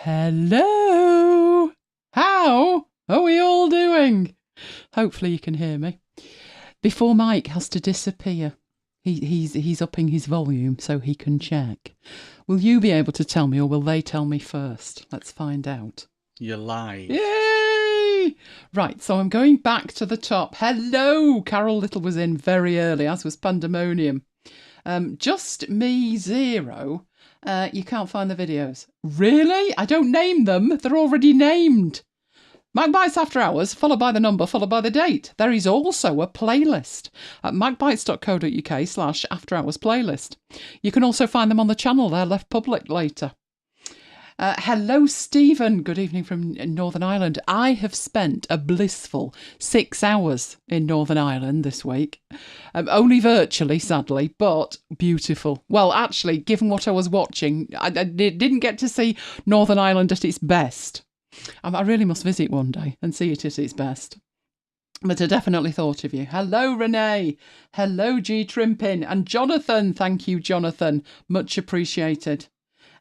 Hello. How are we all doing? Hopefully you can hear me. Before Mike has to disappear, he's upping his volume so he can check. Will you be able to tell me, or will they tell me first? Let's find out. You're live. Yay! Right, so I'm going back to the top. Hello! Carol Little was in very early, as was Pandemonium. Just me, zero. You can't find the videos. Really? I don't name them. They're already named. MacBites After Hours, followed by the number, followed by the date. There is also a playlist at macbites.co.uk/After Hours playlist. You can also find them on the channel. They're left public later. Hello, Stephen. Good evening from Northern Ireland. I have spent a blissful 6 hours in Northern Ireland this week. Only virtually, sadly, but beautiful. Well, actually, given what I was watching, I didn't get to see Northern Ireland at its best. I really must visit one day and see it at its best. But I definitely thought of you. Hello, Renee. Hello, G. Trimpin. And Jonathan. Thank you, Jonathan. Much appreciated.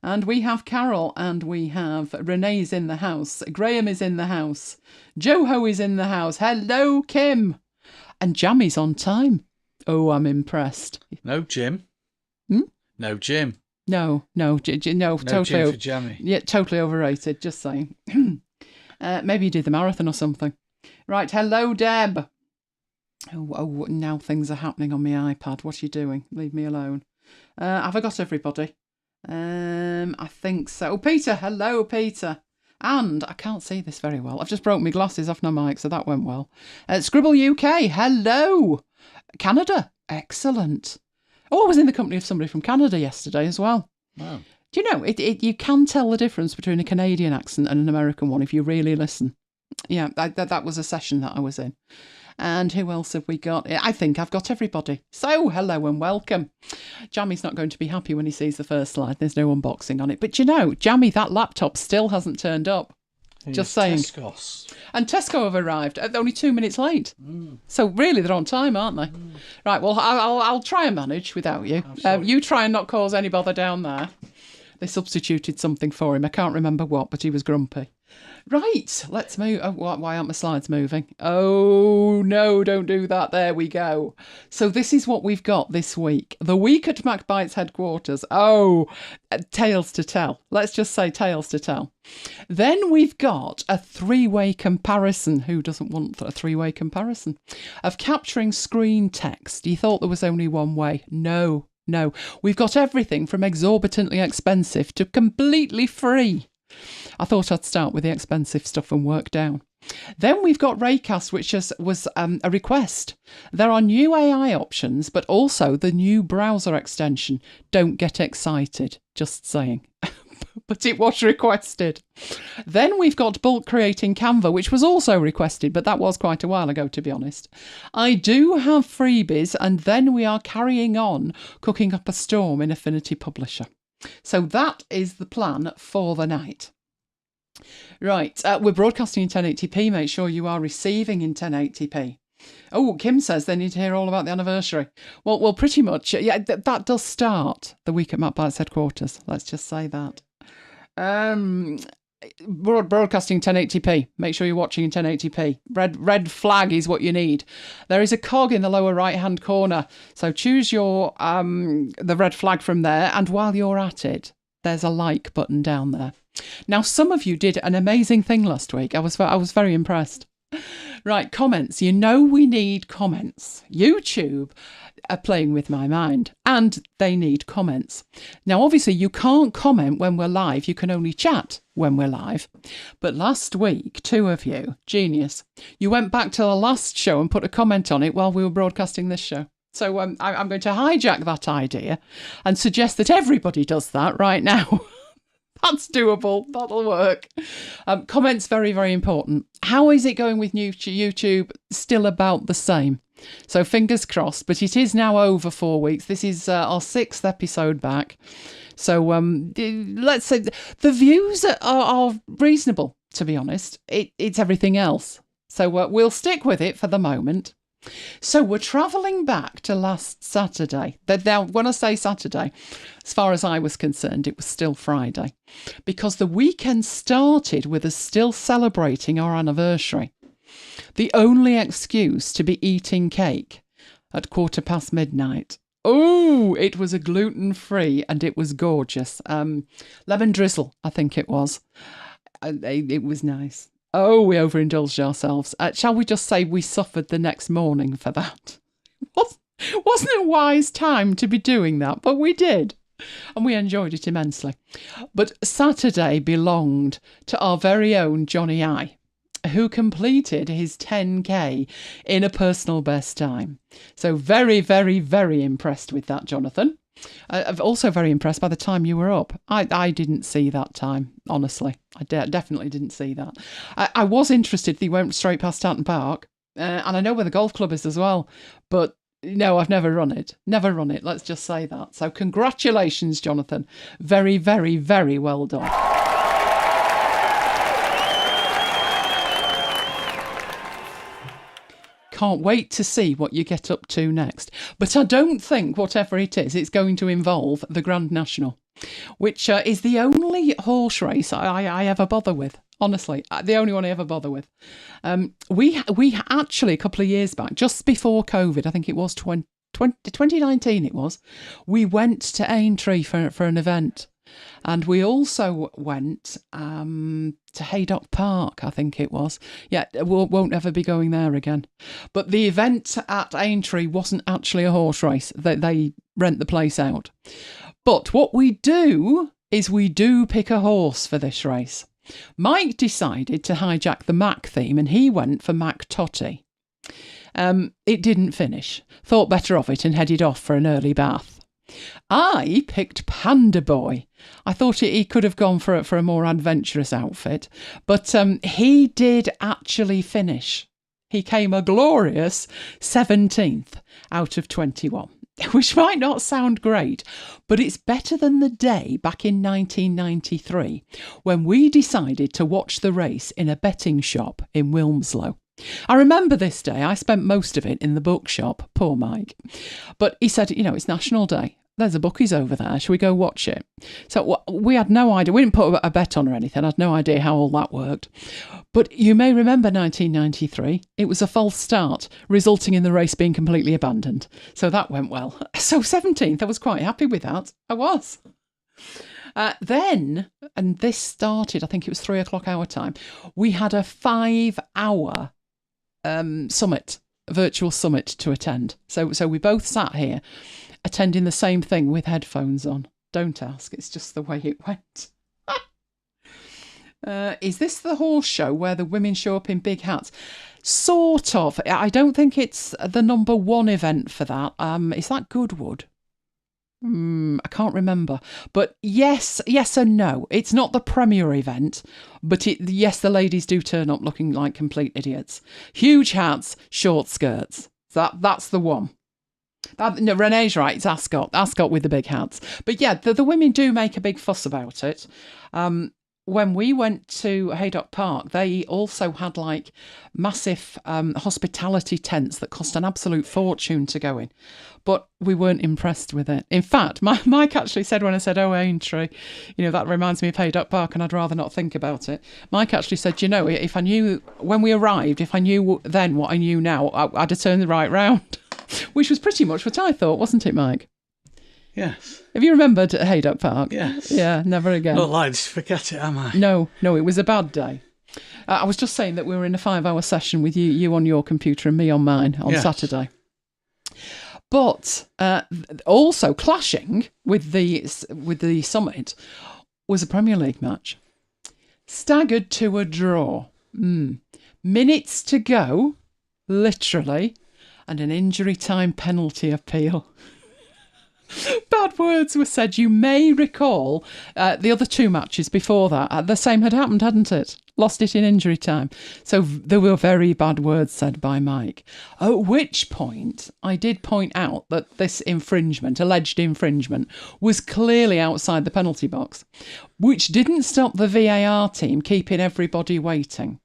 And we have Carol, and we have Renee's in the house. Graham is in the house. Joho is in the house. Hello, Kim. And Jammy's on time. Oh, I'm impressed. No Jim. No Jim. No, totally. No Jim for Jammy. Yeah, totally overrated, just saying. Maybe you did the marathon or something. Right, hello, Deb. Oh, now things are happening on my iPad. What are you doing? Leave me alone. Have I got everybody? I think so. Oh, Peter, hello, Peter. And I can't see this very well. I've just broke my glasses off my mic, so that went well. Scribble UK, hello. Canada, excellent. Oh, I was in the company of somebody from Canada yesterday as well. Wow. Do you know, you can tell the difference between a Canadian accent and an American one if you really listen. Yeah, that was a session that I was in. And who else have we got? I think I've got everybody. So, hello and welcome. Jammy's not going to be happy when he sees the first slide. There's no unboxing on it. But you know, Jammy, that laptop still hasn't turned up. Just saying. Tesco's. And Tesco have arrived, only 2 minutes late. So really, they're on time, aren't they? Right, well, I'll try and manage without you. You try and not cause any bother down there. They substituted something for him. I can't remember what, but he was grumpy. Right, let's move. Oh, why aren't my slides moving? Oh, no, don't do that. There we go. So this is what we've got this week. The week at MacBites headquarters. Oh, tales to tell. Let's just say tales to tell. Then we've got a three-way comparison. Who doesn't want a three-way comparison? Of capturing screen text. You thought there was only one way. No. We've got everything from exorbitantly expensive to completely free. I thought I'd start with the expensive stuff and work down. Then we've got Raycast, which was a request. There are new AI options, but also the new browser extension. Don't get excited, just saying. But it was requested. Then we've got bulk creating Canva, which was also requested, but that was quite a while ago, to be honest. I do have freebies, and then we are carrying on cooking up a storm in Affinity Publisher. So that is the plan for the night. Right, we're broadcasting in 1080p. Make sure you are receiving in 1080p. Oh, Kim says they need to hear all about the anniversary. Well, pretty much. Yeah, that does start the week at MacBites headquarters. Let's just say that. Broadcasting 1080p. Make sure you're watching in 1080p. Red flag is what you need. There is a cog in the lower right hand corner, so choose your the red flag from there, and while you're at it, there's a like button down there. Now, some of you did an amazing thing last week. I was very impressed. Right, comments. You know we need comments. YouTube are playing with my mind, and they need comments. Now, obviously, you can't comment when we're live. You can only chat when we're live. But last week, 2 of you, genius, you went back to the last show and put a comment on it while we were broadcasting this show. So I'm going to hijack that idea and suggest that everybody does that right now. That's doable. That'll work. Comments, very, very important. How is it going with YouTube? Still about the same. So fingers crossed, but it is now over 4 weeks. This is our 6th episode back. So let's say the views are reasonable, to be honest. It's everything else. So we'll stick with it for the moment. So we're travelling back to last Saturday. Now, when I say Saturday, as far as I was concerned, it was still Friday, because the weekend started with us still celebrating our anniversary. The only excuse to be eating cake at midnight. Oh, it was a gluten-free and it was gorgeous. Lemon drizzle, I think it was. It was nice. Oh, we overindulged ourselves. Shall we just say we suffered the next morning for that? Wasn't a wise time to be doing that, but we did. And we enjoyed it immensely. But Saturday belonged to our very own Johnny I, who completed his 10K in a personal best time. So very, very, very impressed with that, Jonathan. I'm also very impressed by the time you were up. I didn't see that time, honestly. I definitely didn't see that. I was interested that you went straight past Tanton Park, and I know where the golf club is as well, but no, I've never run it. Never run it, let's just say that. So congratulations, Jonathan. Very, very, very well done. Can't wait to see what you get up to next. But I don't think, whatever it is, it's going to involve the Grand National, which is the only horse race I ever bother with. Honestly, the only one I ever bother with. We actually, a couple of years back, just before COVID, I think it was 2019 it was, we went to Aintree for an event. And we also went to Haydock Park, I think it was. Yeah, won't ever be going there again. But the event at Aintree wasn't actually a horse race. They rent the place out. But what we do is we do pick a horse for this race. Mike decided to hijack the Mac theme and he went for Mac Totty. It didn't finish. Thought better of it and headed off for an early bath. I picked Panda Boy. I thought he could have gone for a more adventurous outfit, but he did actually finish. He came a glorious 17th out of 21, which might not sound great, but it's better than the day back in 1993 when we decided to watch the race in a betting shop in Wilmslow. I remember this day. I spent most of it in the bookshop, poor Mike. But he said, it's National Day. There's a bookies over there. Shall we go watch it? So we had no idea. We didn't put a bet on or anything. I had no idea how all that worked. But you may remember 1993. It was a false start, resulting in the race being completely abandoned. So that went well. So 17th, I was quite happy with that. I was. Then, and this started, I think it was 3 o'clock our time, we had a 5-hour summit, a virtual summit to attend. So we both sat here attending the same thing with headphones on. Don't ask, it's just the way it went. Is this the horse show where the women show up in big hats? Sort of. I don't think it's the number one event for that. Is that Goodwood? I can't remember. But yes and no. It's not the premier event, but yes, the ladies do turn up looking like complete idiots. Huge hats, short skirts. That's the one. No, Renee's right, it's Ascot with the big hats. But yeah, the women do make a big fuss about it. When we went to Haydock Park, they also had like massive hospitality tents that cost an absolute fortune to go in. But we weren't impressed with it. In fact, Mike actually said when I said, oh, Aintree, that reminds me of Haydock Park and I'd rather not think about it. Mike actually said, if I knew, when we arrived, if I knew then what I knew now, I'd have turned right round. Which was pretty much what I thought, wasn't it, Mike? Yes. Have you remembered Haydock Park? Yes. Yeah, never again. Not like to forget it, am I? No, it was a bad day. I was just saying that we were in a 5-hour session with you on your computer and me on mine on Saturday. But also clashing with the summit was a Premier League match. Staggered to a draw. Minutes to go, literally, and an injury time penalty appeal. Bad words were said. You may recall the other 2 matches before that. The same had happened, hadn't it? Lost it in injury time. So there were very bad words said by Mike. At which point, I did point out that this alleged infringement, was clearly outside the penalty box, which didn't stop the VAR team keeping everybody waiting.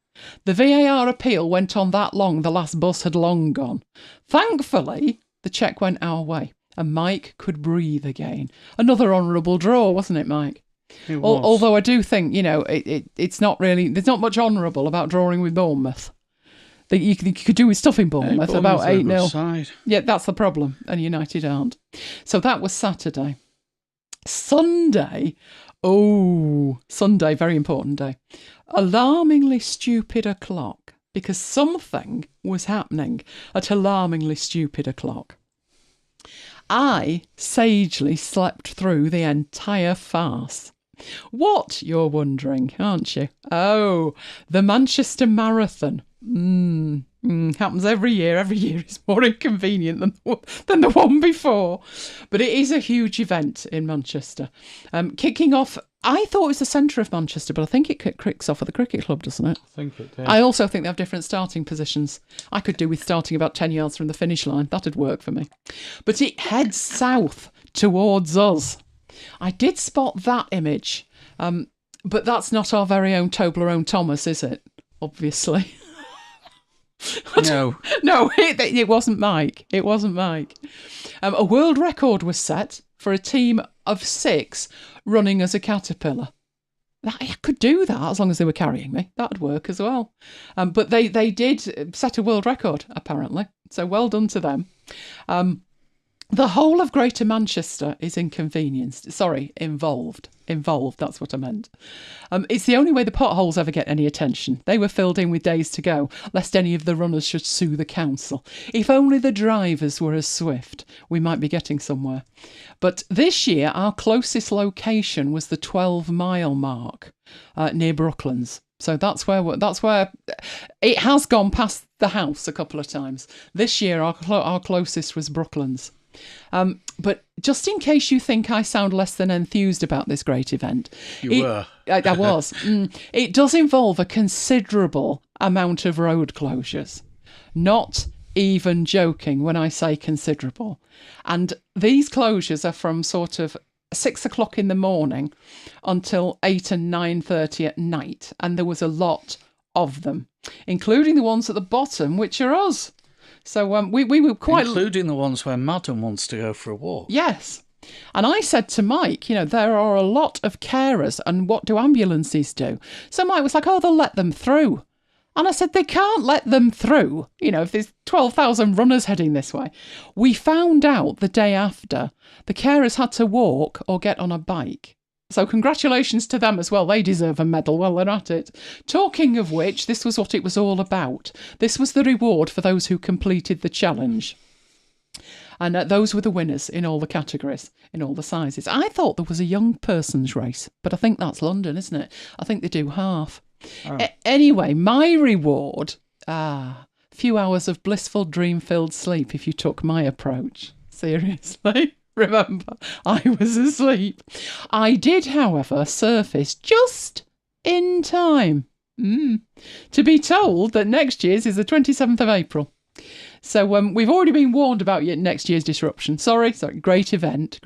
The VAR appeal went on that long, the last bus had long gone. Thankfully, the check went our way, and Mike could breathe again. Another honourable draw, wasn't it, Mike? It was. Although I do think, it's not really, there's not much honourable about drawing with Bournemouth. That you could do with stuff in Bournemouth, about 8-0. Yeah, that's the problem, and United aren't. So that was Saturday. Sunday, very important day. Alarmingly stupid o'clock, because something was happening at alarmingly stupid o'clock. I sagely slept through the entire farce. What, you're wondering, aren't you? Oh, the Manchester Marathon. Happens every year. Every year is more inconvenient than the one before. But it is a huge event in Manchester. Kicking off, I thought it was the centre of Manchester, but I think it kicks off at the cricket club, doesn't it? I think it did. I also think they have different starting positions. I could do with starting about 10 yards from the finish line. That'd work for me. But it heads south towards us. I did spot that image. But that's not our very own Toblerone Thomas, is it? Obviously. No, it wasn't Mike. It wasn't Mike. A world record was set for a team of 6 running as a caterpillar. I could do that as long as they were carrying me. That'd work as well. But they did set a world record, apparently. So well done to them. The whole of Greater Manchester is involved. Involved, that's what I meant. It's the only way the potholes ever get any attention. They were filled in with days to go, lest any of the runners should sue the council. If only the drivers were as swift, we might be getting somewhere. But this year, our closest location was the 12-mile mark near Brooklands. So that's where it has gone past the house a couple of times. This year, our closest was Brooklands. But just in case you think I sound less than enthused about this great event, you were. I was. It does involve a considerable amount of road closures. Not even joking when I say considerable. And these closures are from sort of 6 o'clock in the morning until 8 and 9:30 at night. And there was a lot of them, including the ones at the bottom, which are us. So we were quite... Including the ones where Madam wants to go for a walk. Yes. And I said to Mike, there are a lot of carers, and what do ambulances do? So Mike was like, they'll let them through. And I said, they can't let them through, if there's 12,000 runners heading this way. We found out the day after the carers had to walk or get on a bike. So congratulations to them as well. They deserve a medal while they're at it. Talking of which, this was what it was all about. This was the reward for those who completed the challenge. And those were the winners in all the categories, in all the sizes. I thought there was a young person's race, but I think that's London, isn't it? I think they do half. Oh. Anyway, my reward, few hours of blissful dream-filled sleep if you took my approach. Seriously. Remember, I was asleep. I did, however, surface just in time to be told that next year's is the 27th of April. So we've already been warned about next year's disruption. Sorry, great event.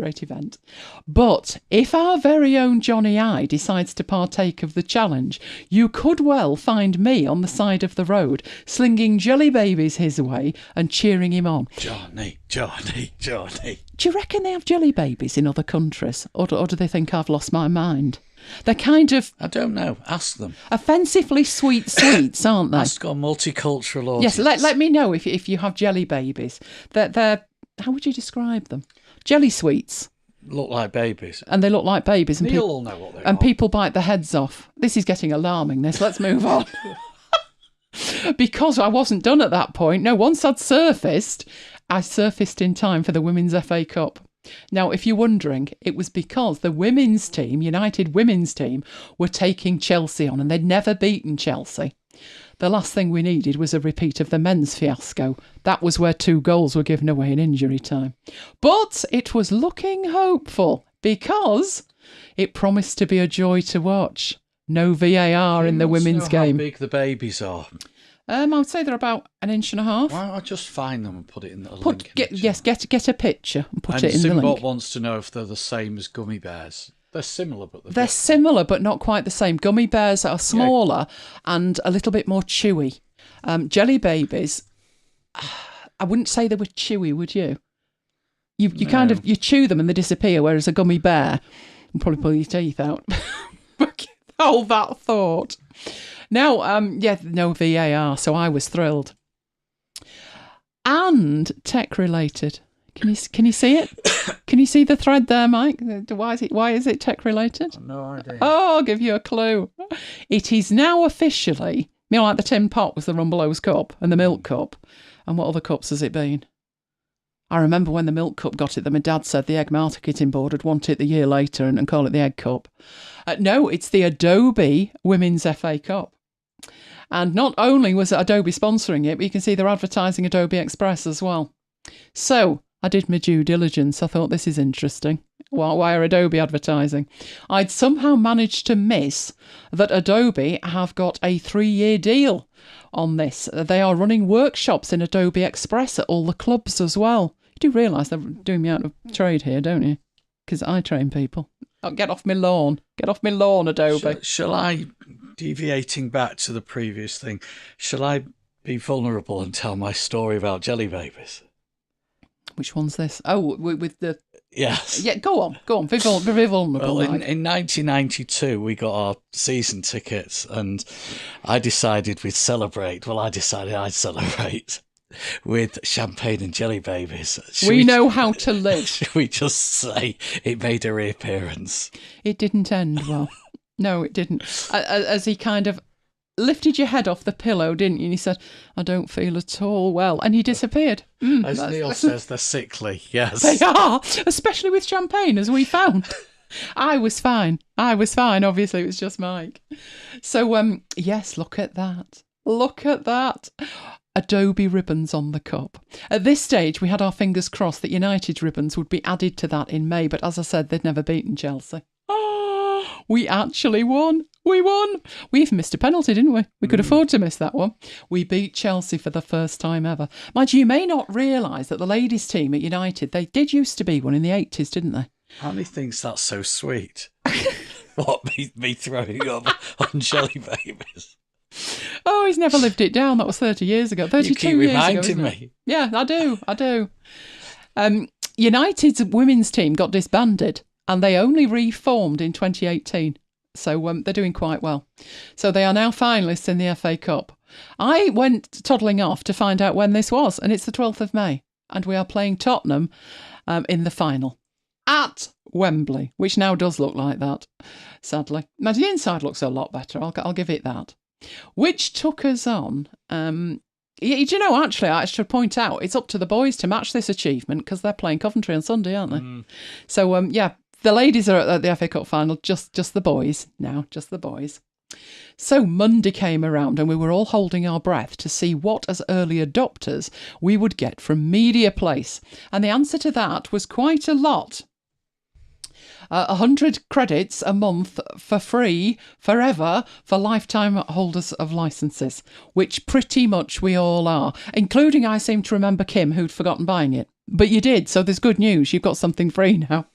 But if our very own Johnny I decides to partake of the challenge, you could well find me on the side of the road, slinging jelly babies his way and cheering him on. Johnny. Do you reckon they have jelly babies in other countries? Or do they think I've lost my mind? They're kind of... I don't know. Ask them. Offensively sweet sweets, aren't they? Ask our multicultural audience. Yes, let me know if you have jelly babies. They're how would you describe them? Jelly sweets. Look like babies. And they look like babies. And Neil will know what they are. And people bite their heads off. This is getting alarming, this. Let's move on. Because I wasn't done at that point. No, once I'd surfaced, I surfaced in time for the Women's FA Cup. Now, if you're wondering, it was because the women's team, United women's team, were taking Chelsea on and they'd never beaten Chelsea. The last thing we needed was a repeat of the men's fiasco. That was where 2 goals were given away in injury time. But it was looking hopeful because it promised to be a joy to watch. No VAR in the women's game. How big the babies are? I would say they're about 1.5 inches. Why don't I just find them and put it in the link? Get a picture and put it in the link. And Simbot wants to know if they're the same as gummy bears. They're similar, but they're similar, but not quite the same. Gummy bears are smaller and a little bit more chewy. Jelly babies, I wouldn't say they were chewy, would you? You kind of, you chew them and they disappear, whereas a gummy bear will probably pull your teeth out. Hold that thought. Now, no VAR, so I was thrilled. And tech related. Can you see it? Can you see the thread there, Mike? Why is it tech related? No idea. Oh, I'll give you a clue. It is now officially, like the tin pot was the Rumbelows cup and the milk cup. And what other cups has it been? I remember when the milk cup got it, that my dad said the egg marketing board would want it the year later and call it the egg cup. No, it's the Adobe Women's FA Cup. And not only was Adobe sponsoring it, but you can see they're advertising Adobe Express as well. So I did my due diligence. I thought, this is interesting. Why are Adobe advertising? I'd somehow managed to miss that Adobe have got a 3-year deal on this. They are running workshops in Adobe Express at all the clubs as well. You do realise they're doing me out of trade here, don't you? Because I train people. Oh, get off my lawn. Get off my lawn, Adobe. Shall I, deviating back to the previous thing, shall I be vulnerable and tell my story about jelly babies? Which one's this? Oh, with the... Yes. Yeah, go on. Be vulnerable. Well, in 1992, we got our season tickets and I decided we'd celebrate. Well, I decided I'd celebrate with champagne and jelly babies. We know how to live. Should we just say it made a reappearance? It didn't end well. No, it didn't. As he kind of lifted your head off the pillow, didn't you? And he said, I don't feel at all well. And he disappeared. As Neil says, they're sickly, yes. They are, especially with champagne, as we found. I was fine. Obviously, it was just Mike. So, yes, look at that. Look at that. Adobe ribbons on the cup. At this stage, we had our fingers crossed that United's ribbons would be added to that in May. But as I said, they'd never beaten Chelsea. Oh, we actually won. We won. We even missed a penalty, didn't we? We could afford to miss that one. We beat Chelsea for the first time ever. Mind you may not realise that the ladies' team at United, they did used to be one in the 80s, didn't they? Annie thinks that's so sweet. What, me throwing up on jelly babies? Oh, he's never lived it down. That was 30 years ago. 32 you keep years reminding ago, me. Yeah, I do. United's women's team got disbanded and they only reformed in 2018. So they're doing quite well. So they are now finalists in the FA Cup. I went toddling off to find out when this was, and it's the 12th of May. And we are playing Tottenham in the final at Wembley, which now does look like that, sadly. Now, the inside looks a lot better. I'll give it that. Which took us on. Actually, I should point out, it's up to the boys to match this achievement because they're playing Coventry on Sunday, aren't they? So, the ladies are at the FA Cup final, just the boys now, just the boys. So Monday came around and we were all holding our breath to see what, as early adopters, we would get from Media Place. And the answer to that was quite a lot. 100 credits a month for free, forever, for lifetime holders of licences, which pretty much we all are, including, I seem to remember, Kim, who'd forgotten buying it. But you did, so there's good news. You've got something free now.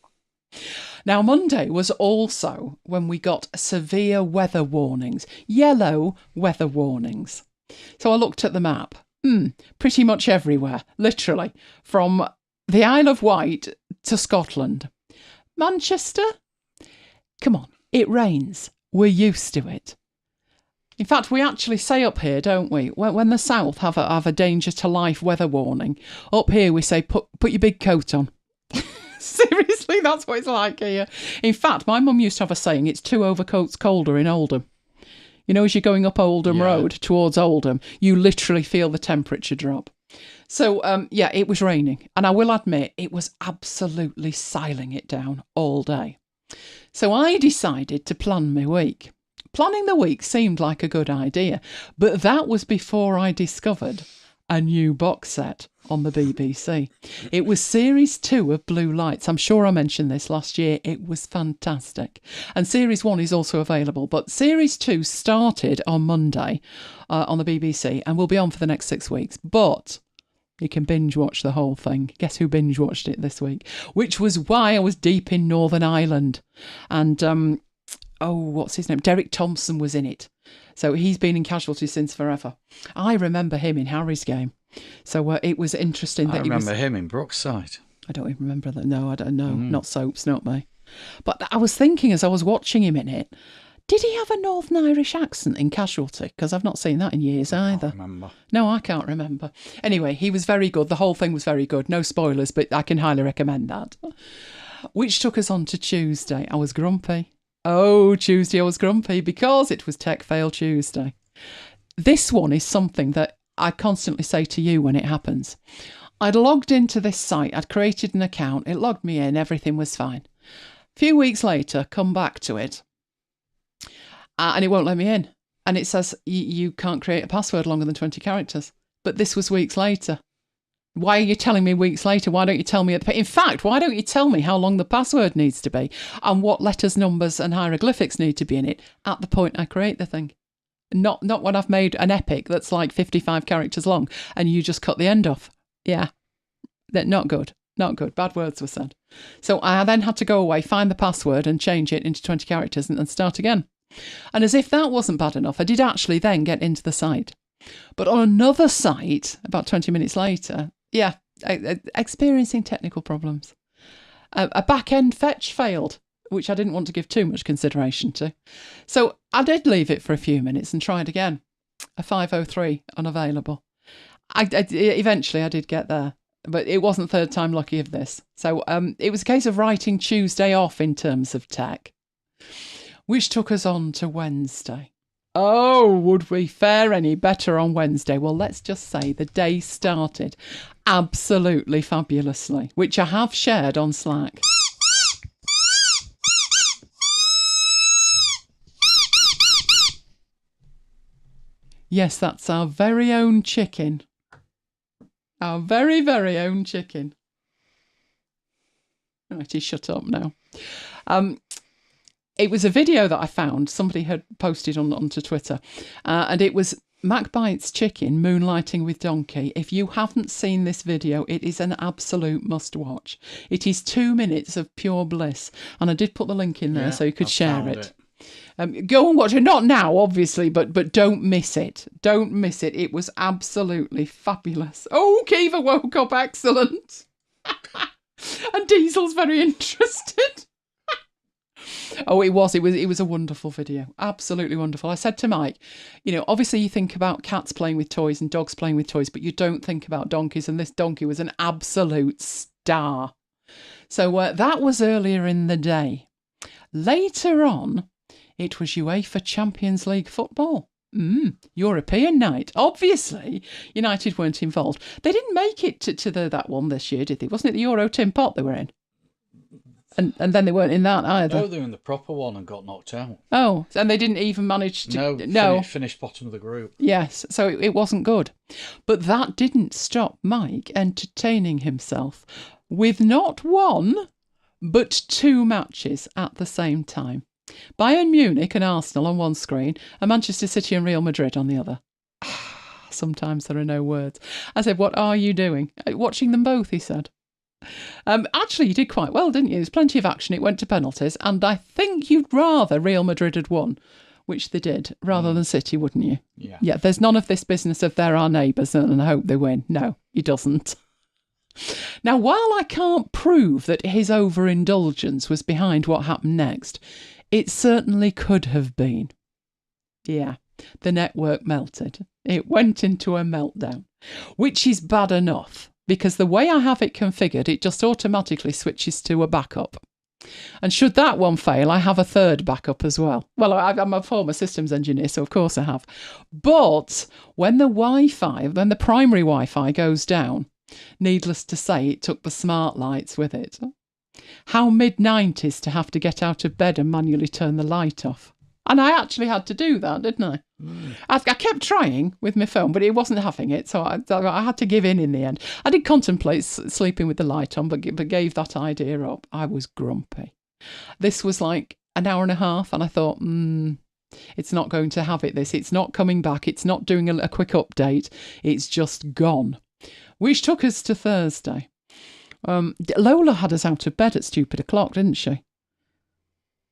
Now, Monday was also when we got severe weather warnings, yellow weather warnings. So I looked at the map. Pretty much everywhere, literally, from the Isle of Wight to Scotland. Manchester? Come on, it rains. We're used to it. In fact, we actually say up here, don't we? When the south have a danger to life weather warning, up here we say, put your big coat on. Seriously, that's what it's like here. In fact, my mum used to have a saying, it's 2 overcoats colder in Oldham. You know, as you're going up Oldham Road towards Oldham, you literally feel the temperature drop. So, it was raining. And I will admit, it was absolutely siling it down all day. So I decided to plan my week. Planning the week seemed like a good idea, but that was before I discovered a new box set on the BBC. It was Series 2 of Blue Lights. I'm sure I mentioned this last year. It was fantastic. And Series 1 is also available, but Series 2 started on Monday on the BBC and will be on for the next 6 weeks. But You can binge watch the whole thing. Guess who binge watched it this week? Which was why I was deep in Northern Ireland. And, what's his name? Derek Thompson was in it. So he's been in Casualty since forever. I remember him in Harry's game. So it was interesting that I remember him in Brookside. I don't even remember that. No, I don't know. Not Soaps, not me. But I was thinking as I was watching him in it, did he have a Northern Irish accent in Casualty? Because I've not seen that in years either. I can't remember. No, I can't remember. Anyway, he was very good. The whole thing was very good. No spoilers, but I can highly recommend that. Which took us on to Tuesday. I was grumpy. Oh, Tuesday I was grumpy because it was Tech Fail Tuesday. This one is something that I constantly say to you when it happens. I'd logged into this site. I'd created an account. It logged me in. Everything was fine. A few weeks later, come back to it. And it won't let me in. And it says, you can't create a password longer than 20 characters. But this was weeks later. Why are you telling me weeks later? Why don't you tell me in fact, why don't you tell me how long the password needs to be and what letters, numbers and hieroglyphics need to be in it at the point I create the thing? Not when I've made an epic that's like 55 characters long and you just cut the end off. Yeah. Not good. Not good. Bad words were said. So I then had to go away, find the password and change it into 20 characters and start again. And as if that wasn't bad enough, I did actually then get into the site. But on another site, about 20 minutes later, experiencing technical problems. A back-end fetch failed, which I didn't want to give too much consideration to. So I did leave it for a few minutes and tried again. A 503, unavailable. Eventually I did get there, but it wasn't third time lucky of this. So it was a case of writing Tuesday off in terms of tech. Which took us on to Wednesday. Oh, would we fare any better on Wednesday? Well, let's just say the day started absolutely fabulously, which I have shared on Slack. Yes, that's our very own chicken. Our very, very own chicken. Right, he's shut up now. It was a video that I found. Somebody had posted onto Twitter. And it was MacBites Chicken moonlighting with Donkey. If you haven't seen this video, it is an absolute must-watch. It is 2 minutes of pure bliss. And I did put the link in there so you could share it. Go and watch it. Not now, obviously, but don't miss it. Don't miss it. It was absolutely fabulous. Oh, Kiva woke up. Excellent. And Diesel's very interested. Oh, it was a wonderful video. Absolutely wonderful. I said to Mike, obviously you think about cats playing with toys and dogs playing with toys, but you don't think about donkeys, and this donkey was an absolute star. So that was earlier in the day. Later on, it was UEFA Champions League football. European night. Obviously, United weren't involved. They didn't make it to that one this year, did they? Wasn't it the Euro Tin Pot they were in? And then they weren't in that either. No, they were in the proper one and got knocked out. Oh, and they didn't even manage to... Finished bottom of the group. Yes, so it wasn't good. But that didn't stop Mike entertaining himself with not one, but 2 matches at the same time. Bayern Munich and Arsenal on one screen, and Manchester City and Real Madrid on the other. Sometimes there are no words. I said, what are you doing? Watching them both, he said. Actually, you did quite well, didn't you? There's plenty of action. It went to penalties, and I think you'd rather Real Madrid had won, which they did, rather than City, wouldn't you? Yeah. Yeah, there's none of this business of they're our neighbours and I hope they win. No, he doesn't. Now, while I can't prove that his overindulgence was behind what happened next, it certainly could have been. Yeah, the network melted. It went into a meltdown, which is bad enough. Because the way I have it configured, it just automatically switches to a backup. And should that one fail, I have a third backup as well. Well, I'm a former systems engineer, so of course I have. But when the primary Wi-Fi goes down, needless to say, it took the smart lights with it. How mid-90s to have to get out of bed and manually turn the light off. And I actually had to do that, didn't I? I kept trying with my phone, but it wasn't having it, so I had to give in the end. I did contemplate sleeping with the light on, but gave that idea up. I was grumpy. This was like an hour and a half, and I thought, it's not going to have it, this. It's not coming back. It's not doing a quick update. It's just gone. which took us to Thursday. Lola had us out of bed at stupid o'clock, didn't she?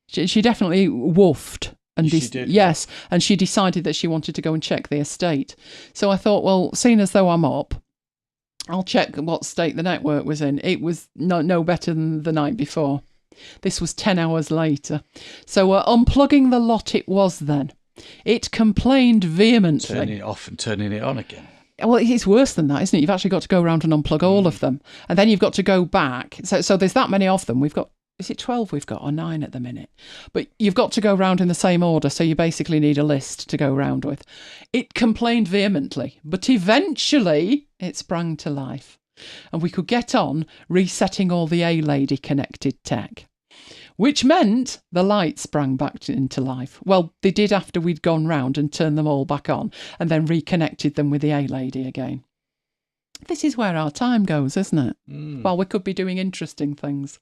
She definitely woofed. And she did. Yes, and she decided that she wanted to go and check the estate. So I thought, well, seeing as though I'm up, I'll check what state the network was in. It was no better than the night before. This was 10 hours later. So unplugging the lot it was then. It complained vehemently. Turning it off and turning it on again. Well, it's worse than that, isn't it? You've actually got to go around and unplug all of them. And then you've got to go back. So there's that many of them. We've got, is it 12 we've got or 9 at the minute? But you've got to go round in the same order. So you basically need a list to go round with. It complained vehemently, but eventually it sprang to life. And we could get on resetting all the A-Lady connected tech, which meant the lights sprang back into life. Well, they did after we'd gone round and turned them all back on and then reconnected them with the A-Lady again. This is where our time goes, isn't it? Well, we could be doing interesting things.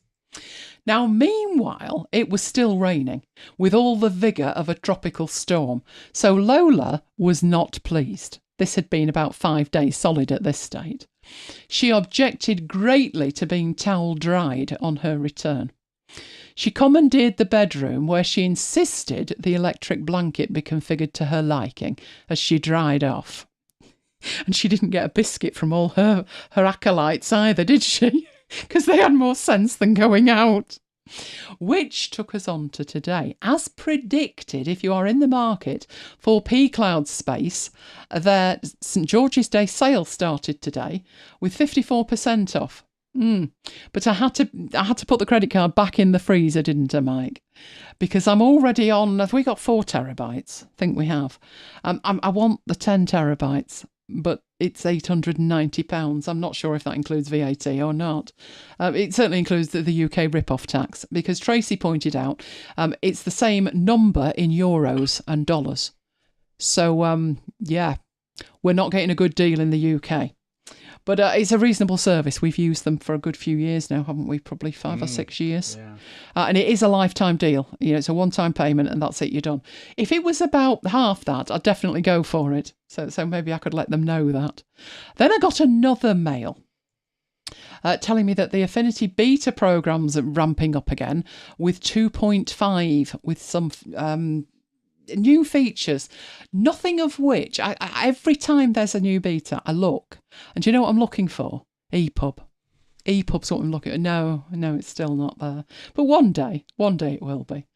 Now, meanwhile, it was still raining with all the vigour of a tropical storm. So Lola was not pleased. This had been about 5 days solid at this state. She objected greatly to being towel dried on her return. She commandeered the bedroom where she insisted the electric blanket be configured to her liking as she dried off. And she didn't get a biscuit from all her acolytes either, did she? Because they had more sense than going out. Which took us on to today. As predicted, if you are in the market for P-Cloud space, their St George's Day sale started today with 54% off. But I had to put the credit card back in the freezer, didn't I, Mike? Because I'm already on. Have we got 4 terabytes? I think we have. I want the 10 terabytes, but it's £890. I'm not sure if that includes VAT or not. It certainly includes the UK rip-off tax, because Tracy pointed out it's the same number in euros and dollars. So yeah, we're not getting a good deal in the UK. But it's a reasonable service. We've used them for a good few years now, haven't we? Probably 5 or 6 years. Yeah. And it is a lifetime deal. You know, it's a one-time payment and that's it, you're done. If it was about half that, I'd definitely go for it. So maybe I could let them know that. Then I got another mail telling me that the Affinity beta program's ramping up again with 2.5, with some new features, nothing of which, every time there's a new beta, I look. And do you know what I'm looking for? EPUB. EPUB's what I'm looking at. No, it's still not there. But one day it will be.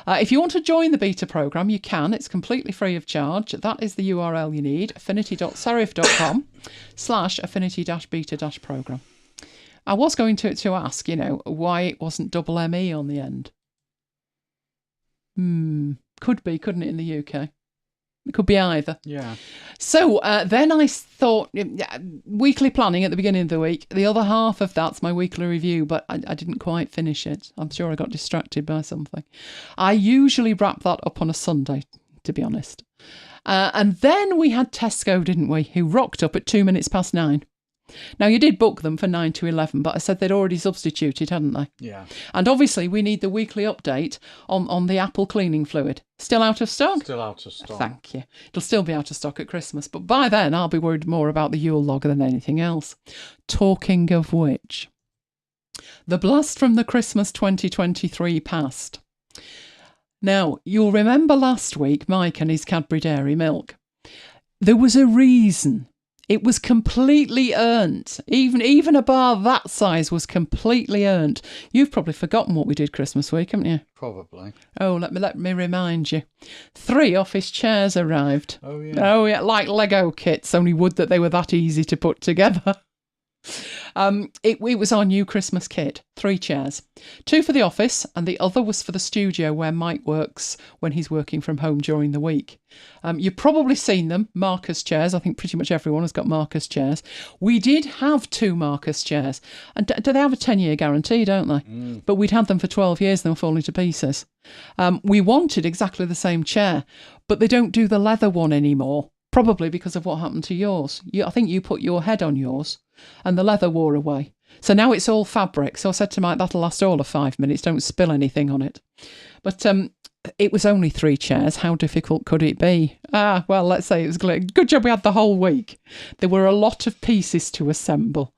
If you want to join the beta program, you can. It's completely free of charge. That is the URL you need, affinity.serif.com/affinity-beta-program. I was going to ask, why it wasn't double ME on the end. Could be, couldn't it, in the UK? It could be either. Yeah. So then I thought, weekly planning at the beginning of the week. The other half of that's my weekly review, but I didn't quite finish it. I'm sure I got distracted by something. I usually wrap that up on a Sunday, to be honest. And then we had Tesco, didn't we, who rocked up at 9:02. Now, you did book them for 9 to 11, but I said they'd already substituted, hadn't they? Yeah. And obviously, we need the weekly update on the Apple cleaning fluid. Still out of stock? Still out of stock. Thank you. It'll still be out of stock at Christmas, but by then, I'll be worried more about the Yule log than anything else. Talking of which, the blast from the Christmas 2023 passed. Now, you'll remember last week, Mike and his Cadbury Dairy Milk. There was a reason. It was completely earned. Even a bar that size was completely earned. You've probably forgotten what we did Christmas week, haven't you? Probably. Oh, let me remind you. 3 office chairs arrived. Oh, yeah. Oh, yeah, like Lego kits, only would that they were that easy to put together. It was our new Christmas kit. 3 chairs. 2 for the office, and the other was for the studio where Mike works when he's working from home during the week. You've probably seen them, Marcus chairs. I think pretty much everyone has got Marcus chairs. We did have 2 Marcus chairs. And do they have a 10-year guarantee, don't they? But we'd had them for 12 years and they were falling to pieces. We wanted exactly the same chair, but they don't do the leather one anymore. Probably because of what happened to yours. I think you put your head on yours and the leather wore away. So now it's all fabric. So I said to Mike, that'll last all of 5 minutes. Don't spill anything on it. But it was only 3 chairs. How difficult could it be? Well, let's say it was good job we had the whole week. There were a lot of pieces to assemble.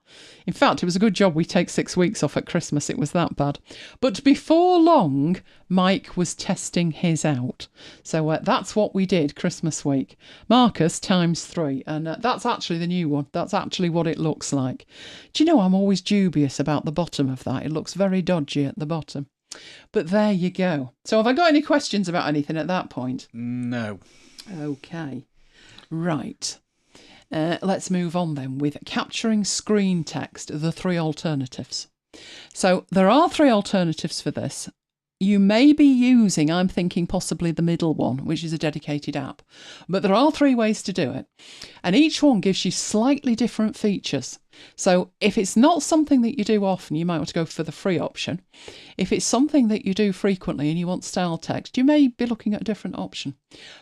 In fact, it was a good job we take 6 weeks off at Christmas. It was that bad. But before long, Mike was testing his out. So that's what we did Christmas week. Marcus ×3. And that's actually the new one. That's actually what it looks like. Do you know, I'm always dubious about the bottom of that. It looks very dodgy at the bottom. But there you go. So have I got any questions about anything at that point? No. Okay. Right. Let's move on then with capturing screen text, the 3 alternatives. So there are 3 alternatives for this. You may be using, I'm thinking possibly the middle one, which is a dedicated app. But there are 3 ways to do it. And each one gives you slightly different features. So if it's not something that you do often, you might want to go for the free option. If it's something that you do frequently and you want style text, you may be looking at a different option.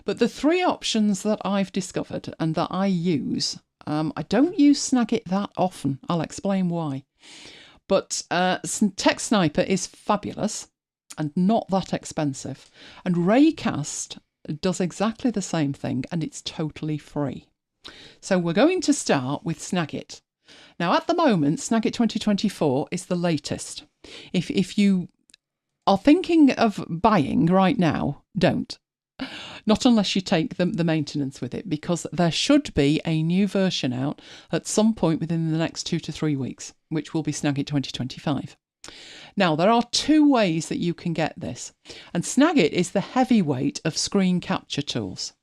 But the 3 options that I've discovered and that I use, I don't use Snagit that often. I'll explain why. But Text Sniper is fabulous and not that expensive. And Raycast does exactly the same thing and it's totally free. So we're going to start with Snagit. Now, at the moment, Snagit 2024 is the latest. If you are thinking of buying right now, don't. Not unless you take the maintenance with it, because there should be a new version out at some point within the next 2 to 3 weeks, which will be Snagit 2025. Now, there are 2 ways that you can get this, and Snagit is the heavyweight of screen capture tools.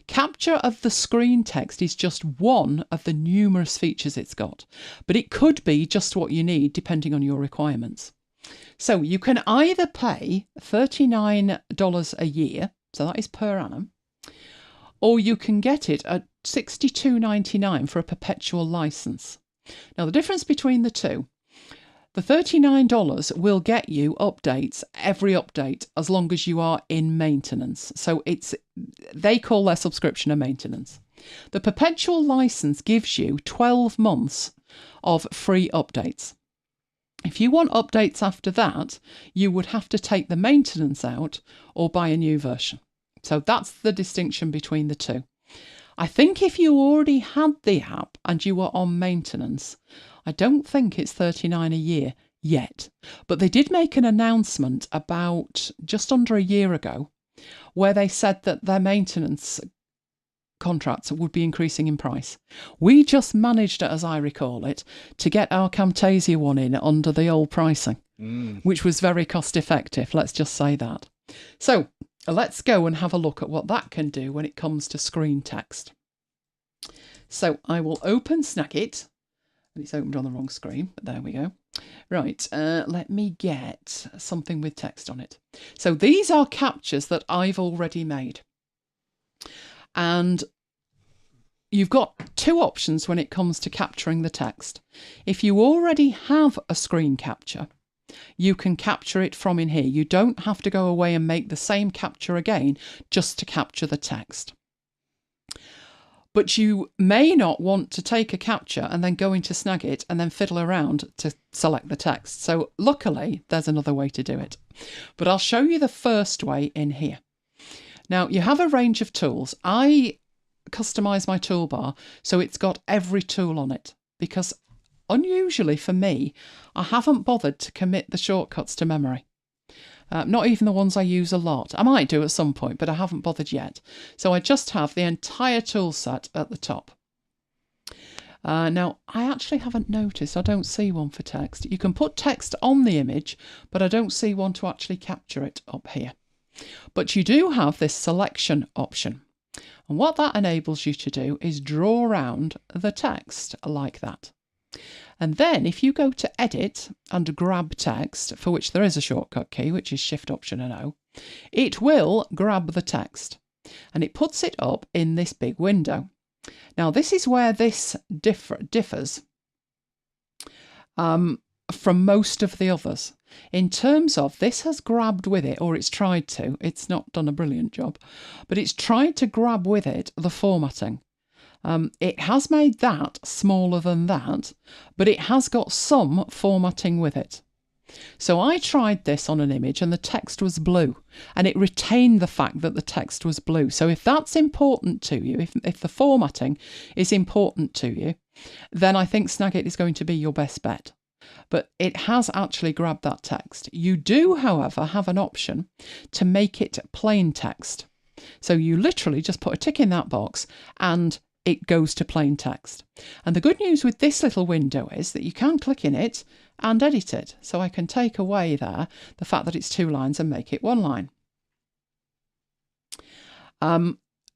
Capture of the screen text is just one of the numerous features it's got, but it could be just what you need depending on your requirements. So you can either pay $39 a year, so that is per annum, or you can get it at $62.99 for a perpetual license. Now, the difference between the two, the $39 will get you updates, every update, as long as you are in maintenance. So they call their subscription a maintenance. The perpetual license gives you 12 months of free updates. If you want updates after that, you would have to take the maintenance out or buy a new version. So that's the distinction between the two. I think if you already had the app and you were on maintenance, I don't think it's $39 a year yet. But they did make an announcement about just under a year ago where they said that their maintenance contracts would be increasing in price. We just managed, as I recall it, to get our Camtasia one in under the old pricing, which was very cost effective. Let's just say that. So let's go and have a look at what that can do when it comes to screen text. So I will open Snagit. And it's opened on the wrong screen, but there we go. Right, let me get something with text on it. So these are captures that I've already made. And you've got 2 options when it comes to capturing the text. If you already have a screen capture, you can capture it from in here. You don't have to go away and make the same capture again just to capture the text. But you may not want to take a capture and then go into Snagit and then fiddle around to select the text. So luckily, there's another way to do it. But I'll show you the first way in here. Now, you have a range of tools. I customise my toolbar so it's got every tool on it because unusually for me, I haven't bothered to commit the shortcuts to memory. Not even the ones I use a lot. I might do at some point, but I haven't bothered yet. So I just have the entire tool set at the top. Now, I actually haven't noticed. I don't see one for text. You can put text on the image, but I don't see one to actually capture it up here. But you do have this selection option. And what that enables you to do is draw around the text like that. And then if you go to Edit and grab text, for which there is a shortcut key, which is Shift Option and O, it will grab the text and it puts it up in this big window. Now, this is where this differs from most of the others. In terms of this has grabbed with it, or it's tried to, it's not done a brilliant job, but it's tried to grab with it the formatting. It has made that smaller than that, but it has got some formatting with it. So I tried this on an image and the text was blue, and it retained the fact that the text was blue. So if that's important to you, if the formatting is important to you, then I think Snagit is going to be your best bet. But it has actually grabbed that text. You do, however, have an option to make it plain text. So you literally just put a tick in that box and it goes to plain text. And the good news with this little window is that you can click in it and edit it. So I can take away there the fact that it's 2 lines and make it 1 line.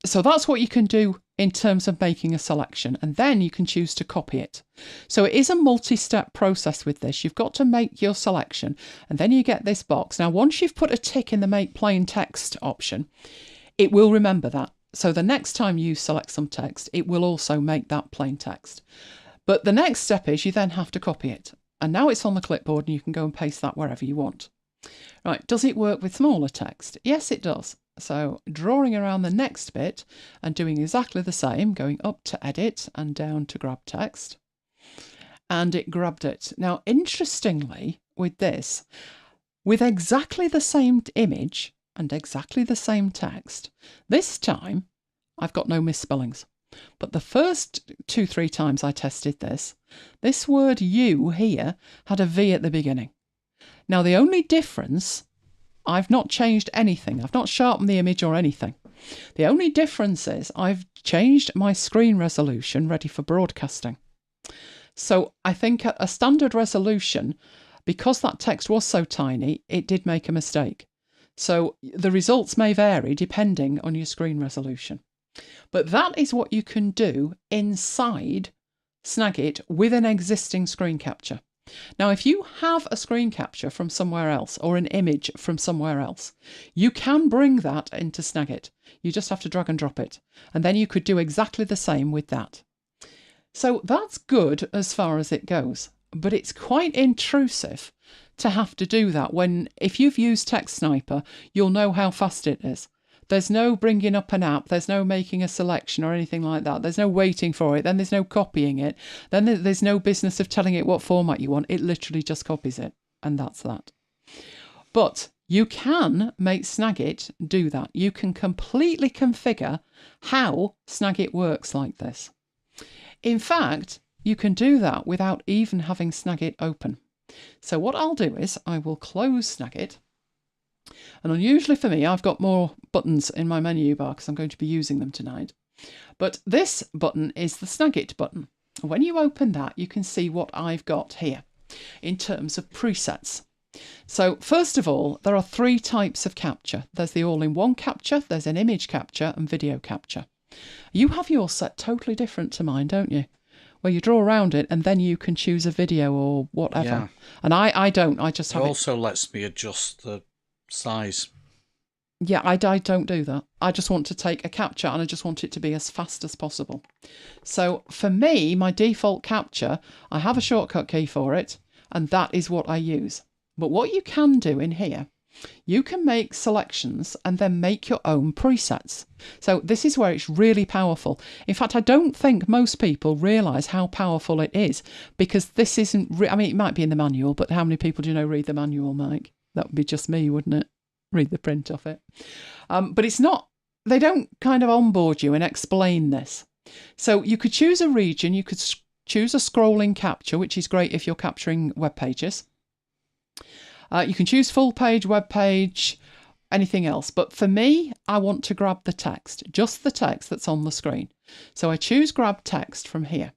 So that's what you can do in terms of making a selection, and then you can choose to copy it. So it is a multi-step process with this. You've got to make your selection, and then you get this box. Now, once you've put a tick in the make plain text option, it will remember that. So the next time you select some text, it will also make that plain text. But the next step is you then have to copy it. And now it's on the clipboard and you can go and paste that wherever you want. Right, does it work with smaller text? Yes, it does. So drawing around the next bit and doing exactly the same, going up to edit and down to grab text. And it grabbed it. Now, interestingly, with this, with exactly the same image and exactly the same text, this time I've got no misspellings. But the first 2-3 times I tested this word you here had a V at the beginning. Now, the only difference, I've not changed anything. I've not sharpened the image or anything. The only difference is I've changed my screen resolution ready for broadcasting. So I think at a standard resolution, because that text was so tiny, it did make a mistake. So the results may vary depending on your screen resolution. But that is what you can do inside Snagit with an existing screen capture. Now, if you have a screen capture from somewhere else or an image from somewhere else, you can bring that into Snagit. You just have to drag and drop it. And then you could do exactly the same with that. So that's good as far as it goes. But it's quite intrusive to have to do that when, if you've used Text Sniper, you'll know how fast it is. There's no bringing up an app, there's no making a selection or anything like that. There's no waiting for it, then there's no copying it. Then there's no business of telling it what format you want. It literally just copies it, and that's that. But you can make Snagit do that. You can completely configure how Snagit works like this. In fact, you can do that without even having Snagit open. So what I'll do is I will close Snagit. And unusually for me, I've got more buttons in my menu bar because I'm going to be using them tonight. But this button is the Snagit button. When you open that, you can see what I've got here in terms of presets. So first of all, there are 3 types of capture. There's the all-in-one capture, there's an image capture and video capture. You have yours set totally different to mine, don't you? Where you draw around it and then you can choose a video or whatever. Yeah. And I don't, I just have it. It also lets me adjust the size. Yeah, I don't do that. I just want to take a capture and I just want it to be as fast as possible. So for me, my default capture, I have a shortcut key for it, and that is what I use. But what you can do in here, you can make selections and then make your own presets. So this is where it's really powerful. In fact, I don't think most people realise how powerful it is, because this isn't, I mean, it might be in the manual, but how many people do you know read the manual, Mike? That would be just me, wouldn't it? Read the print of it. But it's not, they don't kind of onboard you and explain this. So you could choose a region, you could choose a scrolling capture, which is great if you're capturing web pages. You can choose full page, web page, anything else. But for me, I want to grab the text, just the text that's on the screen. So I choose grab text from here.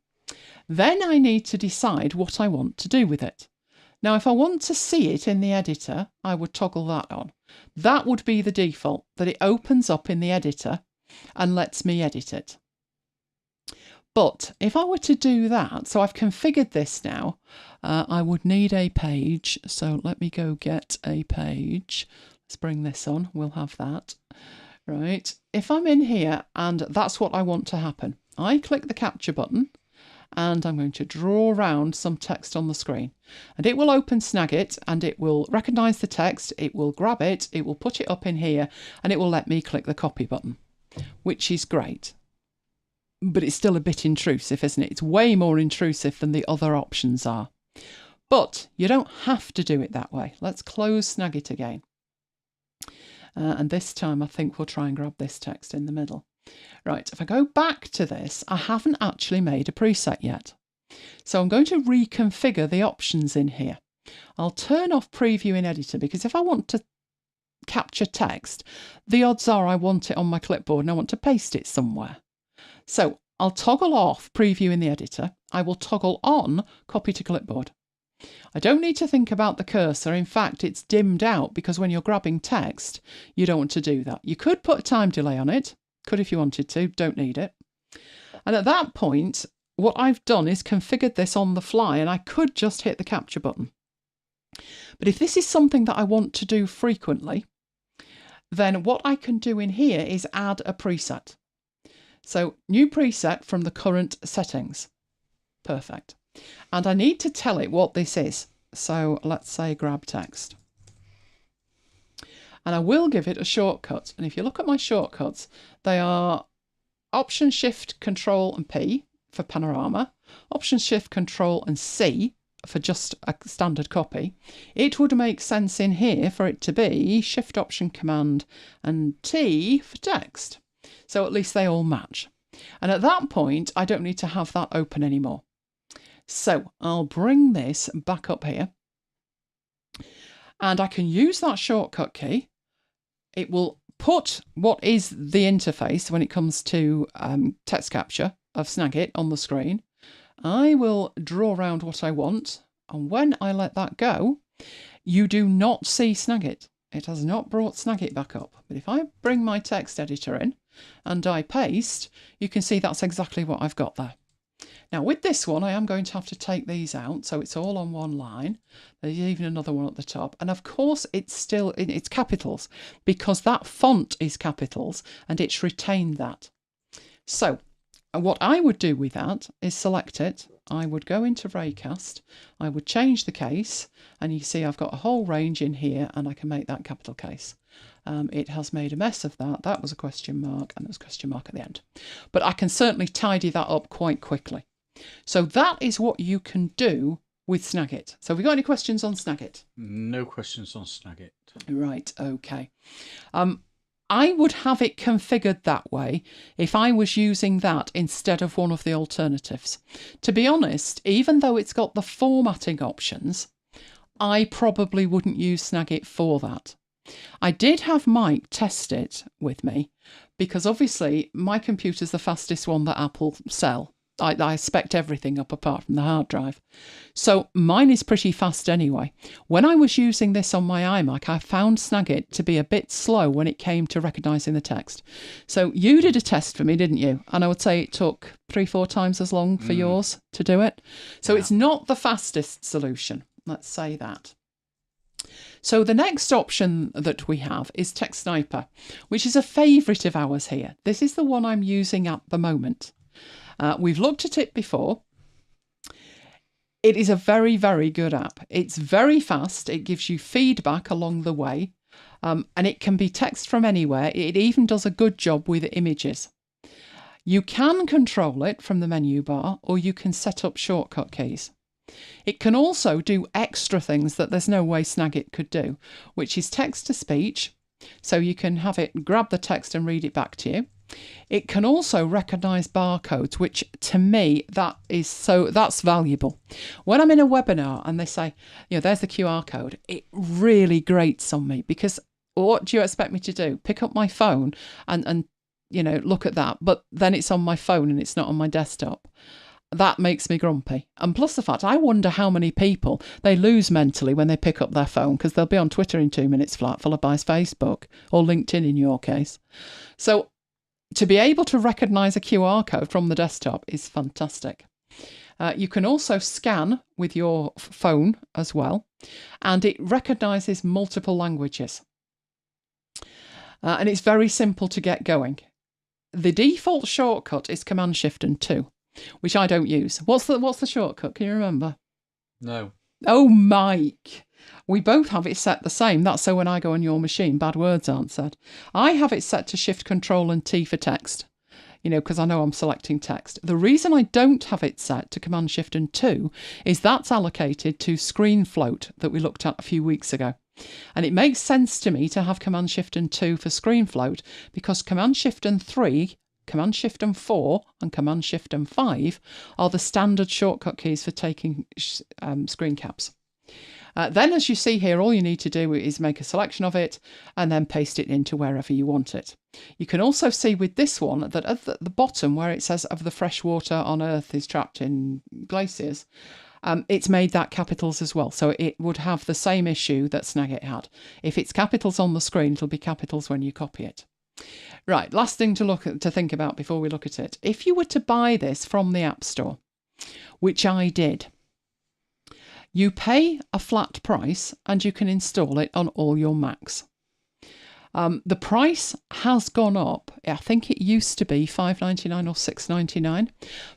Then I need to decide what I want to do with it. Now, if I want to see it in the editor, I would toggle that on. That would be the default, that it opens up in the editor and lets me edit it. But if I were to do that, so I've configured this now, I would need a page. So let me go get a page. Let's bring this on. We'll have that. Right. If I'm in here and that's what I want to happen, I click the capture button and I'm going to draw around some text on the screen. And it will open Snagit and it will recognise the text, it will grab it, it will put it up in here, and it will let me click the copy button, which is great. But it's still a bit intrusive, isn't it? It's way more intrusive than the other options are. But you don't have to do it that way. Let's close Snagit again. And this time I think we'll try and grab this text in the middle. Right, if I go back to this, I haven't actually made a preset yet. So I'm going to reconfigure the options in here. I'll turn off preview in editor because if I want to capture text, the odds are I want it on my clipboard and I want to paste it somewhere. So I'll toggle off preview in the editor. I will toggle on copy to clipboard. I don't need to think about the cursor. In fact, it's dimmed out because when you're grabbing text, you don't want to do that. You could put a time delay on it. Could if you wanted to, don't need it. And at that point, what I've done is configured this on the fly and I could just hit the capture button. But if this is something that I want to do frequently, then what I can do in here is add a preset. So new preset from the current settings. Perfect. And I need to tell it what this is. So let's say grab text. And I will give it a shortcut. And if you look at my shortcuts, they are Option Shift Control and P for panorama, Option Shift Control and C for just a standard copy. It would make sense in here for it to be Shift Option Command and T for text. So at least they all match. And at that point, I don't need to have that open anymore. So I'll bring this back up here and I can use that shortcut key. It will put what is the interface when it comes to text capture of Snagit on the screen. I will draw around what I want, and when I let that go, you do not see Snagit. It has not brought Snagit back up. But if I bring my text editor in and I paste, you can see that's exactly what I've got there. Now with this one, I am going to have to take these out, so it's all on one line. There's even another one at the top. And of course, it's capitals, because that font is capitals and it's retained that. So what I would do with that is select it. I would go into Raycast, I would change the case, and you see I've got a whole range in here and I can make that capital case. It has made a mess of that. That was a question mark and there's a question mark at the end. But I can certainly tidy that up quite quickly. So that is what you can do with Snagit. So have we got any questions on Snagit? No questions on Snagit. Right, okay. I would have it configured that way if I was using that instead of one of the alternatives. To be honest, even though it's got the formatting options, I probably wouldn't use Snagit for that. I did have Mike test it with me because obviously my computer's the fastest one that Apple sell. I spec'd everything up apart from the hard drive. So mine is pretty fast anyway. When I was using this on my iMac, I found Snagit to be a bit slow when it came to recognising the text. So you did a test for me, didn't you? And I would say it took 3-4 times as long for yours to do it. So it's not the fastest solution. Let's say that. So the next option that we have is Text Sniper, which is a favourite of ours here. This is the one I'm using at the moment. We've looked at it before. It is a very, very good app. It's very fast. It gives you feedback along the way, and it can be text from anywhere. It even does a good job with images. You can control it from the menu bar, or you can set up shortcut keys. It can also do extra things that there's no way Snagit could do, which is text to speech. So you can have it grab the text and read it back to you. It can also recognise barcodes, which to me, that's valuable. When I'm in a webinar and they say, there's the QR code, it really grates on me because what do you expect me to do? Pick up my phone and look at that, but then it's on my phone and it's not on my desktop. That makes me grumpy. And plus the fact, I wonder how many people they lose mentally when they pick up their phone because they'll be on Twitter in 2 minutes flat, followed by Facebook or LinkedIn in your case. So to be able to recognise a QR code from the desktop is fantastic. You can also scan with your phone as well, and it recognises multiple languages. And it's very simple to get going. The default shortcut is Command Shift and 2, which I don't use. What's the shortcut? Can you remember? No. Oh, Mike. We both have it set the same. That's so when I go on your machine, bad words aren't said. I have it set to Shift, Control and T for text. because I know I'm selecting text. The reason I don't have it set to Command Shift and 2 is that's allocated to screen float that we looked at a few weeks ago. And it makes sense to me to have Command Shift and 2 for screen float because Command Shift and 3, Command Shift and 4 and Command Shift and 5 are the standard shortcut keys for taking screen caps. Then, as you see here, all you need to do is make a selection of it and then paste it into wherever you want it. You can also see with this one that at the bottom where it says of the fresh water on Earth is trapped in glaciers, it's made that capitals as well. So it would have the same issue that Snagit had. If it's capitals on the screen, it'll be capitals when you copy it. Right, last thing to think about before we look at it. If you were to buy this from the App Store, which I did, you pay a flat price and you can install it on all your Macs. The price has gone up. I think it used to be $5.99 or $6.99.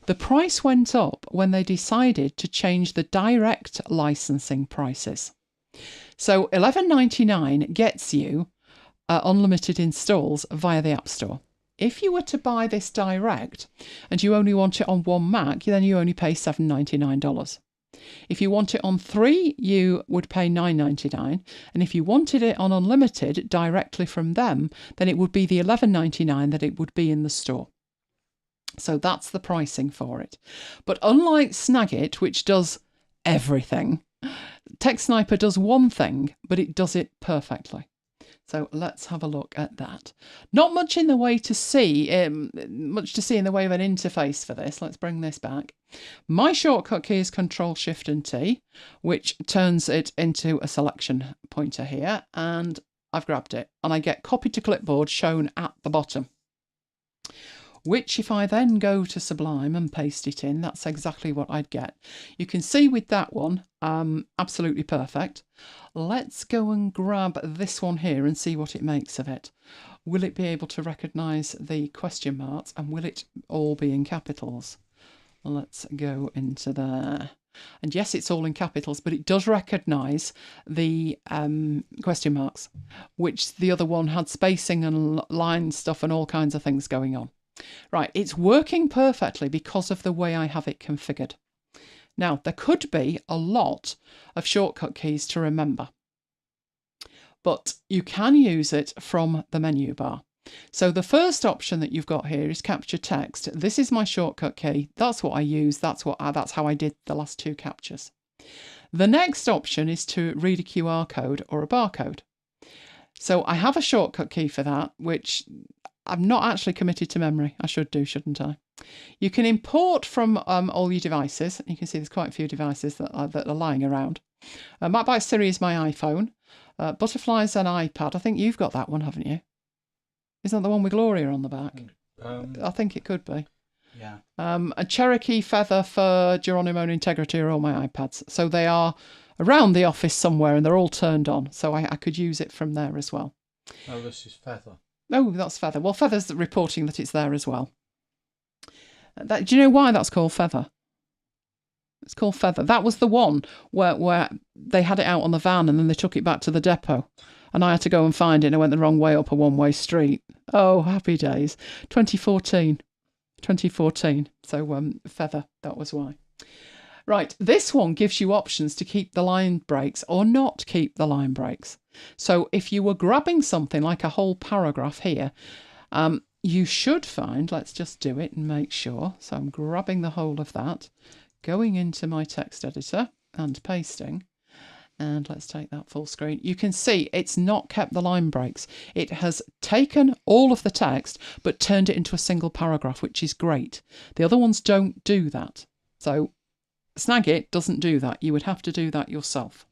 The price went up when they decided to change the direct licensing prices. So $11.99 gets you unlimited installs via the App Store. If you were to buy this direct and you only want it on one Mac, then you only pay $7.99. If you want it on 3, you would pay $9.99, and if you wanted it on unlimited directly from them, then it would be the $11.99 that it would be in the store. So that's the pricing for it. But unlike Snagit, which does everything, TechSniper does one thing, but it does it perfectly. So let's have a look at that. Not much in the way to see, much to see in the way of an interface for this. Let's bring this back. My shortcut key is Control Shift and T, which turns it into a selection pointer here, and I've grabbed it, and I get Copy to Clipboard shown at the bottom. Which, if I then go to Sublime and paste it in, that's exactly what I'd get. You can see with that one, absolutely perfect. Let's go and grab this one here and see what it makes of it. Will it be able to recognise the question marks, and will it all be in capitals? Let's go into there. And yes, it's all in capitals, but it does recognise the question marks, which the other one had spacing and line stuff and all kinds of things going on. Right, it's working perfectly because of the way I have it configured. Now, there could be a lot of shortcut keys to remember, but you can use it from the menu bar. So the first option that you've got here is capture text. This is my shortcut key. That's what I use. That's how I did the last 2 captures. The next option is to read a QR code or a barcode. So I have a shortcut key for that, which I'm not actually committed to memory. I should do, shouldn't I? You can import from all your devices. You can see there's quite a few devices that are lying around. MacBites Siri is my iPhone. Butterfly's an iPad. I think you've got that one, haven't you? Isn't that the one with Gloria on the back? I think it could be. Yeah. A Cherokee, Feather, Fur, Geronimo and Integrity are all my iPads. So they are around the office somewhere and they're all turned on. So I could use it from there as well. Oh, this is Feather. Oh, that's Feather. Well, Feather's reporting that it's there as well. Do you know why that's called Feather? It's called Feather. That was the one where they had it out on the van and then they took it back to the depot. And I had to go and find it and I went the wrong way up a one-way street. Oh, happy days. 2014. So Feather, that was why. Right, this one gives you options to keep the line breaks or not keep the line breaks. So if you were grabbing something like a whole paragraph here, you should find, let's just do it and make sure. So I'm grabbing the whole of that, going into my text editor and pasting. And let's take that full screen. You can see it's not kept the line breaks. It has taken all of the text, but turned it into a single paragraph, which is great. The other ones don't do that. So Snagit doesn't do that. You would have to do that yourself.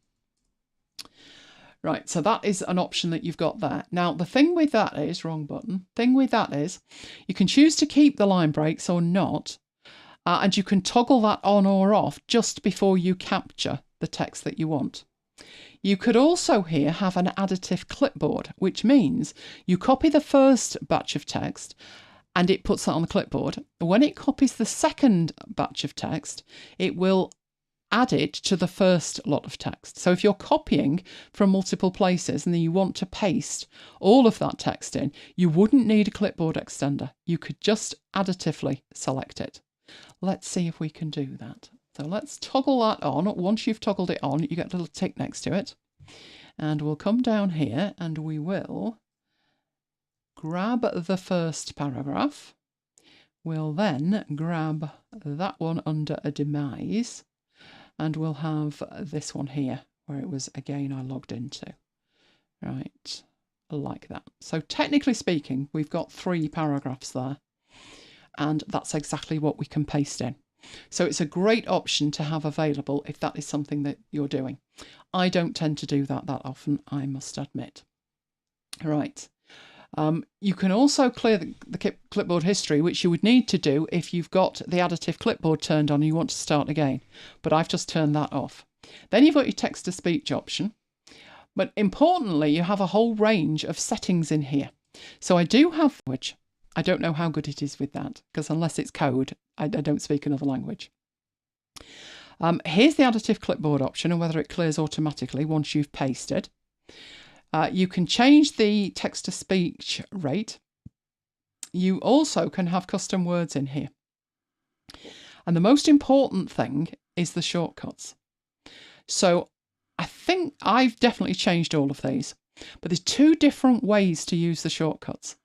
Right, so that is an option that you've got there. Now, the thing with that is, wrong button, thing with that is, you can choose to keep the line breaks or not, and you can toggle that on or off just before you capture the text that you want. You could also here have an additive clipboard, which means you copy the first batch of text and it puts that on the clipboard. When it copies the second batch of text, it will add it to the first lot of text. So if you're copying from multiple places and then you want to paste all of that text in, you wouldn't need a clipboard extender. You could just additively select it. Let's see if we can do that. So let's toggle that on. Once you've toggled it on, you get a little tick next to it. And we'll come down here and we will grab the first paragraph. We'll then grab that one under a demise. And we'll have this one here, where it was, again, I logged into. Right, like that. So technically speaking, we've got 3 paragraphs there. And that's exactly what we can paste in. So it's a great option to have available if that is something that you're doing. I don't tend to do that often, I must admit. Right. You can also clear the clipboard history, which you would need to do if you've got the additive clipboard turned on and you want to start again. But I've just turned that off. Then you've got your text-to-speech option. But importantly, you have a whole range of settings in here. So I do have language. I don't know how good it is with that, because unless it's code, I don't speak another language. Here's the additive clipboard option and whether it clears automatically once you've pasted. You can change the text-to-speech rate. You also can have custom words in here. And the most important thing is the shortcuts. So I think I've definitely changed all of these, but there's 2 different ways to use the shortcuts.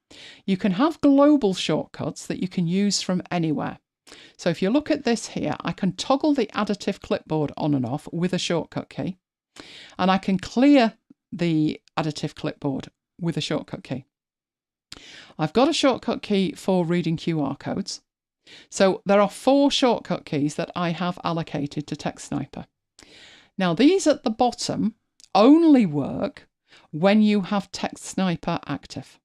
You can have global shortcuts that you can use from anywhere. So if you look at this here, I can toggle the additive clipboard on and off with a shortcut key, and I can clear the additive clipboard with a shortcut key. I've got a shortcut key for reading QR codes. So there are 4 shortcut keys that I have allocated to TextSniper. Now these at the bottom only work when you have TextSniper active.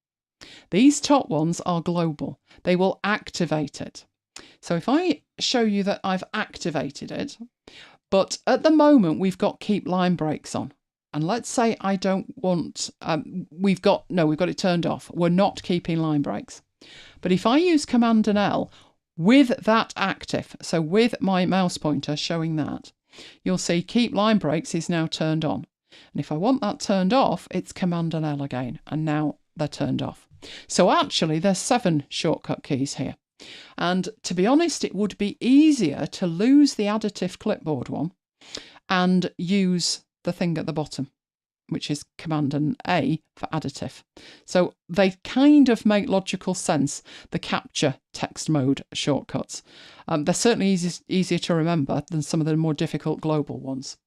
These top ones are global. They will activate it. So if I show you that I've activated it, but at the moment we've got keep line breaks on. And let's say I don't want, we've got it turned off. We're not keeping line breaks. But if I use Command and L with that active, so with my mouse pointer showing that, you'll see keep line breaks is now turned on. And if I want that turned off, it's Command and L again. And now they're turned off. So actually there's 7 shortcut keys here. And to be honest, it would be easier to lose the additive clipboard one and use the thing at the bottom, which is Command and A for additive. So they kind of make logical sense, the capture text mode shortcuts. They're certainly easier to remember than some of the more difficult global ones.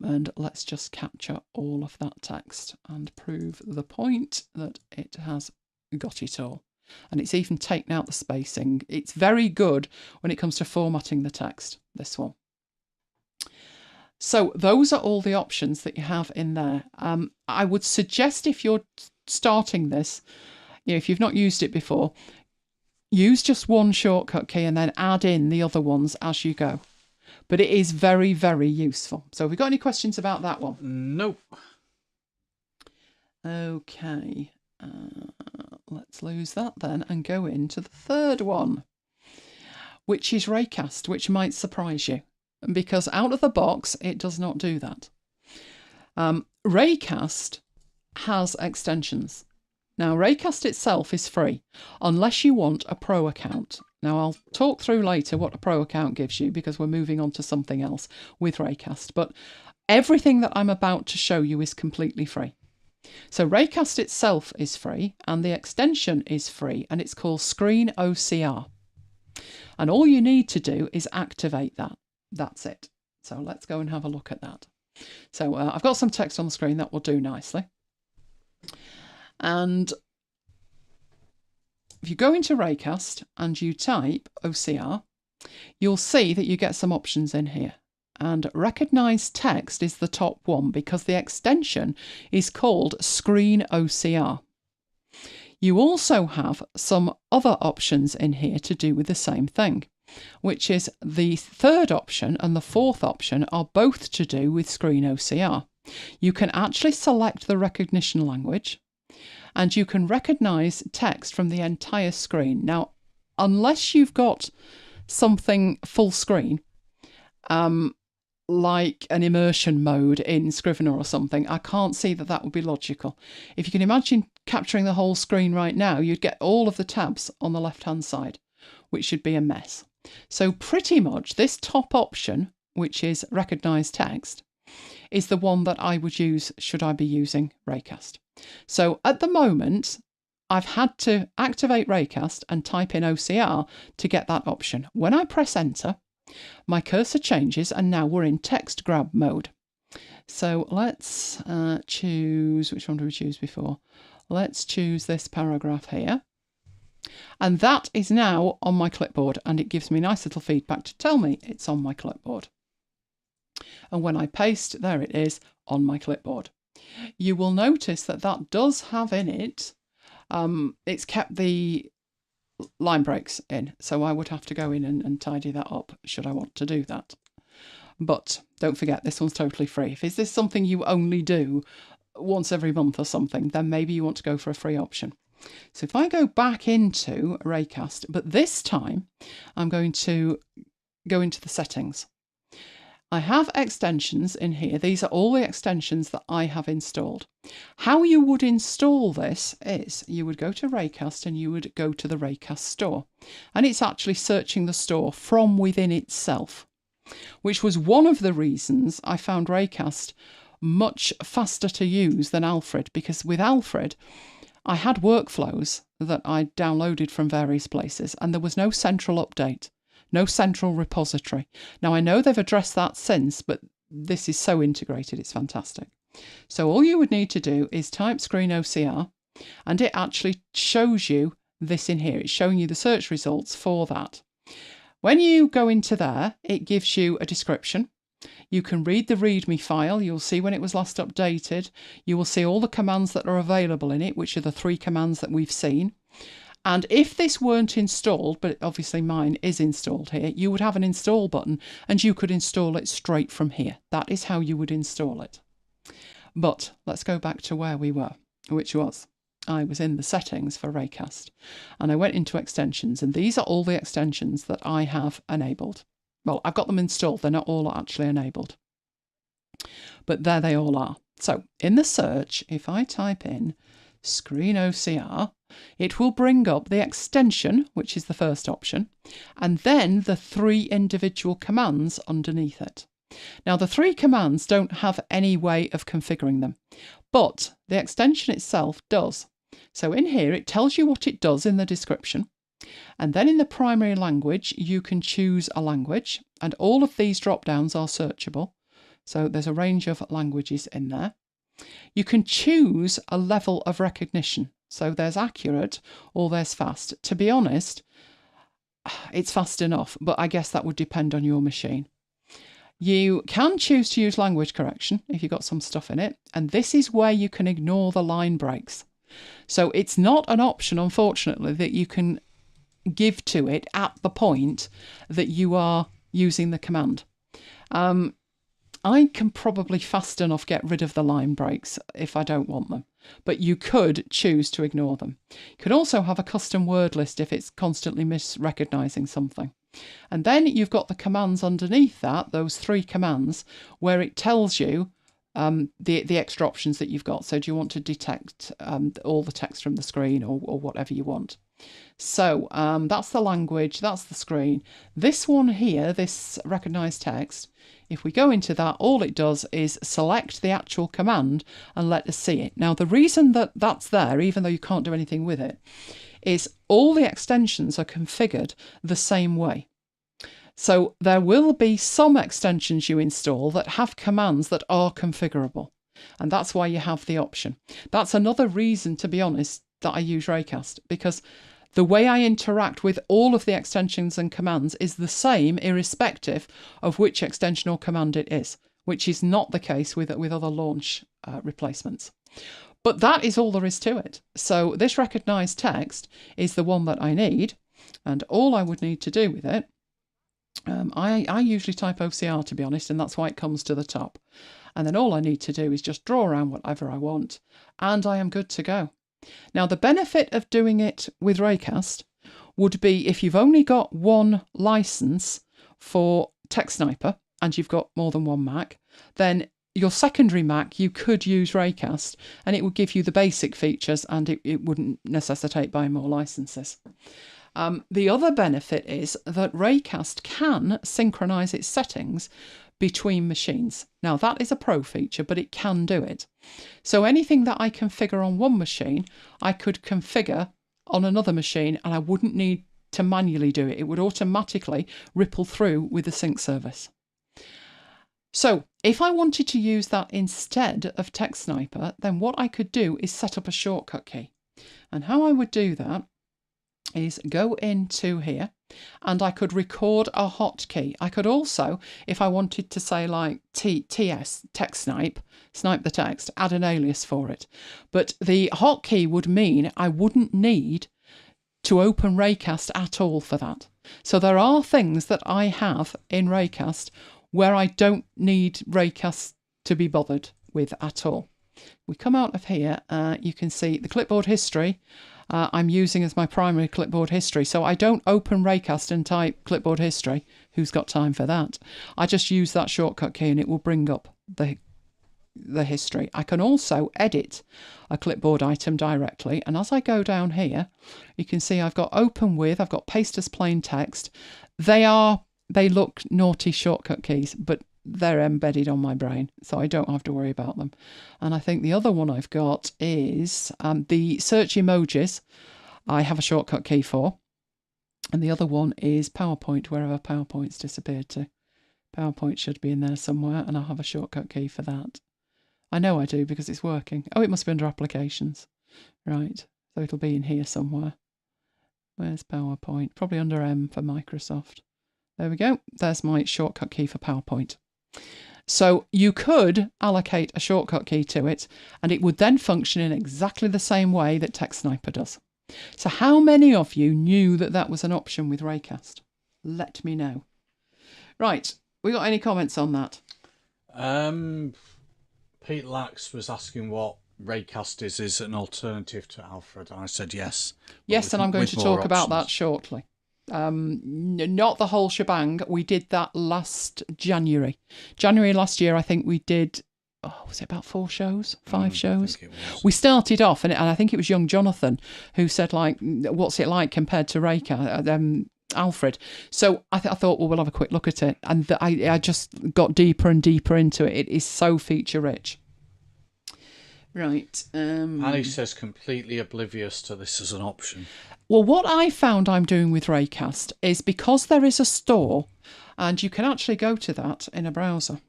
And let's just capture all of that text and prove the point that it has got it all. And it's even taken out the spacing. It's very good when it comes to formatting the text, this one. So those are all the options that you have in there. I would suggest if you're starting this, if you've not used it before, use just one shortcut key and then add in the other ones as you go. But it is very, very useful. So have we got any questions about that one? Nope. Okay. Let's lose that then and go into the third one, which is Raycast, which might surprise you. Because out of the box, it does not do that. Raycast has extensions. Now, Raycast itself is free, unless you want a pro account. Now, I'll talk through later what a pro account gives you, because we're moving on to something else with Raycast. But everything that I'm about to show you is completely free. So Raycast itself is free, and the extension is free, and it's called Screen OCR. And all you need to do is activate that. That's it. So let's go and have a look at that. So I've got some text on the screen that will do nicely. And if you go into Raycast and you type OCR, you'll see that you get some options in here. And recognise text is the top one because the extension is called Screen OCR. You also have some other options in here to do with the same thing, which is the third option and the fourth option are both to do with Screen OCR. You can actually select the recognition language and you can recognise text from the entire screen. Now, unless you've got something full screen, like an immersion mode in Scrivener or something, I can't see that that would be logical. If you can imagine capturing the whole screen right now, you'd get all of the tabs on the left-hand side, which should be a mess. So pretty much this top option, which is recognise text, is the one that I would use should I be using Raycast. So at the moment, I've had to activate Raycast and type in OCR to get that option. When I press enter, my cursor changes and now we're in text grab mode. So let's choose, which one did we choose before? Let's choose this paragraph here. And that is now on my clipboard, and it gives me nice little feedback to tell me it's on my clipboard. And when I paste, there it is on my clipboard. You will notice that that does have in it, it's kept the line breaks in, so I would have to go in and tidy that up should I want to do that. But don't forget, this one's totally free. If is this something you only do once every month or something, then maybe you want to go for a free option. So if I go back into Raycast, but this time I'm going to go into the settings. I have extensions in here. These are all the extensions that I have installed. How you would install this is you would go to Raycast and you would go to the Raycast store. And it's actually searching the store from within itself, which was one of the reasons I found Raycast much faster to use than Alfred, because with Alfred, I had workflows that I downloaded from various places and there was no central update. No central repository. Now, I know they've addressed that since, but this is so integrated, it's fantastic. So all you would need to do is type screen OCR, and it actually shows you this in here. It's showing you the search results for that. When you go into there, it gives you a description. You can read the README file. You'll see when it was last updated. You will see all the commands that are available in it, which are the 3 commands that we've seen. And if this weren't installed, but obviously mine is installed here, you would have an install button and you could install it straight from here. That is how you would install it. But let's go back to where we were, which was I was in the settings for Raycast and I went into extensions, and these are all the extensions that I have enabled. Well, I've got them installed. They're not all actually enabled, but there they all are. So in the search, if I type in screen OCR, it will bring up the extension, which is the first option, and then the 3 individual commands underneath it. Now, the 3 commands don't have any way of configuring them, but the extension itself does. So in here, it tells you what it does in the description. And then in the primary language, you can choose a language, and all of these drop downs are searchable. So there's a range of languages in there. You can choose a level of recognition. So there's accurate or there's fast. To be honest, it's fast enough, but I guess that would depend on your machine. You can choose to use language correction if you've got some stuff in it, and this is where you can ignore the line breaks. So it's not an option, unfortunately, that you can give to it at the point that you are using the command. I can probably fast enough get rid of the line breaks if I don't want them, but you could choose to ignore them. You could also have a custom word list if it's constantly misrecognizing something. And then you've got the commands underneath that, those 3 commands, where it tells you the extra options that you've got. So do you want to detect all the text from the screen or whatever you want? So that's the language, that's the screen. This one here, this recognize text, if we go into that, all it does is select the actual command and let us see it. Now, the reason that that's there, even though you can't do anything with it, is all the extensions are configured the same way. So there will be some extensions you install that have commands that are configurable, and that's why you have the option. That's another reason, to be honest, that I use Raycast, because the way I interact with all of the extensions and commands is the same irrespective of which extension or command it is, which is not the case with other launch replacements. But that is all there is to it. So this recognized text is the one that I need, and all I would need to do with it, I usually type OCR, to be honest, and that's why it comes to the top. And then all I need to do is just draw around whatever I want, and I am good to go. Now, the benefit of doing it with Raycast would be if you've only got one license for TextSniper, and you've got more than one Mac, then your secondary Mac, you could use Raycast and it would give you the basic features and it wouldn't necessitate buying more licenses. The other benefit is that Raycast can synchronize its settings between machines. Now, that is a pro feature, but it can do it. So anything that I configure on one machine, I could configure on another machine and I wouldn't need to manually do it. It would automatically ripple through with the sync service. So if I wanted to use that instead of TextSniper, then what I could do is set up a shortcut key. And how I would do that is go into here and I could record a hotkey. I could also, if I wanted to say like TS, text snipe the text, add an alias for it. But the hotkey would mean I wouldn't need to open Raycast at all for that. So there are things that I have in Raycast where I don't need Raycast to be bothered with at all. We come out of here, you can see the clipboard history I'm using as my primary clipboard history. So I don't open Raycast and type clipboard history. Who's got time for that? I just use that shortcut key and it will bring up the history. I can also edit a clipboard item directly. And as I go down here, you can see I've got open with, I've got paste as plain text. They look naughty shortcut keys, but they're embedded on my brain, so I don't have to worry about them. And I think the other one I've got is the search emojis. I have a shortcut key for. And the other one is PowerPoint, wherever PowerPoint's disappeared to. PowerPoint should be in there somewhere, and I'll have a shortcut key for that. I know I do because it's working. Oh, it must be under applications. Right, so it'll be in here somewhere. Where's PowerPoint? Probably under M for Microsoft. There we go. There's my shortcut key for PowerPoint. So you could allocate a shortcut key to it, and it would then function in exactly the same way that TextSniper does. So how many of you knew that that was an option with Raycast? Let me know. Right, we got any comments on that? Pete Lax was asking what Raycast is an alternative to Alfred. I said yes. Yes, and I'm going to talk about that shortly. Not the whole shebang. We did that last January. January last year, I think we did, was it about 4 shows? 5 shows? I think it was. We started off, and I think it was young Jonathan who said, like, what's it like compared to Raycast, Alfred? So I thought, well, we'll have a quick look at it. And I just got deeper and deeper into it. It is so feature rich. Right. Annie says completely oblivious to this as an option. Well, what I found I'm doing with Raycast is because there is a store, and you can actually go to that in a browser.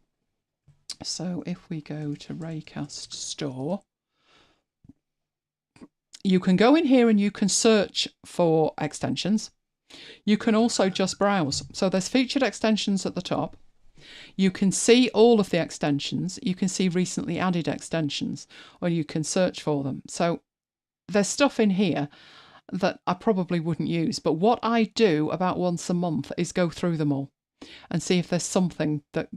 So if we go to Raycast store, you can go in here and you can search for extensions. You can also just browse. So there's featured extensions at the top. You can see all of the extensions. You can see recently added extensions, or you can search for them. So there's stuff in here that I probably wouldn't use. But what I do about once a month is go through them all and see if there's something that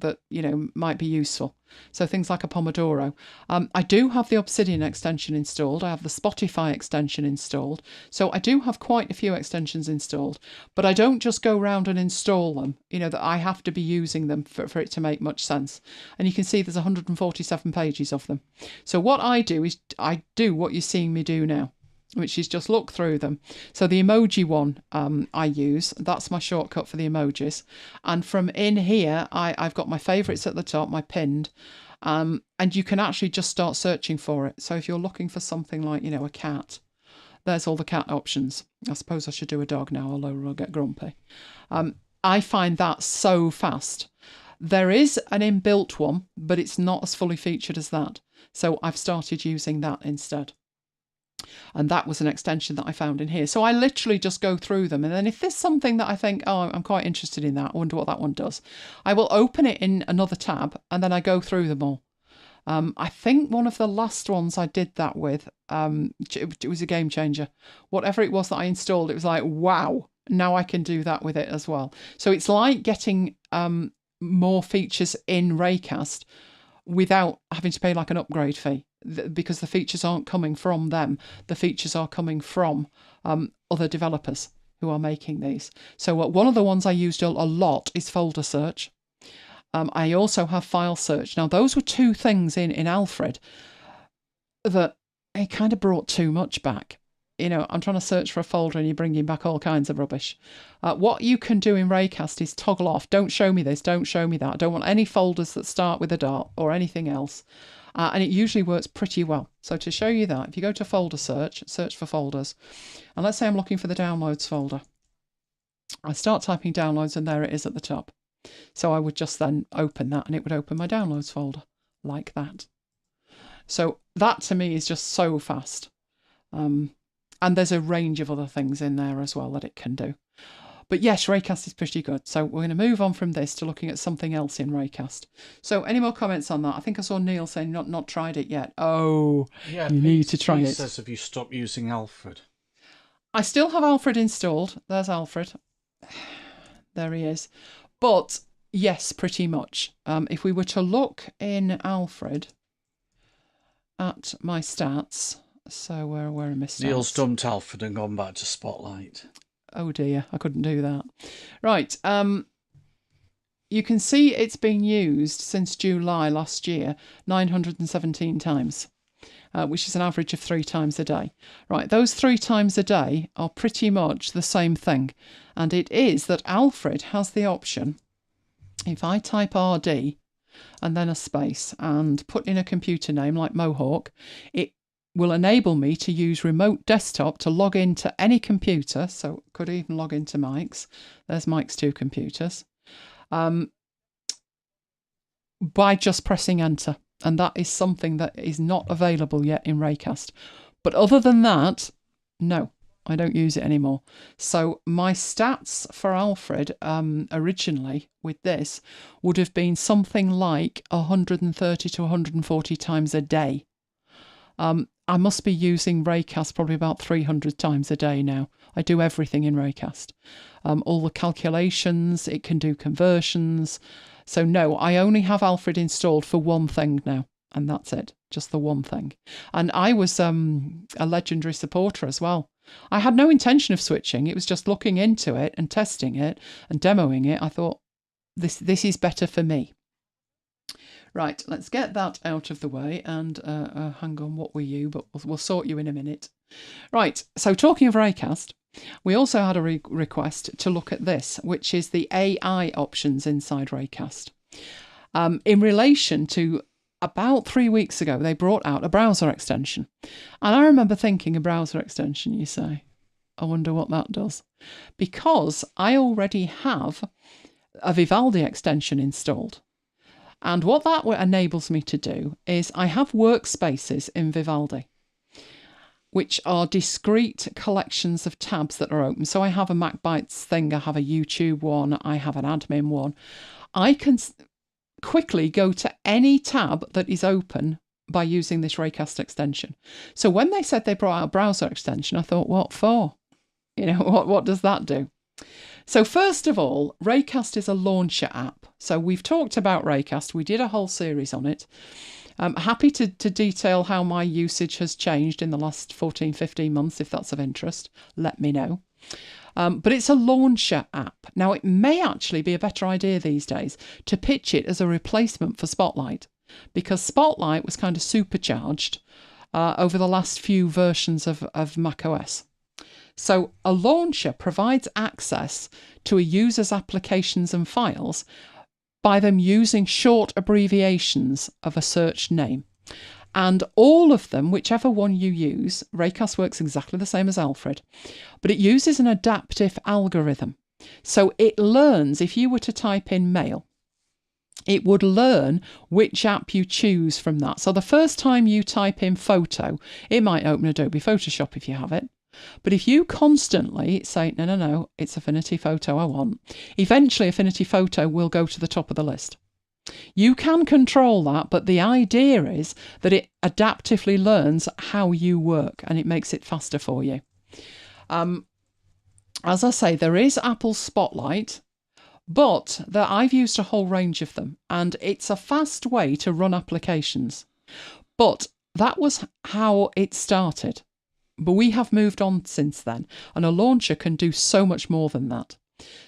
might be useful. So things like a Pomodoro. I do have the Obsidian extension installed. I have the Spotify extension installed. So I do have quite a few extensions installed, but I don't just go around and install them, that I have to be using them for it to make much sense. And you can see there's 147 pages of them. So what I do is I do what you're seeing me do now, which is just look through them. So the emoji one I use, that's my shortcut for the emojis. And from in here, I've got my favourites at the top, my pinned, and you can actually just start searching for it. So if you're looking for something like, a cat, there's all the cat options. I suppose I should do a dog now, although I'll get grumpy. I find that so fast. There is an inbuilt one, but it's not as fully featured as that. So I've started using that instead. And that was an extension that I found in here. So I literally just go through them. And then if there's something that I think, I'm quite interested in that, I wonder what that one does, I will open it in another tab and then I go through them all. I think one of the last ones I did that with, it was a game changer. Whatever it was that I installed, it was like, wow, now I can do that with it as well. So it's like getting more features in Raycast without having to pay like an upgrade fee, because the features aren't coming from them. The features are coming from other developers who are making these. So one of the ones I used a lot is folder search. I also have file search. Now, those were two things in Alfred that it kind of brought too much back. I'm trying to search for a folder and you're bringing back all kinds of rubbish. What you can do in Raycast is toggle off. Don't show me this. Don't show me that. I don't want any folders that start with a dot or anything else. And it usually works pretty well. So to show you that, if you go to folder search for folders, and let's say I'm looking for the downloads folder. I start typing downloads and there it is at the top. So I would just then open that and it would open my downloads folder like that. So that to me is just so fast. And there's a range of other things in there as well that it can do. But yes, Raycast is pretty good. So we're going to move on from this to looking at something else in Raycast. So any more comments on that? I think I saw Neil saying not tried it yet. Oh, yeah, you need to try it. Says, have you stopped using Alfred? I still have Alfred installed. There's Alfred. There he is. But yes, pretty much. If we were to look in Alfred at my stats... So where are my stats? Neil's dumped Alfred and gone back to Spotlight. Oh dear, I couldn't do that. Right, you can see it's been used since July last year 917 times, which is an average of 3 times a day. Right, those 3 times a day are pretty much the same thing. And it is that Alfred has the option, if I type RD and then a space and put in a computer name like Mohawk, it will enable me to use remote desktop to log into any computer. So could even log into Mike's. There's Mike's 2 computers. By just pressing enter. And that is something that is not available yet in Raycast. But other than that, no, I don't use it anymore. So my stats for Alfred originally with this would have been something like 130 to 140 times a day. I must be using Raycast probably about 300 times a day now. I do everything in Raycast. All the calculations, it can do conversions. So no, I only have Alfred installed for one thing now, and that's it, just the one thing. And I was a legendary supporter as well. I had no intention of switching. It was just looking into it and testing it and demoing it. I thought, this is better for me. Right, let's get that out of the way and hang on, what were you? But we'll sort you in a minute. Right, so talking of Raycast, we also had a request to look at this, which is the AI options inside Raycast. In relation to about 3 weeks ago, they brought out a browser extension. And I remember thinking, a browser extension, you say? I wonder what that does. Because I already have a Vivaldi extension installed. And what that enables me to do is I have workspaces in Vivaldi, which are discrete collections of tabs that are open. So I have a MacBites thing, I have a YouTube one, I have an admin one. I can quickly go to any tab that is open by using this Raycast extension. So when they said they brought out a browser extension, I thought, what for? What does that do? So first of all, Raycast is a launcher app. So we've talked about Raycast. We did a whole series on it. I'm happy to detail how my usage has changed in the last 14, 15 months. If that's of interest, let me know. But it's a launcher app. Now, it may actually be a better idea these days to pitch it as a replacement for Spotlight, because Spotlight was kind of supercharged over the last few versions of macOS. So a launcher provides access to a user's applications and files by them using short abbreviations of a search name. And all of them, whichever one you use, Raycast works exactly the same as Alfred, but it uses an adaptive algorithm. So it learns, if you were to type in mail, it would learn which app you choose from that. So the first time you type in photo, it might open Adobe Photoshop if you have it. But if you constantly say, no, it's Affinity Photo I want, eventually Affinity Photo will go to the top of the list. You can control that, but the idea is that it adaptively learns how you work and it makes it faster for you. As I say, there is Apple Spotlight, but I've used a whole range of them, and it's a fast way to run applications. But that was how it started. But we have moved on since then, and a launcher can do so much more than that.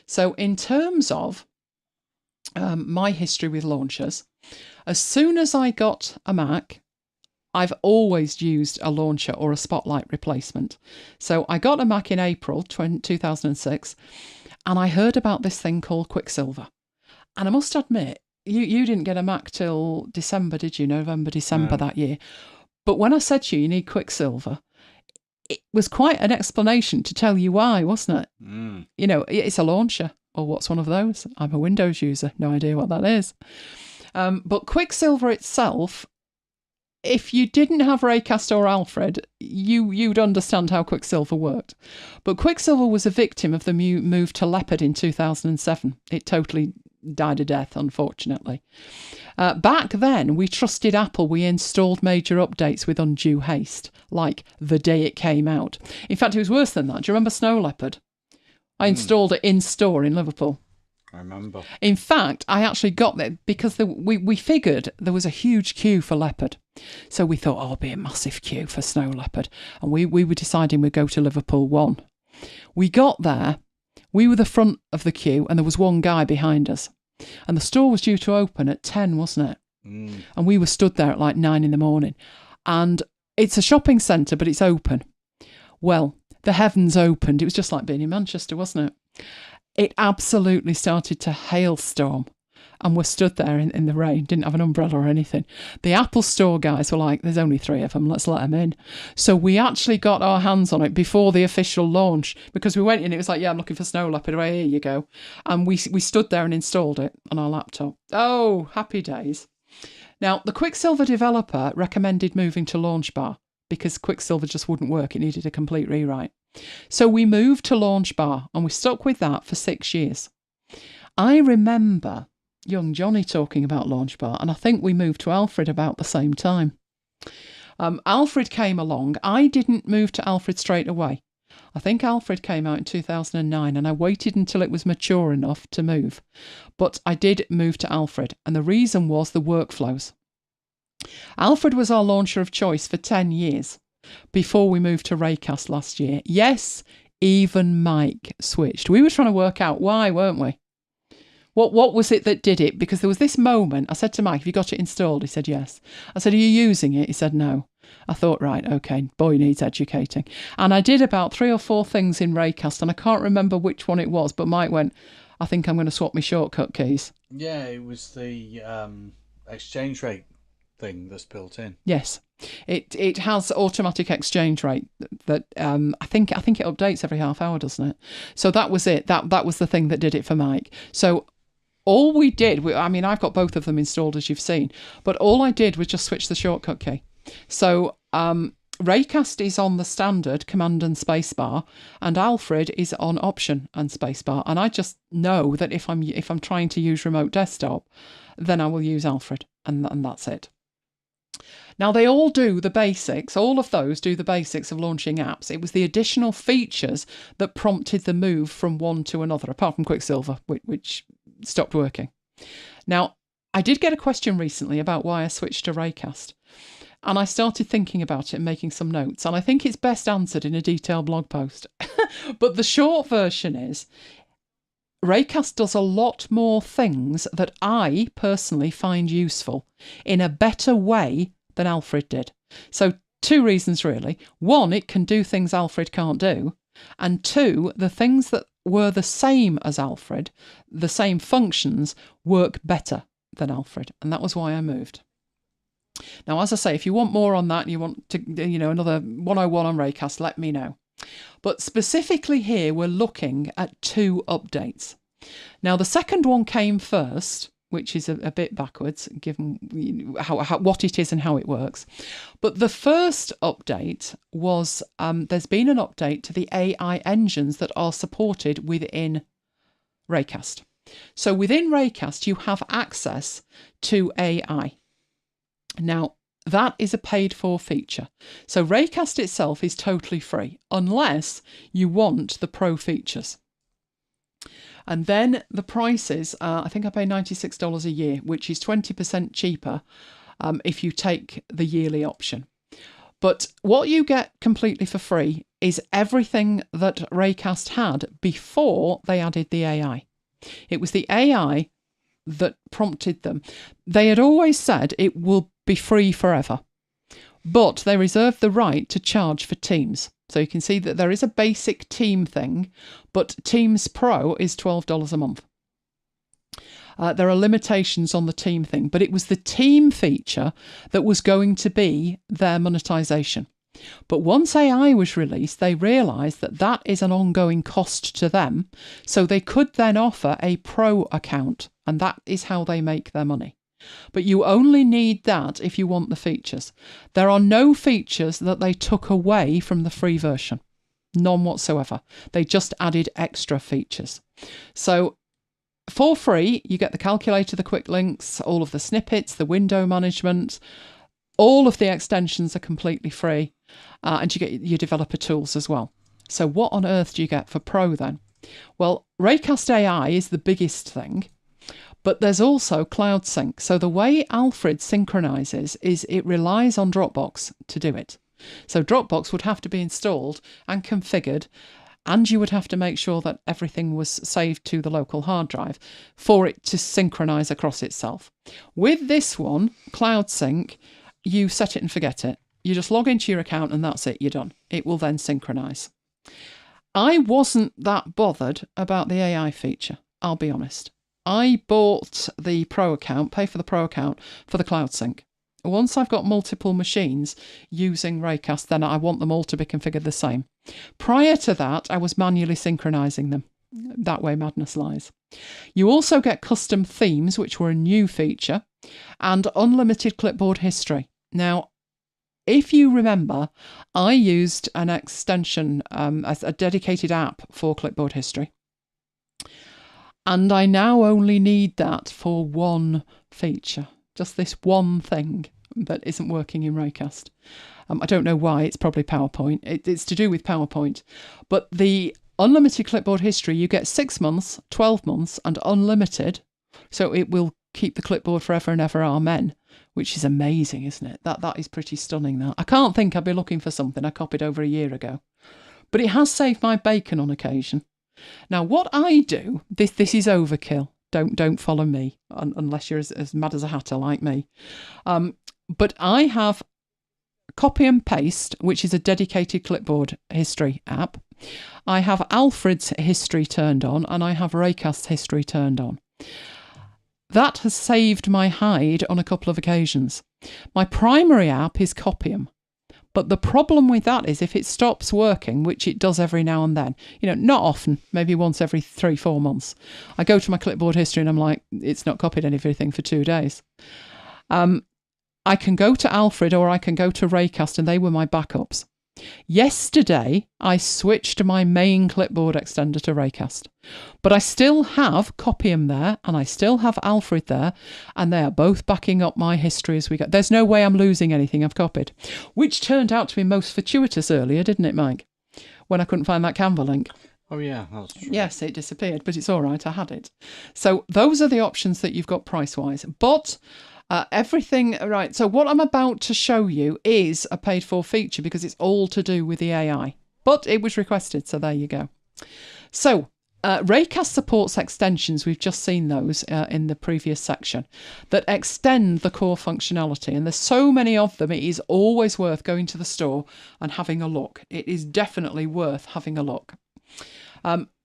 So in terms of my history with launchers. As soon as I got a Mac, I've always used a launcher or a Spotlight replacement. So I got a Mac in April 2006, and I heard about this thing called Quicksilver. And I must admit, you didn't get a Mac till December, did you? November, December that year. But when I said to you, you need Quicksilver, it was quite an explanation to tell you why, wasn't it? You know, it's a launcher. Or what's one of those? I'm a Windows user. No idea what that is. But Quicksilver itself, if you didn't have Raycast or Alfred, you'd understand how Quicksilver worked. But Quicksilver was a victim of the move to Leopard in 2007. It totally died a death, unfortunately. Back then, we trusted Apple. We installed major updates with undue haste, like the day it came out. In fact, it was worse than that. Do you remember Snow Leopard? I installed it in store in Liverpool. I remember. In fact, I actually got there because we figured there was a huge queue for Leopard. So we thought, it'll be a massive queue for Snow Leopard. And we were deciding we'd go to Liverpool 1. We got there, we were the front of the queue, and there was one guy behind us. And the store was due to open at 10, wasn't it? And we were stood there at like 9 in the morning. And it's a shopping centre, but it's open. Well, the heavens opened. It was just like being in Manchester, wasn't it? It absolutely started to hailstorm, and we're stood there in the rain, didn't have an umbrella or anything. The Apple Store guys were like, there's only 3 of them, let's let them in. So we actually got our hands on it before the official launch, because we went in, it was like, yeah, I'm looking for Snow Leopard, well, here you go. And we stood there and installed it on our laptop. Oh, happy days. Now, the Quicksilver developer recommended moving to Launch Bar, because Quicksilver just wouldn't work, it needed a complete rewrite. So we moved to Launch Bar, and we stuck with that for 6 years. I remember young Johnny talking about Launch Bar, and I think we moved to Alfred about the same time. Alfred came along. I didn't move to Alfred straight away. I think Alfred came out in 2009, and I waited until it was mature enough to move. But I did move to Alfred, and the reason was the workflows. Alfred was our launcher of choice for 10 years. Before we moved to Raycast last year. Yes, even Mike switched. We were trying to work out why, weren't we? What was it that did it? Because there was this moment, I said to Mike, have you got it installed? He said, yes. I said, are you using it? He said, no. I thought, right, okay, boy needs educating. And I did about 3 or 4 things in Raycast, and I can't remember which one it was, but Mike went, I think I'm going to swap my shortcut keys. Yeah, it was the exchange rate thing that's built in. Yes. It has automatic exchange rate that I think it updates every half hour, doesn't it? So that was it. That was the thing that did it for Mike. So all we did, I've got both of them installed, as you've seen, but all I did was just switch the shortcut key. So Raycast is on the standard Command and Spacebar, and Alfred is on Option and Spacebar. And I just know that if I'm trying to use remote desktop, then I will use Alfred, and that's it. Now, they all do the basics. All of those do the basics of launching apps. It was the additional features that prompted the move from one to another, apart from Quicksilver, which stopped working. Now, I did get a question recently about why I switched to Raycast, and I started thinking about it and making some notes, and I think it's best answered in a detailed blog post. But the short version is, Raycast does a lot more things that I personally find useful in a better way than Alfred did. So 2 reasons really. 1, it can do things Alfred can't do. And 2, the things that were the same as Alfred, the same functions, work better than Alfred. And that was why I moved. Now, as I say, if you want more on that and you want to, another 101 on Raycast, let me know. But specifically here, we're looking at 2 updates. Now, the second one came first, which is a bit backwards, given what it is and how it works. But the first update was, there's been an update to the AI engines that are supported within Raycast. So within Raycast, you have access to AI. Now, that is a paid-for feature. So Raycast itself is totally free, unless you want the pro features. And then the prices, I think I pay $96 a year, which is 20% cheaper if you take the yearly option. But what you get completely for free is everything that Raycast had before they added the AI. It was the AI that prompted them. They had always said it will be free forever, but they reserved the right to charge for Teams. So you can see that there is a basic team thing, but Teams Pro is $12 a month. There are limitations on the team thing, but it was the team feature that was going to be their monetization. But once AI was released, they realised that that is an ongoing cost to them, so they could then offer a pro account, and that is how they make their money. But you only need that if you want the features. There are no features that they took away from the free version. None whatsoever. They just added extra features. So for free, you get the calculator, the quick links, all of the snippets, the window management. All of the extensions are completely free, and you get your developer tools as well. So what on earth do you get for Pro then? Well, Raycast AI is the biggest thing, but there's also Cloud Sync. So the way Alfred synchronizes is it relies on Dropbox to do it. So Dropbox would have to be installed and configured, and you would have to make sure that everything was saved to the local hard drive for it to synchronize across itself. With this one, Cloud Sync, you set it and forget it. You just log into your account and that's it, you're done. It will then synchronize. I wasn't that bothered about the AI feature, I'll be honest. I bought the Pro account, pay for the Pro account for the Cloud Sync. Once I've got multiple machines using Raycast, then I want them all to be configured the same. Prior to that, I was manually synchronizing them. That way madness lies. You also get custom themes, which were a new feature, and unlimited clipboard history. Now, if you remember, I used an extension, as a dedicated app for clipboard history. And I now only need that for one feature. Just this one thing that isn't working in Raycast. I don't know why, it's probably PowerPoint. It's to do with PowerPoint. But the unlimited clipboard history, you get 6 months, 12 months, and unlimited. So it will keep the clipboard forever and ever, amen. Which is amazing, isn't it? That is pretty stunning, that. I can't think I'd be looking for something I copied over a year ago. But it has saved my bacon on occasion. Now, what I do, this is overkill. Don't follow me, unless you're as mad as a hatter like me. But I have Copy and Paste, which is a dedicated clipboard history app. I have Alfred's history turned on, and I have Raycast's history turned on. That has saved my hide on a couple of occasions. My primary app is Copy 'em. But the problem with that is if it stops working, which it does every now and then, not often, maybe once every 3-4 months, I go to my clipboard history and I'm like, it's not copied anything for 2 days. I can go to Alfred or I can go to Raycast, and they were my backups. Yesterday, I switched my main clipboard extender to Raycast, but I still have Copy 'em there, and I still have Alfred there, and they are both backing up my history as we go. There's no way I'm losing anything I've copied, which turned out to be most fortuitous earlier, didn't it, Mike? When I couldn't find that Canva link. Oh yeah, that's true. Yes, it disappeared, but it's all right, I had it. So those are the options that you've got price-wise, but everything, right, so what I'm about to show you is a paid-for feature because it's all to do with the AI. But it was requested, so there you go. So, Raycast supports extensions, we've just seen those in the previous section, that extend the core functionality. And there's so many of them, it is always worth going to the store and having a look. It is definitely worth having a look.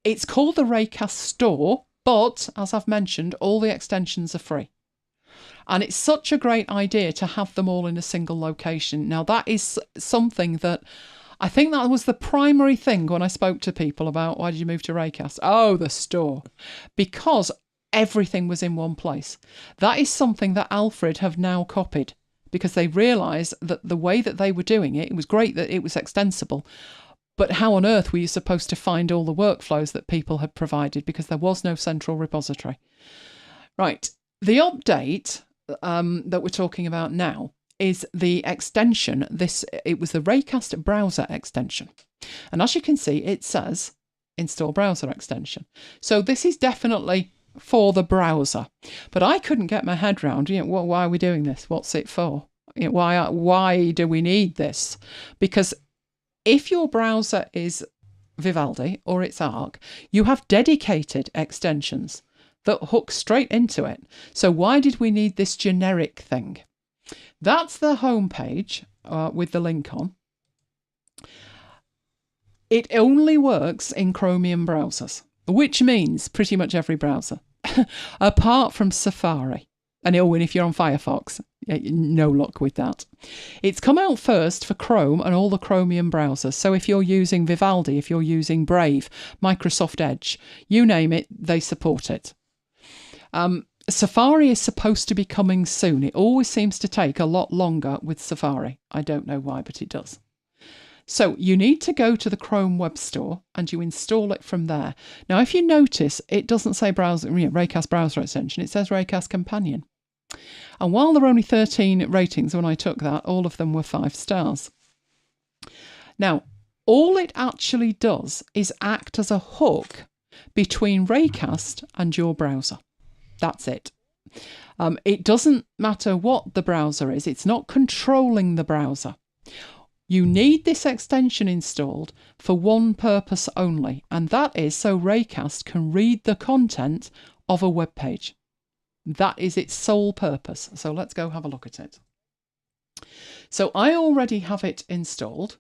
It's called the Raycast Store, but, as I've mentioned, all the extensions are free. And it's such a great idea to have them all in a single location. Now, that is something that I think that was the primary thing when I spoke to people about why did you move to Raycast? Oh, the store. Because everything was in one place. That is something that Alfred have now copied because they realised that the way that they were doing it, it was great that it was extensible. But how on earth were you supposed to find all the workflows that people had provided because there was no central repository? Right. The update that we're talking about now is the extension. It was the Raycast browser extension. And as you can see, it says install browser extension. So this is definitely for the browser. But I couldn't get my head around, why are we doing this? What's it for? Why do we need this? Because if your browser is Vivaldi or it's Arc, you have dedicated extensions that hook straight into it. So why did we need this generic thing? That's the home page with the link on. It only works in Chromium browsers, which means pretty much every browser, apart from Safari. And if you're on Firefox, no luck with that. It's come out first for Chrome and all the Chromium browsers. So if you're using Vivaldi, if you're using Brave, Microsoft Edge, you name it, they support it. Safari is supposed to be coming soon. It always seems to take a lot longer with Safari. I don't know why, but it does. So you need to go to the Chrome Web Store and you install it from there. Now, if you notice, it doesn't say Raycast browser extension. It says Raycast Companion. And while there were only 13 ratings when I took that, all of them were 5 stars. Now, all it actually does is act as a hook between Raycast and your browser. That's it. It doesn't matter what the browser is. It's not controlling the browser. You need this extension installed for one purpose only, and that is so Raycast can read the content of a web page. That is its sole purpose. So let's go have a look at it. So I already have it installed.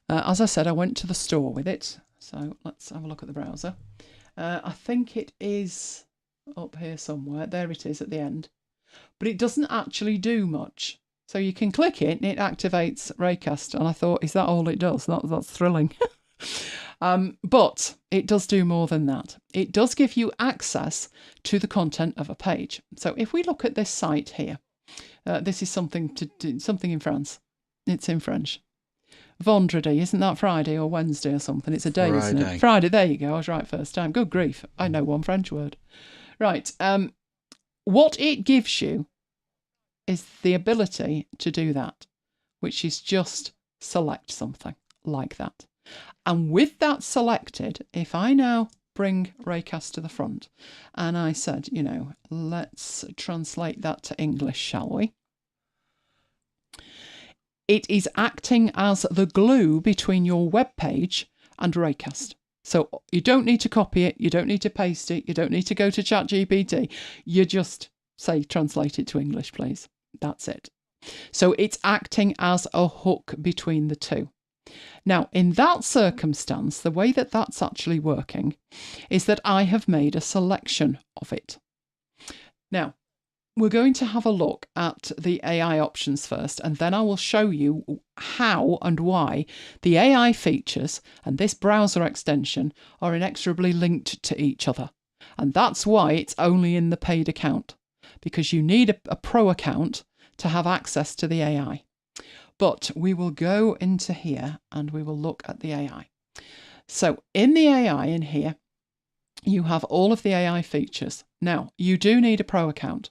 As I said, I went to the store with it. So let's have a look at the browser. I think it is up here somewhere. There it is at the end. But it doesn't actually do much. So you can click it and it activates Raycast. And I thought, is that all it does? That's thrilling. But it does do more than that. It does give you access to the content of a page. So if we look at this site here, this is something in France. It's in French. Vendredi, isn't that Friday or Wednesday or something? It's a day, Friday. Isn't it? Friday, there you go. I was right first time. Good grief. I know one French word. Right. What it gives you is the ability to do that, which is just select something like that. And with that selected, if I now bring Raycast to the front and I said, let's translate that to English, shall we? It is acting as the glue between your web page and Raycast. So you don't need to copy it, you don't need to paste it, you don't need to go to ChatGPT. You just say, translate it to English, please. That's it. So it's acting as a hook between the two. Now, in that circumstance, the way that that's actually working is that I have made a selection of it. Now, we're going to have a look at the AI options first, and then I will show you how and why the AI features and this browser extension are inexorably linked to each other. And that's why it's only in the paid account, because you need a pro account to have access to the AI. But we will go into here and we will look at the AI. So in the AI in here, you have all of the AI features. Now, you do need a pro account.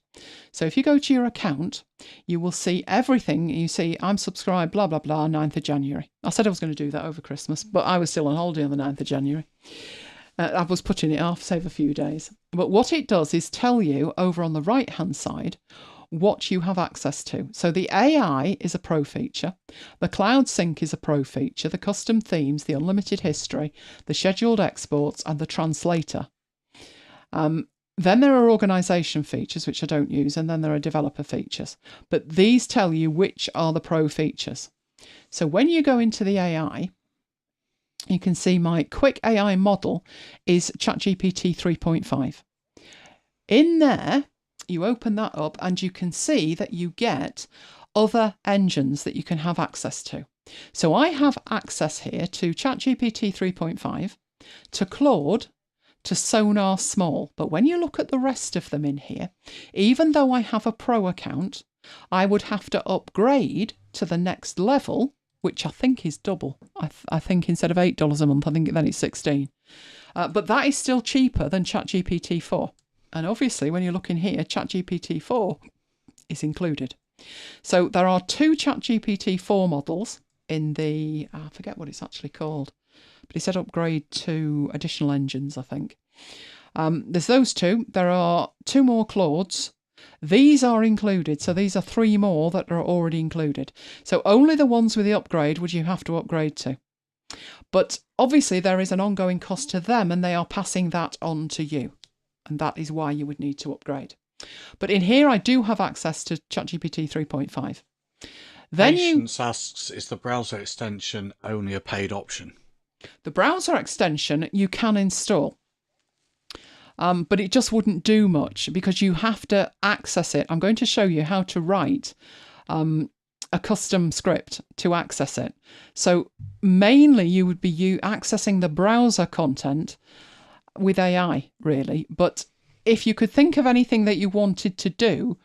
So if you go to your account, you will see everything. You see, I'm subscribed, blah, blah, blah, 9th of January. I said I was going to do that over Christmas, but I was still on holiday on the 9th of January. I was putting it off, save a few days. But what it does is tell you over on the right-hand side what you have access to. So the AI is a pro feature, the cloud sync is a pro feature, the custom themes, the unlimited history, the scheduled exports, and the translator. Then there are organization features, which I don't use, and then there are developer features. But these tell you which are the pro features. So when you go into the AI, you can see my quick AI model is ChatGPT 3.5. In there, you open that up and you can see that you get other engines that you can have access to. So I have access here to ChatGPT 3.5, to Claude, to Sonar Small. But when you look at the rest of them in here, even though I have a pro account, I would have to upgrade to the next level, which I think is double. I think instead of $8 a month, I think then it's 16. But that is still cheaper than ChatGPT 4. And obviously, when you look in here, ChatGPT 4 is included. So there are 2 ChatGPT 4 models in the, I forget what it's actually called, but it said upgrade to additional engines, I think. There's those 2. There are 2 more Claudes. These are included. So these are 3 more that are already included. So only the ones with the upgrade would you have to upgrade to. But obviously there is an ongoing cost to them and they are passing that on to you. And that is why you would need to upgrade. But in here, I do have access to ChatGPT 3.5. Then Patience asks, is the browser extension only a paid option? The browser extension you can install. But it just wouldn't do much because you have to access it. I'm going to show you how to write a custom script to access it. So mainly you would be accessing the browser content with AI, really. But if you could think of anything that you wanted to do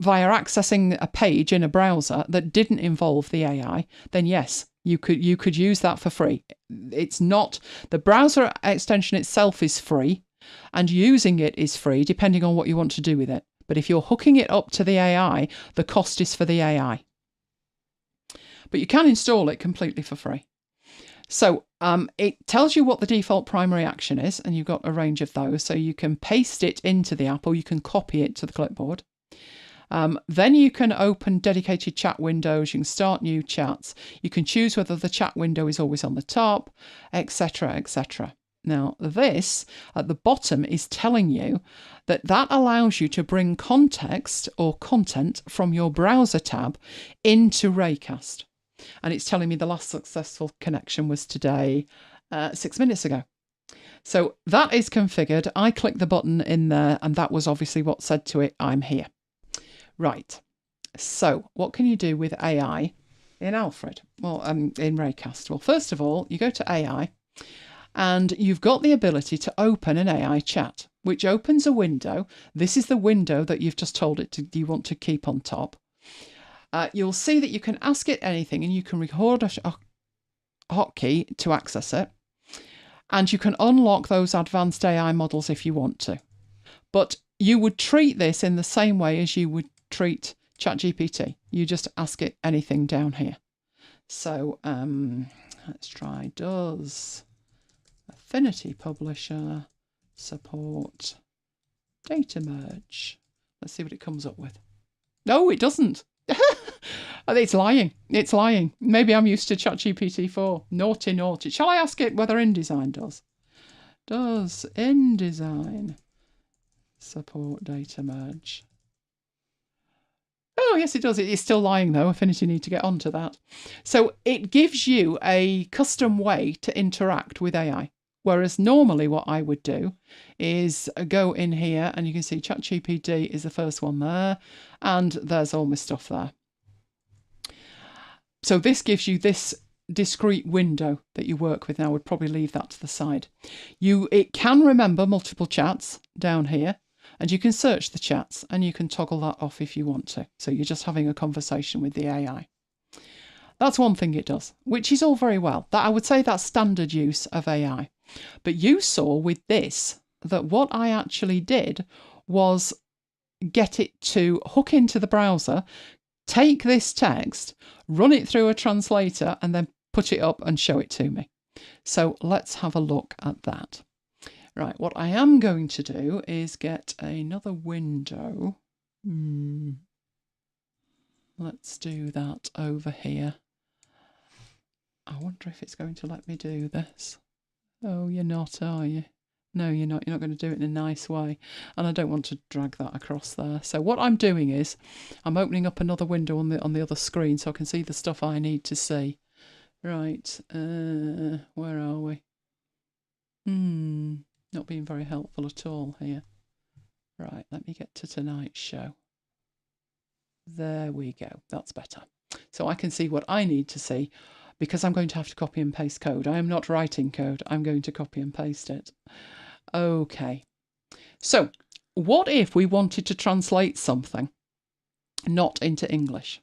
via accessing a page in a browser that didn't involve the AI, then yes, you could use that for free. It's not, the browser extension itself is free, and using it is free depending on what you want to do with it. But if you're hooking it up to the AI, the cost is for the AI. But you can install it completely for free. So it tells you what the default primary action is, and you've got a range of those. So you can paste it into the app or you can copy it to the clipboard. Then you can open dedicated chat windows, you can start new chats, you can choose whether the chat window is always on the top, etc., etc. Now this at the bottom is telling you that allows you to bring context or content from your browser tab into Raycast. And it's telling me the last successful connection was today, 6 minutes ago. So that is configured. I clicked the button in there and that was obviously what said to it, I'm here. Right, so what can you do with AI in Alfred? Well, in Raycast. Well, first of all, you go to AI and you've got the ability to open an AI chat, which opens a window. This is the window that you've just told it you want to keep on top. You'll see that you can ask it anything and you can record a hotkey to access it. And you can unlock those advanced AI models if you want to. But you would treat this in the same way as you would treat ChatGPT. You just ask it anything down here. So let's try, does Affinity Publisher support data merge? Let's see what it comes up with. No, it doesn't. It's lying. It's lying. Maybe I'm used to ChatGPT 4. Naughty, naughty. Shall I ask it whether InDesign does? Does InDesign support data merge? Oh, yes, it does. It's still lying, though. Affinity need to get onto that. So it gives you a custom way to interact with AI. Whereas normally what I would do is go in here and you can see ChatGPT is the first one there. And there's all my stuff there. So this gives you this discrete window that you work with. Now I would probably leave that to the side. It can remember multiple chats down here. And you can search the chats and you can toggle that off if you want to. So you're just having a conversation with the AI. That's one thing it does, which is all very well. That I would say that's standard use of AI. But you saw with this that what I actually did was get it to hook into the browser, take this text, run it through a translator, and then put it up and show it to me. So let's have a look at that. Right, what I am going to do is get another window. Let's do that over here. I wonder if it's going to let me do this. Oh, you're not, are you? No, you're not. You're not going to do it in a nice way. And I don't want to drag that across there. So what I'm doing is I'm opening up another window on the other screen so I can see the stuff I need to see. Right, where are we? Not being very helpful at all here. Right, let me get to tonight's show. There we go. That's better. So I can see what I need to see because I'm going to have to copy and paste code. I am not writing code. I'm going to copy and paste it. Okay. So what if we wanted to translate something not into English?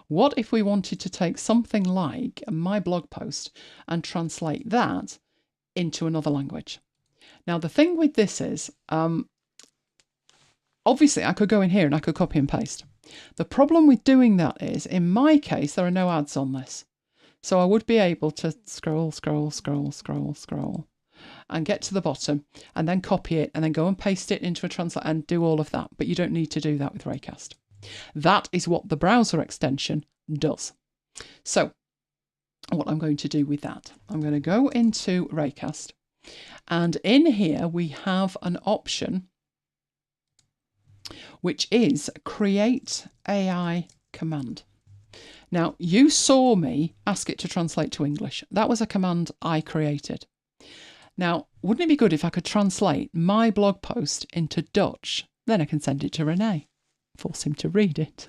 What if we wanted to take something like my blog post and translate that into another language? Now, the thing with this is, obviously, I could go in here and I could copy and paste. The problem with doing that is, in my case, there are no ads on this. So I would be able to scroll, and get to the bottom and then copy it and then go and paste it into a translator and do all of that. But you don't need to do that with Raycast. That is what the browser extension does. So what I'm going to do with that, I'm going to go into Raycast. And in here, we have an option which is create AI command. Now, you saw me ask it to translate to English. That was a command I created. Now, wouldn't it be good if I could translate my blog post into Dutch? Then I can send it to Renee, force him to read it.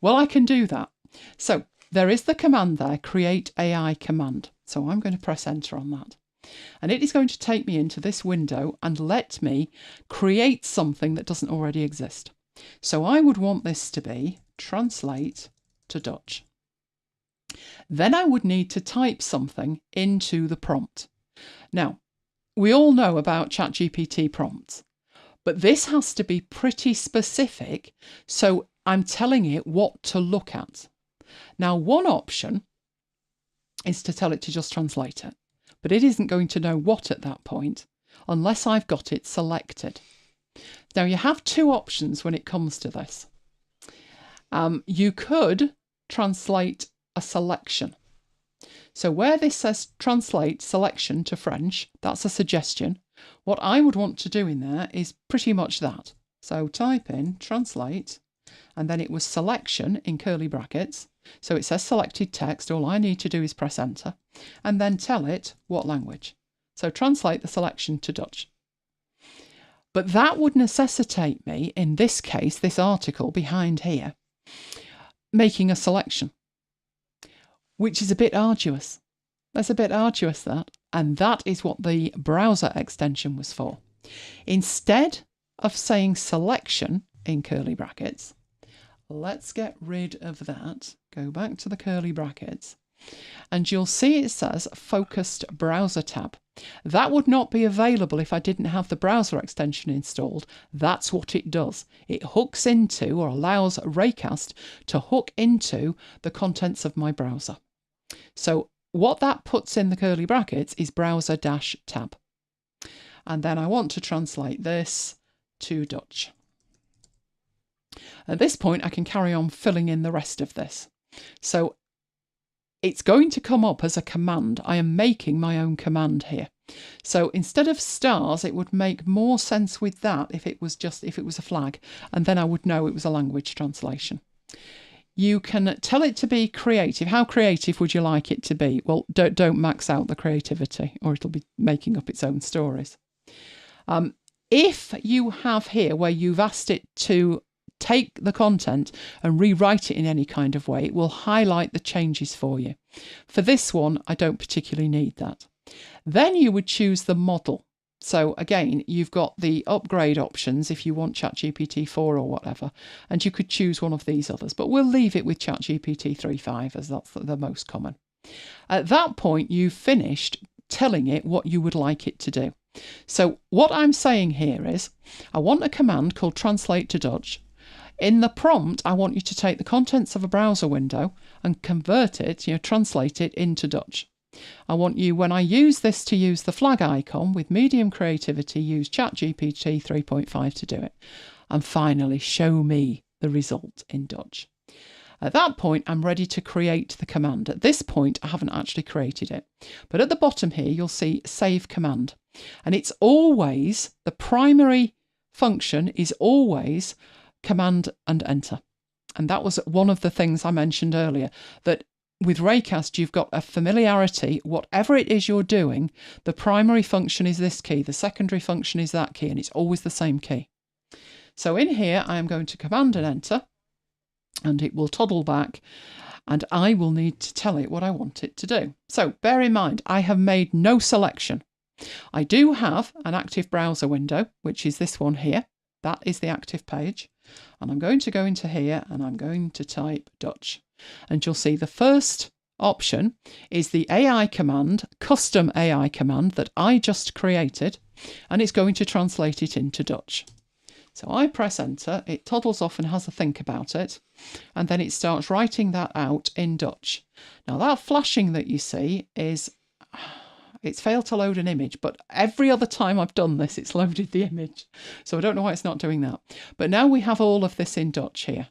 Well, I can do that. So there is the command there, create AI command. So I'm going to press enter on that. And it is going to take me into this window and let me create something that doesn't already exist. So I would want this to be translate to Dutch. Then I would need to type something into the prompt. Now, we all know about ChatGPT prompts, but this has to be pretty specific, so I'm telling it what to look at. Now, one option is to tell it to just translate it, but it isn't going to know what at that point unless I've got it selected. Now, you have two options when it comes to this. You could translate a selection. So where this says translate selection to French, that's a suggestion. What I would want to do in there is pretty much that. So type in translate, and then it was selection in curly brackets. So it says selected text. All I need to do is press enter and then tell it what language. So translate the selection to Dutch. But that would necessitate me, in this case, this article behind here, making a selection, which is a bit arduous. That's a bit arduous, that. And that is what the browser extension was for. Instead of saying selection in curly brackets, let's get rid of that. Go back to the curly brackets. And you'll see it says focused browser tab. That would not be available if I didn't have the browser extension installed. That's what it does. It hooks into, or allows Raycast to hook into, the contents of my browser. So what that puts in the curly brackets is browser-tab. And then I want to translate this to Dutch. At this point, I can carry on filling in the rest of this. So it's going to come up as a command. I am making my own command here. So instead of stars, it would make more sense with that if it was a flag, and then I would know it was a language translation. You can tell it to be creative. How creative would you like it to be? Well, don't max out the creativity, or it'll be making up its own stories. If you have here where you've asked it to take the content and rewrite it in any kind of way, it will highlight the changes for you. For this one, I don't particularly need that. Then you would choose the model. So again, you've got the upgrade options if you want ChatGPT 4 or whatever, and you could choose one of these others, but we'll leave it with ChatGPT 3.5 as that's the most common. At that point, you've finished telling it what you would like it to do. So what I'm saying here is, I want a command called translate to Dutch. In the prompt, I want you to take the contents of a browser window and convert it, translate it into Dutch. I want you, when I use this, to use the flag icon with medium creativity, use ChatGPT 3.5 to do it. And finally, show me the result in Dutch. At that point, I'm ready to create the command. At this point, I haven't actually created it. But at the bottom here, you'll see save command. And it's always, the primary function is always command and enter. And that was one of the things I mentioned earlier, that with Raycast, you've got a familiarity. Whatever it is you're doing, the primary function is this key, the secondary function is that key, and it's always the same key. So in here, I am going to command and enter, and it will toddle back, and I will need to tell it what I want it to do. So bear in mind, I have made no selection. I do have an active browser window, which is this one here. That is the active page. And I'm going to go into here and I'm going to type Dutch. And you'll see the first option is the AI command, custom AI command that I just created, and it's going to translate it into Dutch. So I press enter, it toddles off and has a think about it, and then it starts writing that out in Dutch. Now that flashing that you see is, it's failed to load an image, but every other time I've done this, it's loaded the image. So I don't know why it's not doing that. But now we have all of this in Dutch here,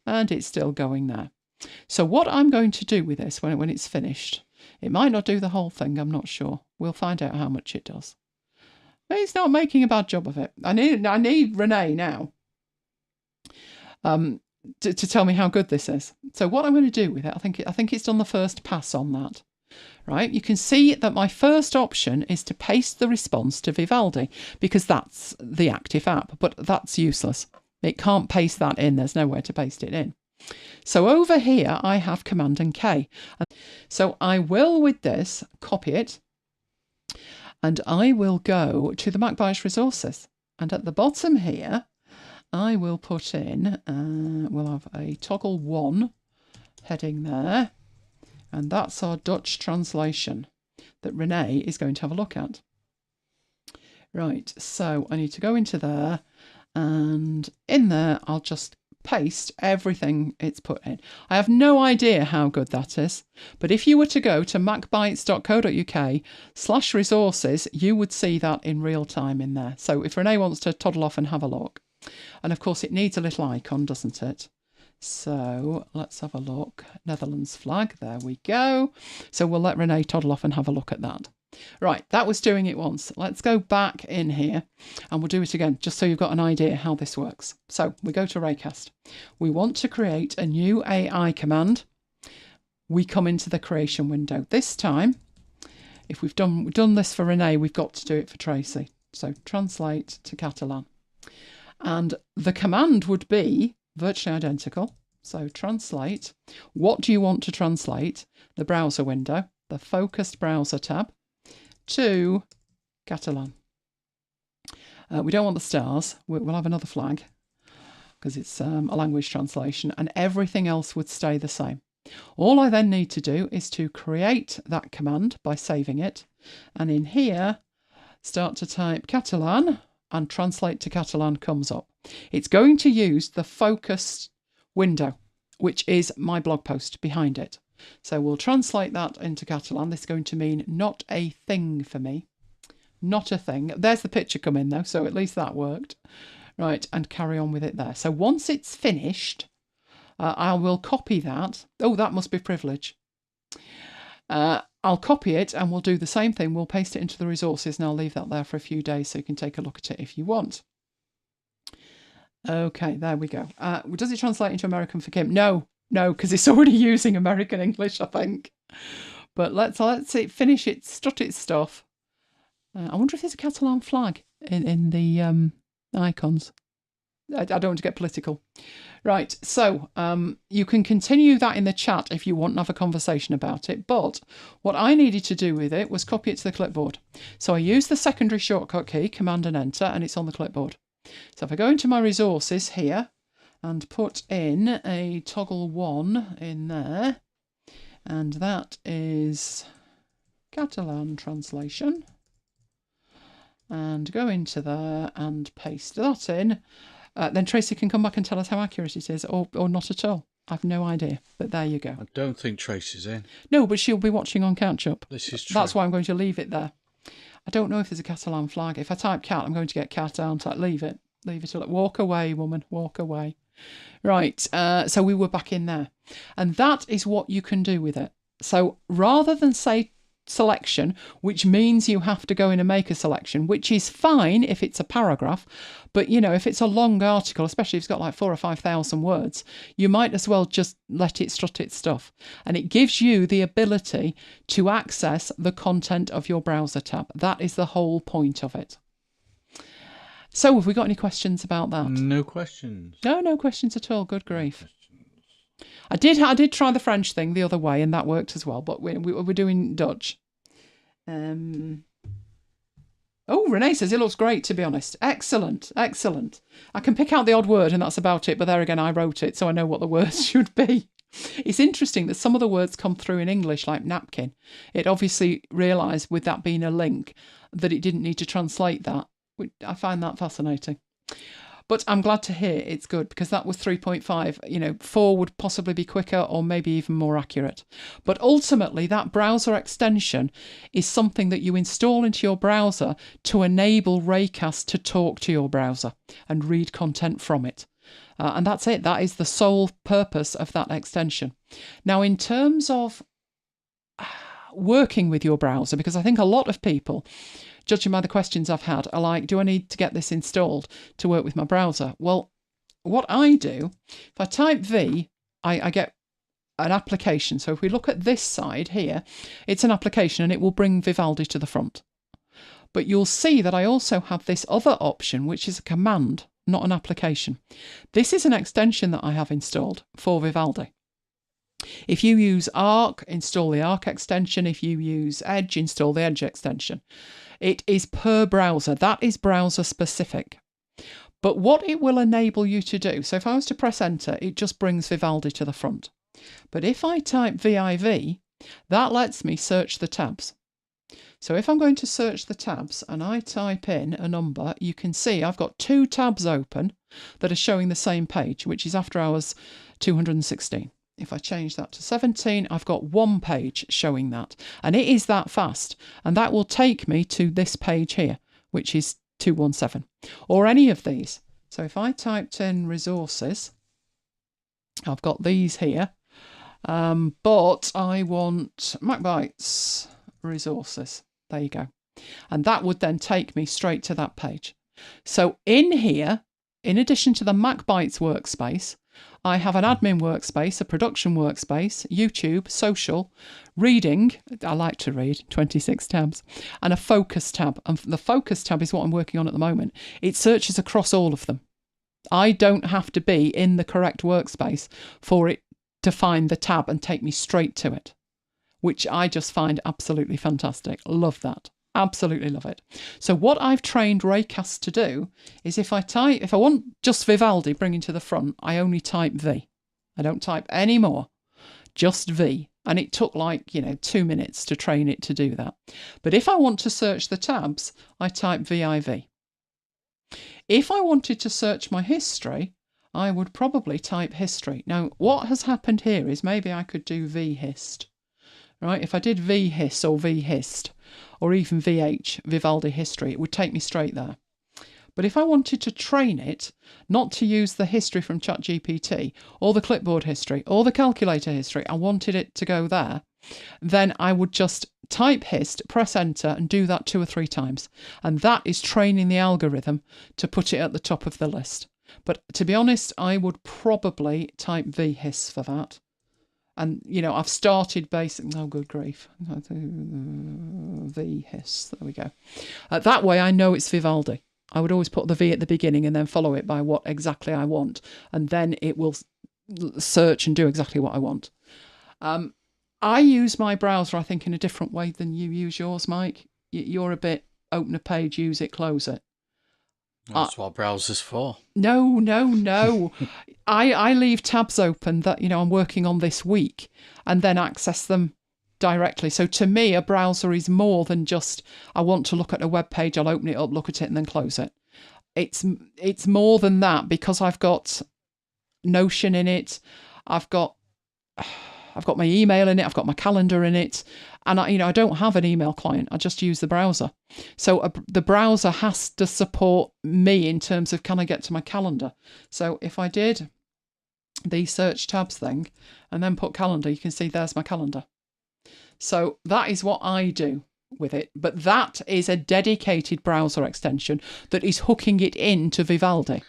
and it's still going there. So what I'm going to do with this when it's finished It might not do the whole thing, I'm not sure. We'll find out how much it does. But it's not making a bad job of it. I need Renee now to tell me how good this is. So what I'm going to do with it, I think it's done the first pass on that. Right, you can see that my first option is to paste the response to Vivaldi because that's the active app, but that's useless. It can't paste that in. There's nowhere to paste it in. So over here, I have Command and K. So I will, with this, copy it, and I will go to the MacBites resources. And at the bottom here, I will put in, we'll have a toggle 1 heading there. And that's our Dutch translation that Renee is going to have a look at. Right, so I need to go into there, and in there I'll just paste everything it's put in. I have no idea how good that is, but if you were to go to macbites.co.uk/resources, you would see that in real time in there. So if Renee wants to toddle off and have a look, and of course it needs a little icon, doesn't it? So let's have a look. Netherlands flag. There we go. So we'll let Renee toddle off and have a look at that. Right, that was doing it once. Let's go back in here and we'll do it again, just so you've got an idea how this works. So we go to Raycast. We want to create a new AI command. We come into the creation window. This time, if we've done this for Renee, we've got to do it for Tracy. So translate to Catalan. And the command would be virtually identical. So translate. What do you want to translate? The browser window, the focused browser tab, to Catalan. We don't want the stars. We'll have another flag because it's a language translation, and everything else would stay the same. All I then need to do is to create that command by saving it, and in here start to type Catalan, and translate to Catalan comes up. It's going to use the focused window, which is my blog post behind it. So we'll translate that into Catalan. This is going to mean not a thing for me. Not a thing. There's the picture come in though, so at least that worked. Right, and carry on with it there. So once it's finished, I will copy that. Oh, that must be privilege. I'll copy it and we'll do the same thing. We'll paste it into the resources and I'll leave that there for a few days so you can take a look at it if you want. Okay, there we go. Does it translate into American for Kim? No, because it's already using American English, I think. But let's it finish it, strut its stuff. I wonder if there's a Catalan flag in the icons. I don't want to get political. Right, so you can continue that in the chat if you want to have a conversation about it. But what I needed to do with it was copy it to the clipboard. So I used the secondary shortcut key, Command and Enter, and it's on the clipboard. So if I go into my resources here and put in a toggle 1 in there, and that is Catalan translation, and go into there and paste that in, then Tracy can come back and tell us how accurate it is, or not at all. I've no idea, but there you go. I don't think Tracy's in. No, but she'll be watching on catch up. This is true. That's why I'm going to leave it there. I don't know if there's a Catalan flag. If I type cat, I'm going to get cat, aren't I? Leave it. Walk away, woman. Walk away. Right, so we were back in there. And that is what you can do with it. So rather than say selection, which means you have to go in and make a selection, which is fine if it's a paragraph, but you know, if it's a long article, especially if it's got like 4,000 or 5,000 words, you might as well just let it strut its stuff. And it gives you the ability to access the content of your browser tab. That is the whole point of it. So have we got any questions about that? No questions. No questions at all. Good grief. I did try the French thing the other way, and that worked as well. But we're doing Dutch. Oh, Renee says it looks great. To be honest, excellent. I can pick out the odd word, and that's about it. But there again, I wrote it, so I know what the words should be. It's interesting that some of the words come through in English, like napkin. It obviously realised, with that being a link, that it didn't need to translate that. I find that fascinating. But I'm glad to hear it's good, because that was 3.5. You know, 4 would possibly be quicker or maybe even more accurate. But ultimately, that browser extension is something that you install into your browser to enable Raycast to talk to your browser and read content from it. And that's it. That is the sole purpose of that extension. Now, in terms of working with your browser, because I think a lot of people, judging by the questions I've had, are like, do I need to get this installed to work with my browser? Well, what I do, if I type V, I get an application. So if we look at this side here, it's an application and it will bring Vivaldi to the front. But you'll see that I also have this other option, which is a command, not an application. This is an extension that I have installed for Vivaldi. If you use Arc, install the Arc extension. If you use Edge, install the Edge extension. It is per browser. That is browser specific. But what it will enable you to do, so if I was to press enter, it just brings Vivaldi to the front. But if I type VIV, that lets me search the tabs. So if I'm going to search the tabs and I type in a number, you can see I've got 2 tabs open that are showing the same page, which is After Hours 216. If I change that to 17, I've got 1 page showing that. And it is that fast. And that will take me to this page here, which is 217, or any of these. So if I typed in resources, I've got these here. But I want MacBites resources. There you go. And that would then take me straight to that page. So in here, in addition to the MacBites workspace, I have an admin workspace, a production workspace, YouTube, social, reading, I like to read, 26 tabs, and a focus tab. And the focus tab is what I'm working on at the moment. It searches across all of them. I don't have to be in the correct workspace for it to find the tab and take me straight to it, which I just find absolutely fantastic. Love that. Absolutely love it. So what I've trained Raycast to do is if I want just Vivaldi bringing to the front, I only type V. I don't type any more, just V. And it took 2 minutes to train it to do that. But if I want to search the tabs, I type VIV. If I wanted to search my history, I would probably type history. Now, what has happened here is maybe I could do vhist, right? If I did vhist or vhist, or even VH, Vivaldi history, it would take me straight there. But if I wanted to train it not to use the history from ChatGPT, or the clipboard history, or the calculator history, I wanted it to go there, then I would just type hist, press enter, and do that 2 or 3 times. And that is training the algorithm to put it at the top of the list. But to be honest, I would probably type vhist for that. And, I've started basic... Oh, good grief. vhist. There we go. That way I know it's Vivaldi. I would always put the V at the beginning and then follow it by what exactly I want. And then it will search and do exactly what I want. I use my browser, I think, in a different way than you use yours, Mike. You're a bit open a page, use it, close it. That's what browser's for. No. I leave tabs open that, I'm working on this week and then access them directly. So to me, a browser is more than just, I want to look at a web page, I'll open it up, look at it and then close it. It's more than that because I've got Notion in it. I've got my email in it. I've got my calendar in it. And I don't have an email client. I just use the browser. So the browser has to support me in terms of can I get to my calendar. So if I did the search tabs thing and then put calendar, you can see there's my calendar. So that is what I do with it. But that is a dedicated browser extension that is hooking it into Vivaldi.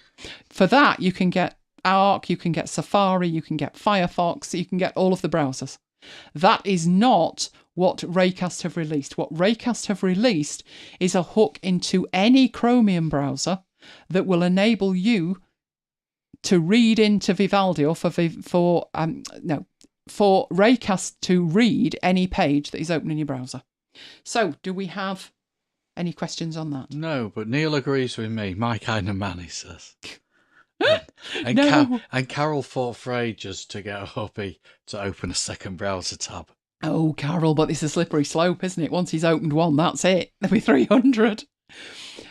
For that, you can get Arc, you can get Safari, you can get Firefox, you can get all of the browsers. That is not what Raycast have released. What Raycast have released is a hook into any Chromium browser that will enable you to read into Vivaldi or for Raycast to read any page that is open in your browser. So, do we have any questions on that? No, but Neil agrees with me. My kind of man, he says. And, No. and Carol fought for ages to get a hubby to open a second browser tab. Oh, Carol, but it's a slippery slope, isn't it? Once he's opened one, that's it. There'll be 300.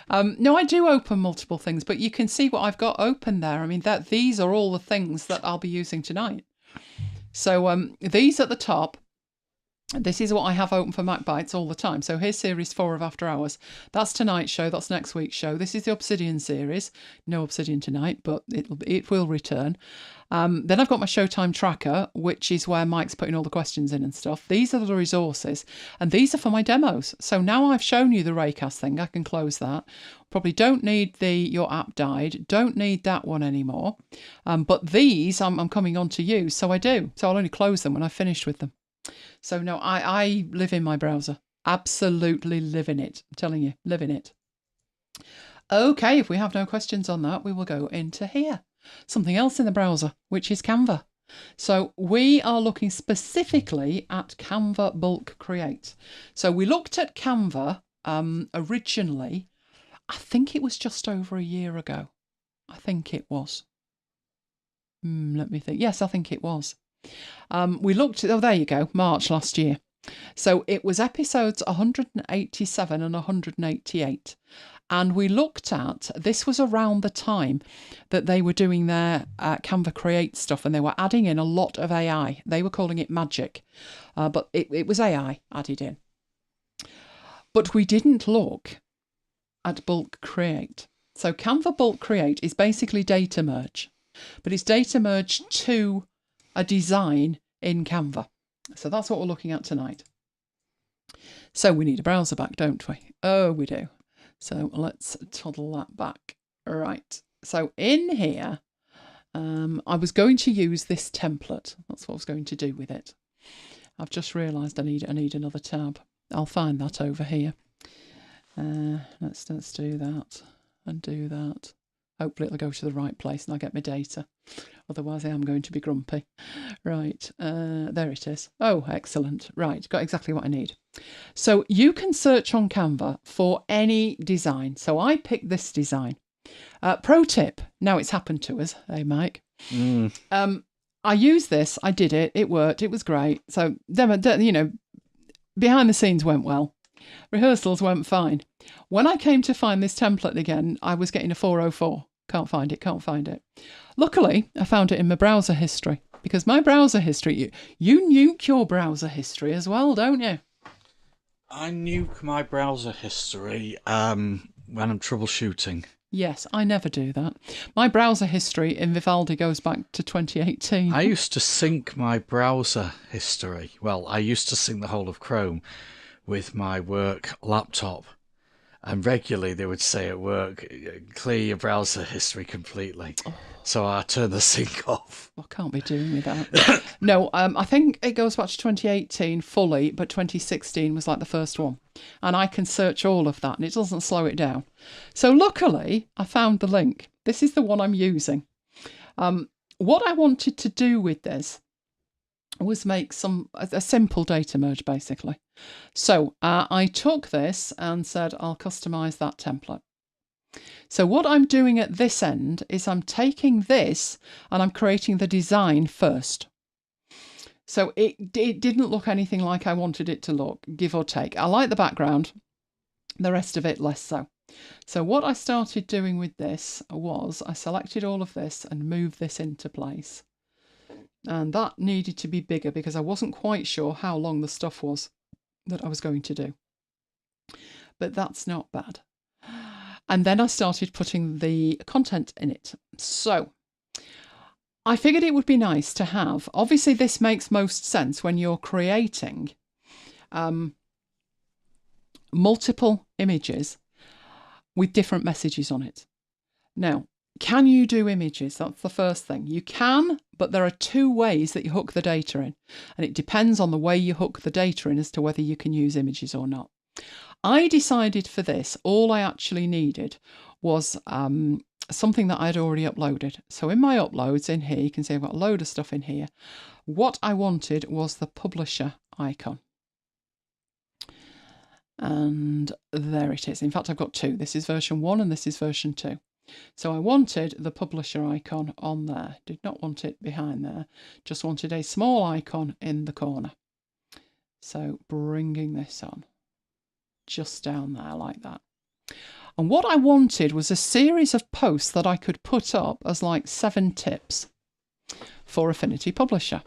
No, I do open multiple things, but you can see what I've got open there. I mean, these are all the things that I'll be using tonight. So these at the top This is what I have open for MacBites all the time. So here's series 4 of After Hours. That's tonight's show. That's next week's show. This is the Obsidian series. No Obsidian tonight, but it will return. Then I've got my Showtime tracker, which is where Mike's putting all the questions in and stuff. These are the resources, and these are for my demos. So now I've shown you the Raycast thing, I can close that. Probably don't need the Your App Died. Don't need that one anymore. But these I'm coming on to use, so I do. So I'll only close them when I've finished with them. So no, I live in my browser. Absolutely live in it. I'm telling you, live in it. Okay, if we have no questions on that, we will go into here. Something else in the browser, which is Canva. So we are looking specifically at Canva Bulk Create. So we looked at Canva originally, I think it was just over a year ago. I think it was. Let me think. Yes, I think it was. We looked at, there you go, March last year. So it was episodes 187 and 188. And we looked at, this was around the time that they were doing their Canva Create stuff, and they were adding in a lot of AI. They were calling it magic, but it was AI added in. But we didn't look at Bulk Create. So Canva Bulk Create is basically data merge, but it's data merge to a design in Canva. So that's what we're looking at tonight. So we need a browser back, don't we? Oh, we do. So let's toddle that back. Right. So in here, I was going to use this template. That's what I was going to do with it. I've just realised I need another tab. I'll find that over here. Let's do that and do that. Hopefully it'll go to the right place and I'll get my data. Otherwise I am going to be grumpy. Right, there it is. Oh, excellent. Right, got exactly what I need. So you can search on Canva for any design. So I picked this design. Pro tip, now it's happened to us. Hey, Mike. I used this, I did it, it worked, it was great. So, you know, behind the scenes went well. Rehearsals went fine. When I came to find this template again, I was getting a 404. Can't find it. Luckily, I found it in my browser history, because my browser history, you nuke your browser history as well, don't you? I nuke my browser history when I'm troubleshooting. Yes, I never do that. My browser history in Vivaldi goes back to 2018. I used to sync my browser history. Well, I used to sync the whole of Chrome with my work laptop. And regularly they would say at work, clear your browser history completely. Oh. So I turned the sync off. I can't be doing with that. No, I think it goes back to 2018 fully, but 2016 was like the first one. And I can search all of that and it doesn't slow it down. So luckily, I found the link. This is the one I'm using. What I wanted to do with this was make a simple data merge, basically. So I took this and said, I'll customize that template. So what I'm doing at this end is I'm taking this and I'm creating the design first. So it didn't look anything like I wanted it to look, give or take. I like the background, the rest of it less so. So what I started doing with this was I selected all of this and moved this into place. And that needed to be bigger because I wasn't quite sure how long the stuff was that I was going to do. But that's not bad. And then I started putting the content in it. So I figured it would be nice to have, obviously this makes most sense when you're creating multiple images with different messages on it. Now, can you do images? That's the first thing. You can, but there are two ways that you hook the data in. And it depends on the way you hook the data in as to whether you can use images or not. I decided for this, all I actually needed was something that I'd already uploaded. So in my uploads in here, you can see I've got a load of stuff in here. What I wanted was the publisher icon. And there it is. In fact, I've got two. This is version 1 and this is version 2. So I wanted the publisher icon on there. Did not want it behind there. Just wanted a small icon in the corner. So bringing this on. Just down there like that. And what I wanted was a series of posts that I could put up as like 7 tips for Affinity Publisher.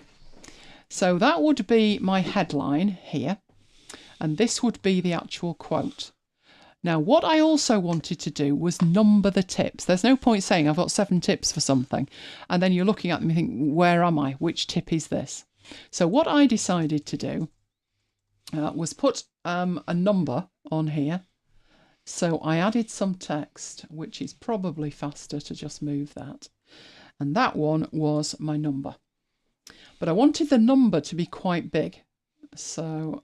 So that would be my headline here, and this would be the actual quote. Now, what I also wanted to do was number the tips. There's no point saying I've got 7 tips for something, and then you're looking at them and you think, where am I? Which tip is this? So what I decided to do was put a number on here. So I added some text, which is probably faster to just move that. And that one was my number. But I wanted the number to be quite big. So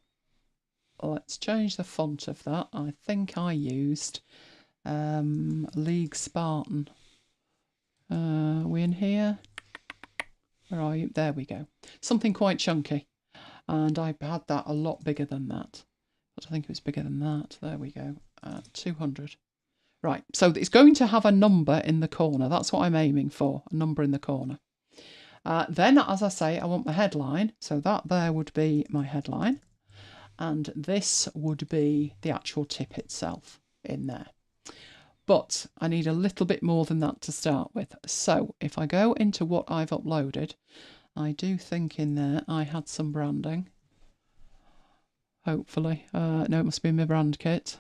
let's change the font of that. I think I used League Spartan. Are we in here? Where are you? There we go. Something quite chunky. And I had that a lot bigger than that. But I think it was bigger than that. There we go. 200. Right, so it's going to have a number in the corner. That's what I'm aiming for, a number in the corner. Then, as I say, I want my headline. So that there would be my headline. And this would be the actual tip itself in there. But I need a little bit more than that to start with. So if I go into what I've uploaded, I do think in there I had some branding. Hopefully. No, it must be my brand kit.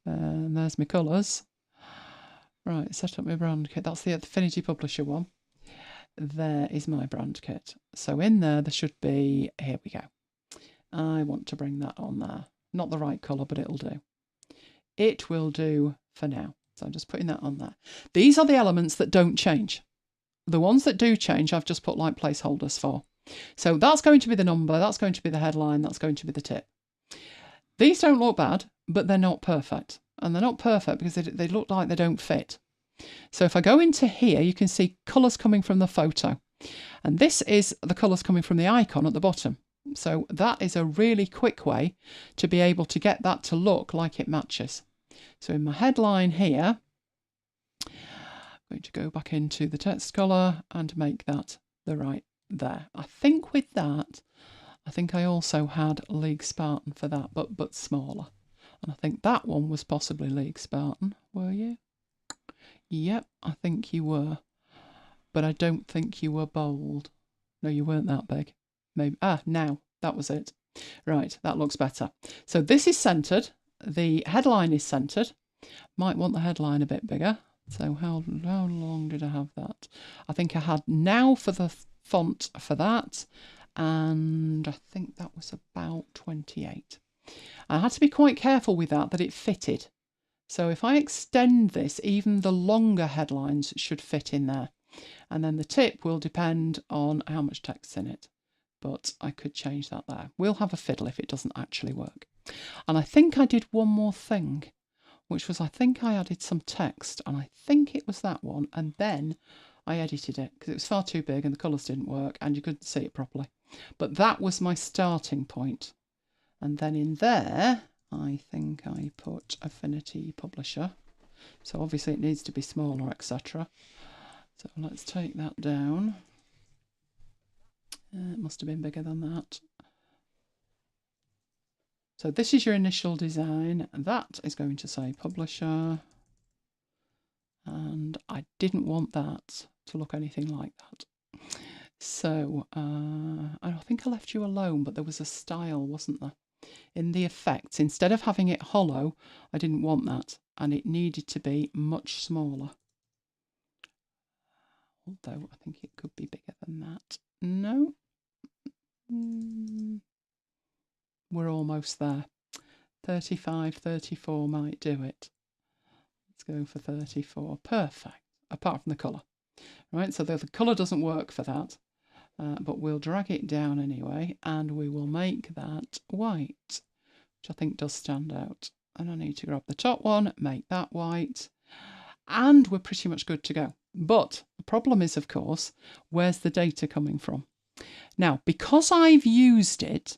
And there's my colours. Right, set up my brand kit. That's the Affinity Publisher one. There is my brand kit. So in there should be, here we go. I want to bring that on there. Not the right colour, but it'll do. It will do for now. So I'm just putting that on there. These are the elements that don't change. The ones that do change, I've just put like placeholders for. So that's going to be the number, that's going to be the headline, that's going to be the tip. These don't look bad, but they're not perfect. And they're not perfect because they look like they don't fit. So if I go into here, you can see colours coming from the photo. And this is the colours coming from the icon at the bottom. So that is a really quick way to be able to get that to look like it matches. So in my headline here, I'm going to go back into the text colour and make that the right there. I think with that, I think I also had League Spartan for that, but smaller. And I think that one was possibly League Spartan, were you? Yep, I think you were. But I don't think you were bold. No, you weren't that big. Maybe. Now, that was it. Right, that looks better. So this is centred. The headline is centred. Might want the headline a bit bigger. So how long did I have that? I think I had now for the font for that. And I think that was about 28. I had to be quite careful with that it fitted. So if I extend this, even the longer headlines should fit in there. And then the tip will depend on how much text's in it. But I could change that there. We'll have a fiddle if it doesn't actually work. And I think I did one more thing, which was I think I added some text, and I think it was that one. And then I edited it because it was far too big and the colours didn't work and you couldn't see it properly. But that was my starting point. And then in there, I think I put Affinity Publisher. So obviously it needs to be smaller, etc. So let's take that down. It must have been bigger than that. So this is your initial design. That is going to say Publisher. And I didn't want that to look anything like that. So I think I left you alone, but there was a style, wasn't there? In the effects, instead of having it hollow, I didn't want that. And it needed to be much smaller. Although I think it could be bigger than that. No. We're almost there. 35, 34 might do it. Let's go for 34. Perfect. Apart from the colour. Right, so the colour doesn't work for that. But we'll drag it down anyway. And we will make that white. Which I think does stand out. And I need to grab the top one, make that white. And we're pretty much good to go. But the problem is, of course, where's the data coming from? Now, because I've used it,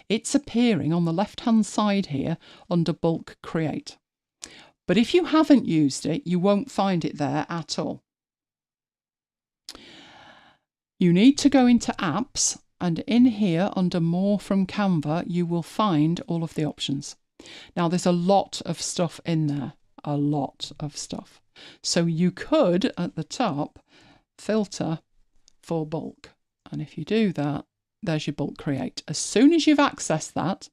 it's appearing on the left-hand side here under Bulk Create. But if you haven't used it, you won't find it there at all. You need to go into Apps, and in here under More from Canva, you will find all of the options. Now, there's a lot of stuff in there, a lot of stuff. So you could, at the top, filter for bulk. And if you do that, there's your bulk create. As soon as you've accessed that,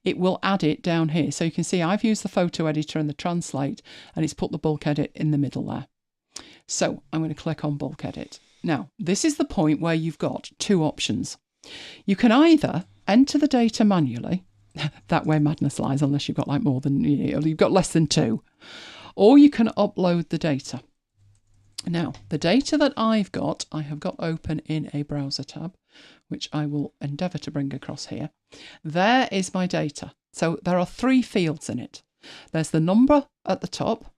it will add it down here. So you can see I've used the photo editor and the translate, and it's put the bulk edit in the middle there. So I'm going to click on bulk edit. Now, this is the point where you've got two options. You can either enter the data manually, that way madness lies, unless you've got like more than, you've got less than two, or you can upload the data. Now, the data that I have got open in a browser tab, which I will endeavour to bring across here. There is my data. So there are 3 fields in it. There's the number at the top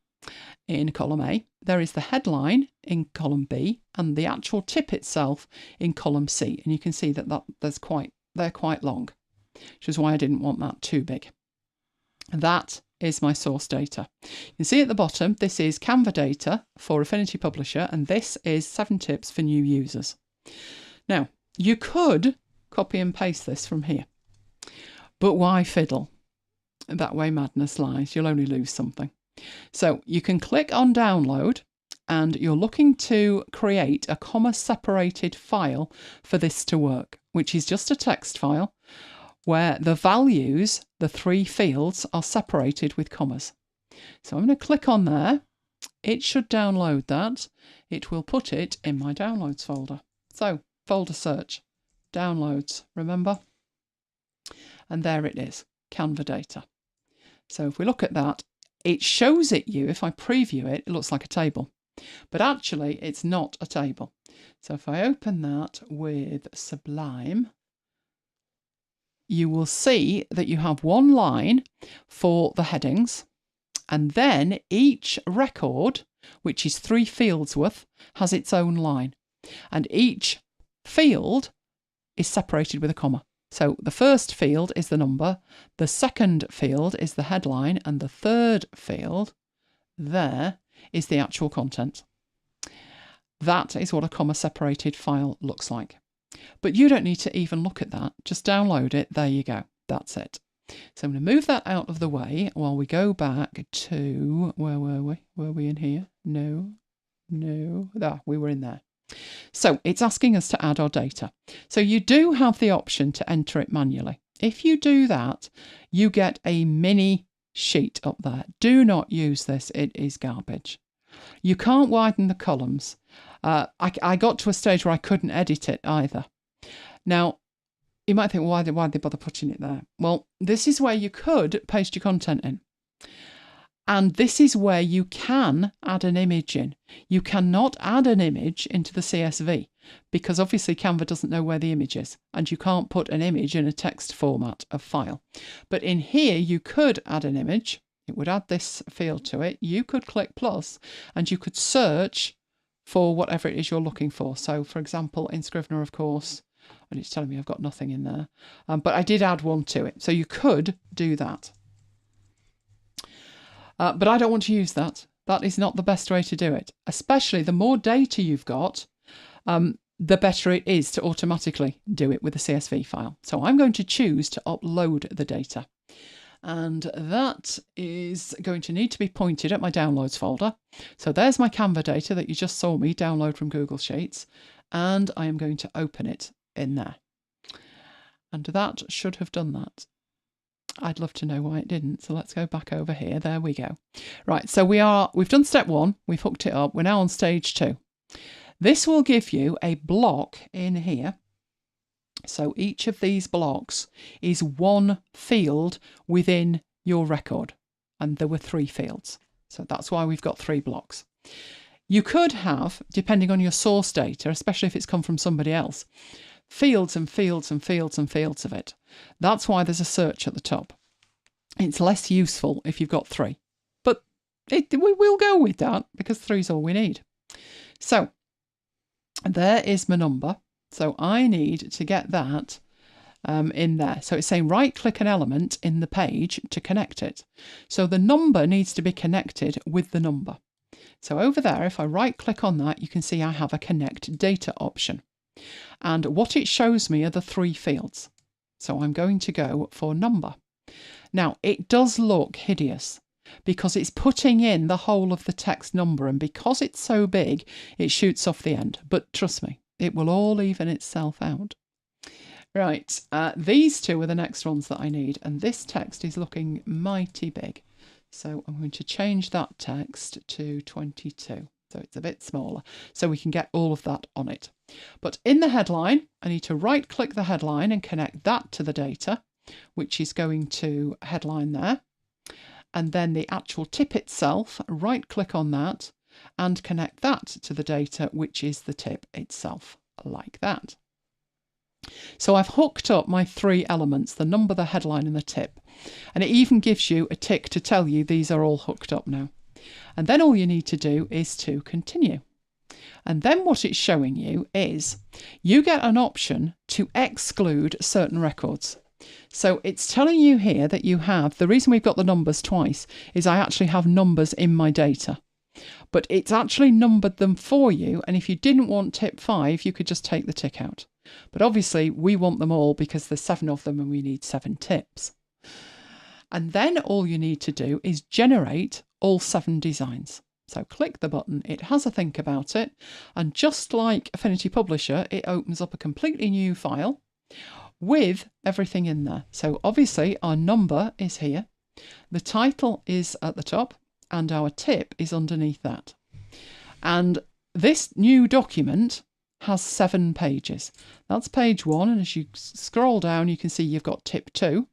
in column A. There is the headline in column B, and the actual tip itself in column C. And you can see that they're quite long, which is why I didn't want that too big. That is my source data. You can see at the bottom, this is Canva data for Affinity Publisher, and this is 7 tips for new users. Now, you could copy and paste this from here, but why fiddle? That way madness lies. You'll only lose something. So you can click on download, and you're looking to create a comma-separated file for this to work, which is just a text file where the values, the 3 fields, are separated with commas. So I'm going to click on there. It should download that. It will put it in my downloads folder. So folder search, downloads, remember? And there it is, Canva data. So if we look at that, it shows it you, if I preview it, it looks like a table. But actually, it's not a table. So if I open that with Sublime, you will see that you have one line for the headings, and then each record, which is 3 fields worth, has its own line. And each field is separated with a comma. So the first field is the number, the second field is the headline, and the third field there is the actual content. That is what a comma-separated file looks like. But you don't need to even look at that. Just download it. There you go. That's it. So I'm going to move that out of the way while we go back to, where were we? Were we in here? No. There, we were in there. So it's asking us to add our data. So you do have the option to enter it manually. If you do that, you get a mini sheet up there. Do not use this. It is garbage. You can't widen the columns. I got to a stage where I couldn't edit it either. Now, you might think, why'd they bother putting it there? Well, this is where you could paste your content in. And this is where you can add an image in. You cannot add an image into the CSV because obviously Canva doesn't know where the image is, and you can't put an image in a text format of file. But in here, you could add an image. It would add this field to it. You could click plus, and you could search for whatever it is you're looking for. So, for example, in Scrivener, of course, and it's telling me I've got nothing in there, but I did add one to it. So you could do that. But I don't want to use that. That is not the best way to do it. Especially the more data you've got, the better it is to automatically do it with a CSV file. So I'm going to choose to upload the data. And that is going to need to be pointed at my downloads folder. So there's my Canva data that you just saw me download from Google Sheets. And I am going to open it in there. And that should have done that. I'd love to know why it didn't. So let's go back over here. There we go. Right. So we've done step 1. We've hooked it up. We're now on stage 2. This will give you a block in here. So each of these blocks is one field within your record. And there were 3 fields. So that's why we've got 3 blocks. You could have, depending on your source data, especially if it's come from somebody else, fields and fields and fields and fields of it. That's why there's a search at the top. It's less useful if you've got 3. But we'll go with that because 3 is all we need. So there is my number. So I need to get that in there. So it's saying right-click an element in the page to connect it. So the number needs to be connected with the number. So over there, if I right-click on that, you can see I have a connect data option. And what it shows me are the 3 fields. So I'm going to go for number. Now, it does look hideous because it's putting in the whole of the text number, and because it's so big, it shoots off the end. But trust me, it will all even itself out. Right, these two are the next ones that I need, and this text is looking mighty big. So I'm going to change that text to 22. So it's a bit smaller, so we can get all of that on it. But in the headline, I need to right-click the headline and connect that to the data, which is going to headline there. And then the actual tip itself, right-click on that and connect that to the data, which is the tip itself, like that. So I've hooked up my three elements, the number, the headline and the tip. And it even gives you a tick to tell you these are all hooked up now. And then all you need to do is to continue. And then what it's showing you is you get an option to exclude certain records. So it's telling you here that you have, the reason we've got the numbers twice is I actually have numbers in my data. But it's actually numbered them for you. And if you didn't want tip 5, you could just take the tick out. But obviously we want them all because there's 7 of them and we need 7 tips. And then all you need to do is generate all 7 designs. So click the button, it has a think about it, and just like Affinity Publisher, it opens up a completely new file with everything in there. So obviously our number is here, the title is at the top, and our tip is underneath that. And this new document has 7 pages. That's page 1, and as you scroll down you can see you've got tip 2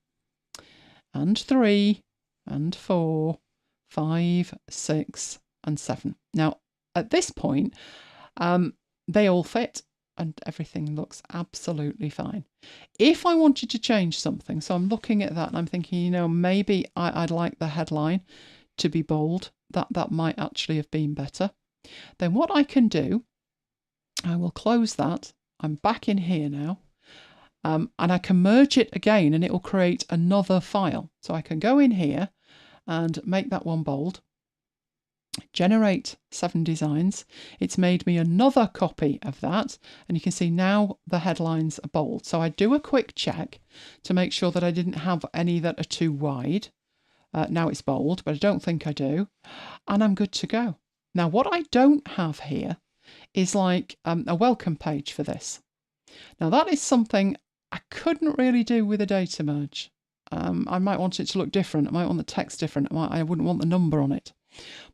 and 3 and 4, 5, 6 and 7. Now at this point they all fit and everything looks absolutely fine. If I wanted to change something, so I'm looking at that and I'm thinking, you know, maybe I'd like the headline to be bold, that might actually have been better, then what I can do, I will close that. I'm back in here now, and I can merge it again and it will create another file. So I can go in here and make that one bold, generate 7 designs. It's made me another copy of that, and you can see now the headlines are bold. So I do a quick check to make sure that I didn't have any that are too wide. Now it's bold, but I don't think I do, and I'm good to go. Now what I don't have here is like a welcome page for this. Now that is something I couldn't really do with a data merge. I might want it to look different. I might want the text different. I wouldn't want the number on it.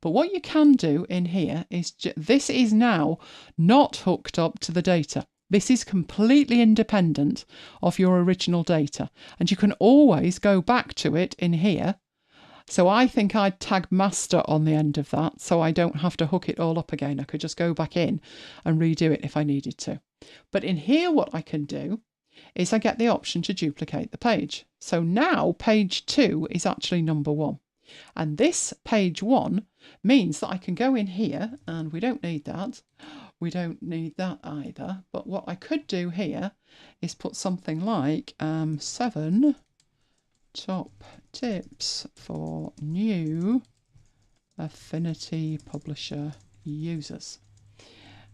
But what you can do in here is, this is now not hooked up to the data. This is completely independent of your original data. And you can always go back to it in here. So I think I'd tag master on the end of that, so I don't have to hook it all up again. I could just go back in and redo it if I needed to. But in here, what I can do is I get the option to duplicate the page. So now page 2 is actually number 1. And this page 1 means that I can go in here, and we don't need that. We don't need that either. But what I could do here is put something like 7 top tips for new Affinity Publisher users.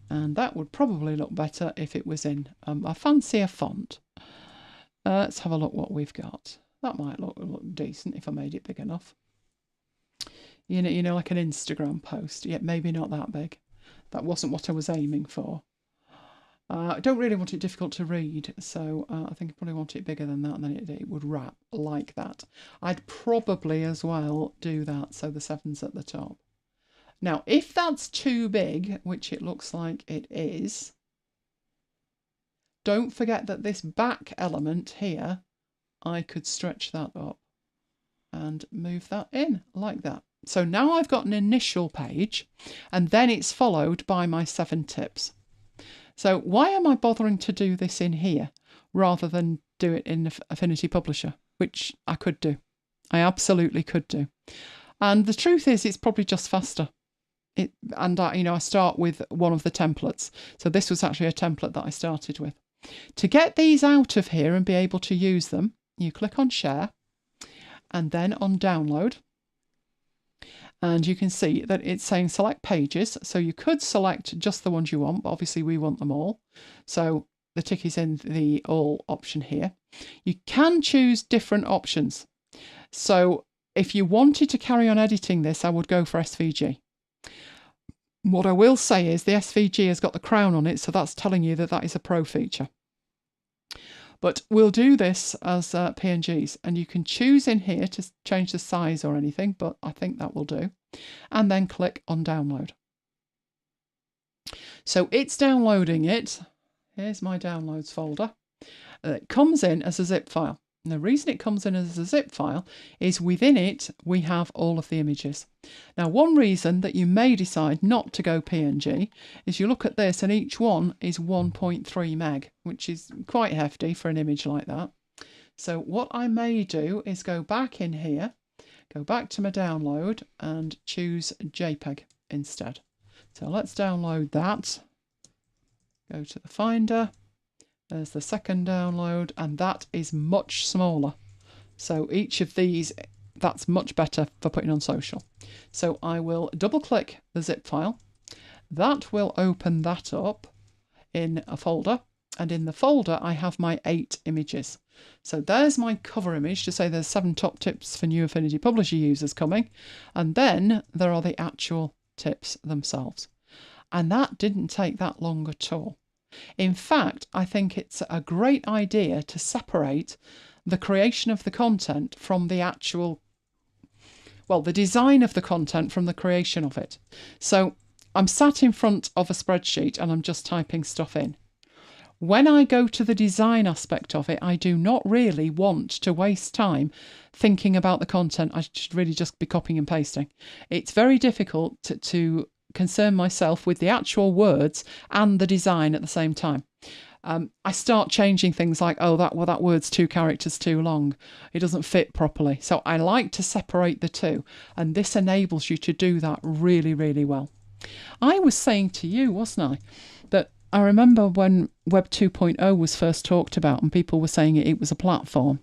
And that would probably look better if it was in a fancier font. Let's have a look what we've got. That might look decent if I made it big enough. You know, like an Instagram post. Yeah, maybe not that big. That wasn't what I was aiming for. I don't really want it difficult to read, so I think I probably want it bigger than that, and then it would wrap like that. I'd probably as well do that, so the 7's at the top. Now, if that's too big, which it looks like it is, don't forget that this back element here, I could stretch that up and move that in like that. So now I've got an initial page, and then it's followed by my 7 tips. So why am I bothering to do this in here rather than do it in Affinity Publisher, which I could do. I absolutely could do. And the truth is, it's probably just faster. I start with one of the templates. So this was actually a template that I started with. To get these out of here and be able to use them, you click on Share and then on Download. And you can see that it's saying select pages. So you could select just the ones you want, but obviously we want them all. So the tick is in the all option here. You can choose different options. So if you wanted to carry on editing this, I would go for SVG. What I will say is the SVG has got the crown on it, so that's telling you that that is a pro feature. But we'll do this as PNGs, and you can choose in here to change the size or anything, but I think that will do. And then click on download. So it's downloading it. Here's my downloads folder. It comes in as a zip file. And the reason it comes in as a zip file is within it, we have all of the images. Now, one reason that you may decide not to go PNG is you look at this and each one is 1.3 meg, which is quite hefty for an image like that. So what I may do is go back in here, go back to my download and choose JPEG instead. So let's download that. Go to the Finder. There's the second download, and that is much smaller. So each of these, that's much better for putting on social. So I will double click the zip file. That will open that up in a folder. And in the folder, I have my 8 images. So there's my cover image to say there's 7 top tips for new Affinity Publisher users coming. And then there are the actual tips themselves. And that didn't take that long at all. In fact, I think it's a great idea to separate the creation of the content from the actual, well, the design of the content from the creation of it. So I'm sat in front of a spreadsheet and I'm just typing stuff in. When I go to the design aspect of it, I do not really want to waste time thinking about the content. I should really just be copying and pasting. It's very difficult to concern myself with the actual words and the design at the same time. I start changing things like, oh, that word's 2 characters too long. It doesn't fit properly. So I like to separate the two, and this enables you to do that really, really well. I was saying to you, wasn't I, that I remember when Web 2.0 was first talked about and people were saying it was a platform.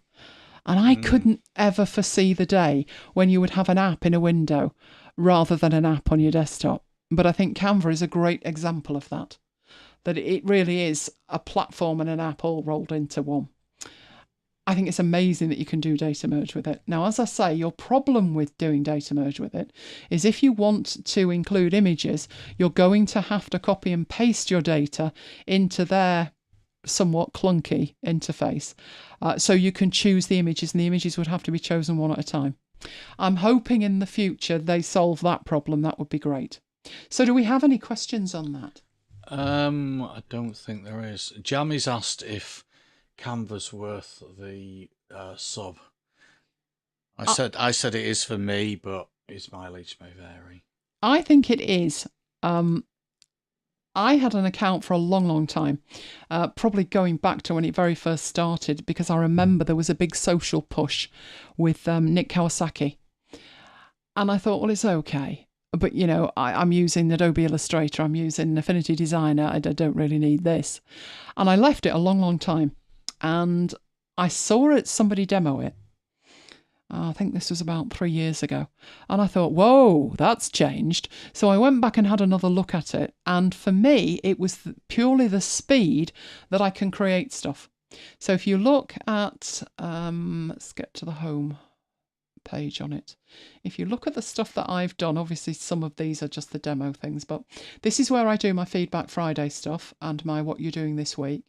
And I couldn't ever foresee the day when you would have an app in a window rather than an app on your desktop. But I think Canva is a great example of that it really is a platform and an app all rolled into one. I think it's amazing that you can do data merge with it. Now, as I say, your problem with doing data merge with it is if you want to include images, you're going to have to copy and paste your data into their somewhat clunky interface. So you can choose the images, and the images would have to be chosen one at a time. I'm hoping in the future they solve that problem. That would be great. So do we have any questions on that? I don't think there is. Jammy's asked if Canva's worth the sub. I said it is for me, but its mileage may vary. I think it is. I had an account for a long, long time, probably going back to when it very first started, because I remember there was a big social push with Nick Kawasaki. And I thought, well, it's okay. But, you know, I'm using Adobe Illustrator, I'm using Affinity Designer, I don't really need this. And I left it a long, long time. And I saw somebody demo it. I think this was about 3 years ago. And I thought, whoa, that's changed. So I went back and had another look at it. And for me, it was purely the speed that I can create stuff. So if you look at, let's get to the home page on it. If you look at the stuff that I've done, obviously some of these are just the demo things, but this is where I do my Feedback Friday stuff and my What You're Doing This Week.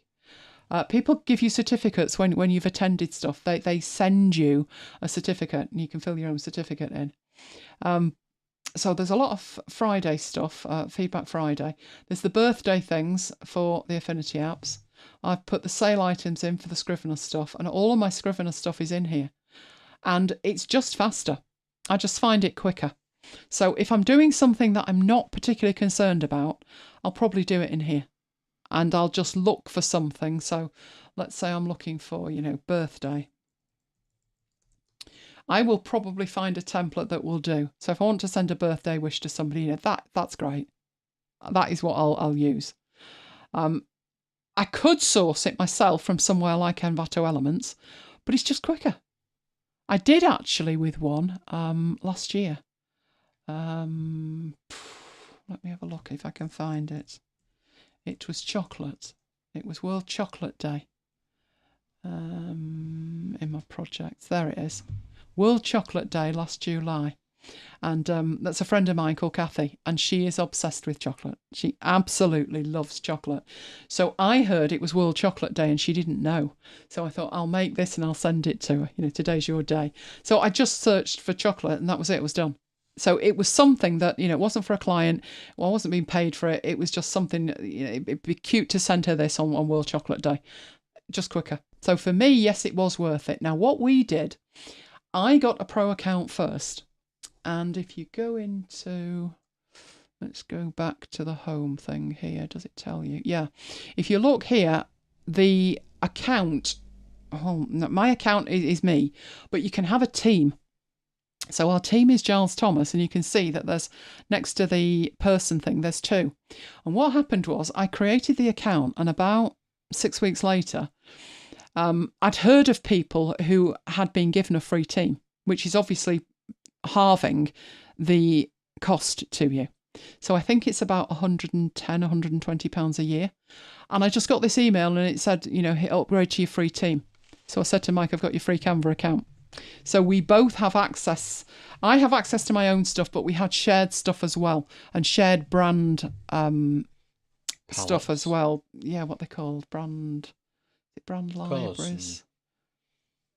People give you certificates when you've attended stuff. They send you a certificate and you can fill your own certificate in. So there's a lot of Friday stuff, Feedback Friday. There's the birthday things for the Affinity apps. I've put the sale items in for the Scrivener stuff, and all of my Scrivener stuff is in here. And it's just faster. I just find it quicker. So if I'm doing something that I'm not particularly concerned about, I'll probably do it in here. And I'll just look for something. So let's say I'm looking for, birthday. I will probably find a template that will do. So if I want to send a birthday wish to somebody, that's great. That is what I'll use. I could source it myself from somewhere like Envato Elements, but it's just quicker. I did actually with one last year. Let me have a look if I can find it. It was chocolate. It was World Chocolate Day. In my projects. There it is. World Chocolate Day last July. And that's a friend of mine called Kathy, and she is obsessed with chocolate. She absolutely loves chocolate. So I heard it was World Chocolate Day and she didn't know. So I thought, I'll make this and I'll send it to her. You know, today's your day. So I just searched for chocolate and that was it. It was done. So it was something that, you know, it wasn't for a client. Well, I wasn't being paid for it. It was just something, you know, it'd be cute to send her this on World Chocolate Day. Just quicker. So for me, yes, it was worth it. Now, what we did, I got a pro account first. And if you go into, let's go back to the home thing here. Does it tell you? Yeah. If you look here, the account, oh, no, my account is me, but you can have a team. So our team is Giles Thomas, and you can see that there's next to the person thing, there's two. And what happened was I created the account, and about 6 weeks later, I'd heard of people who had been given a free team, which is obviously halving the cost to you. So I think it's about £110, £120 a year. And I just got this email and it said, you know, hit upgrade to your free team. So I said to Mike, I've got your free Canva account. So we both have access. I have access to my own stuff, but we had shared stuff as well, and shared brand stuff as well. Yeah, what they called brand libraries.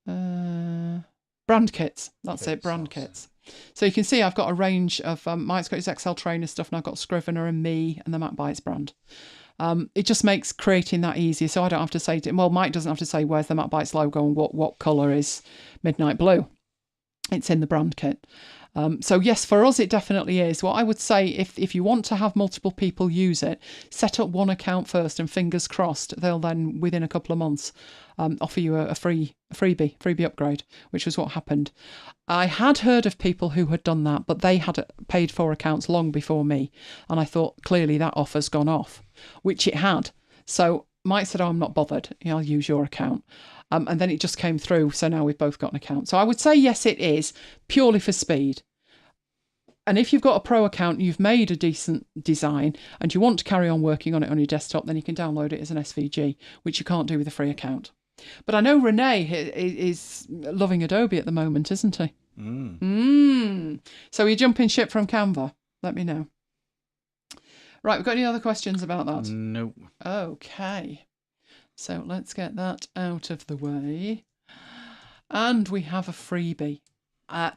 Brand kits. That's it, brand kits. So you can see I've got a range of, Mike's got his Excel trainer stuff, and I've got Scrivener and me and the MacBites brand. It just makes creating that easier. So I don't have to say to him, well, Mike doesn't have to say where's the MacBites logo and what colour is midnight blue. It's in the brand kit. So yes, for us, it definitely is. What I would say, if you want to have multiple people use it, set up one account first, and fingers crossed, they'll then, within a couple of months, offer you a freebie upgrade, which was what happened. I had heard of people who had done that, but they had paid for accounts long before me. And I thought, clearly that offer's gone off, which it had. So Mike said, oh, I'm not bothered. I'll use your account. And then it just came through. So now we've both got an account. So I would say, yes, it is purely for speed. And if you've got a pro account, you've made a decent design and you want to carry on working on it on your desktop, then you can download it as an SVG, which you can't do with a free account. But I know Renee is loving Adobe at the moment, isn't he? So you jumping ship from Canva? Let me know. Right, we've got any other questions about that? Nope. Okay. So let's get that out of the way. And we have a freebie.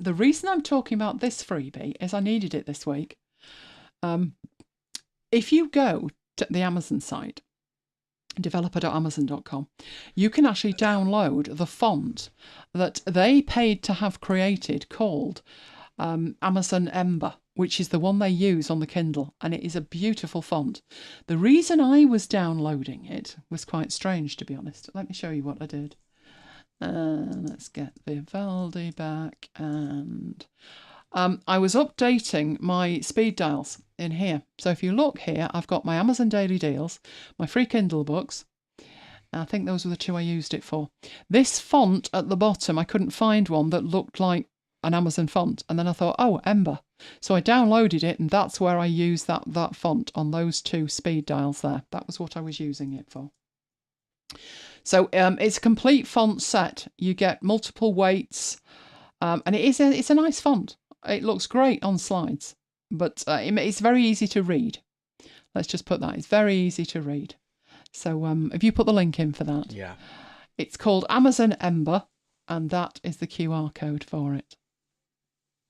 The reason I'm talking about this freebie is I needed it this week. If you go to the Amazon site, developer.amazon.com, you can actually download the font that they paid to have created called Amazon Ember, which is the one they use on the Kindle, and it is a beautiful font. The reason I was downloading it was quite strange, to be honest. Let me show you what I did. Let's get Vivaldi back, and I was updating my speed dials in here. So if you look here, I've got my Amazon Daily Deals, my free Kindle books. I think those were the two I used it for. This font at the bottom, I couldn't find one that looked like an Amazon font. And then I thought, oh, Ember. So I downloaded it, and that's where I used that font on those two speed dials there. That was what I was using it for. So it's a complete font set. You get multiple weights, and it's a nice font. It looks great on slides, but it's very easy to read. Let's just put that. It's very easy to read. So have you put the link in for that? Yeah. It's called Amazon Ember, and that is the QR code for it.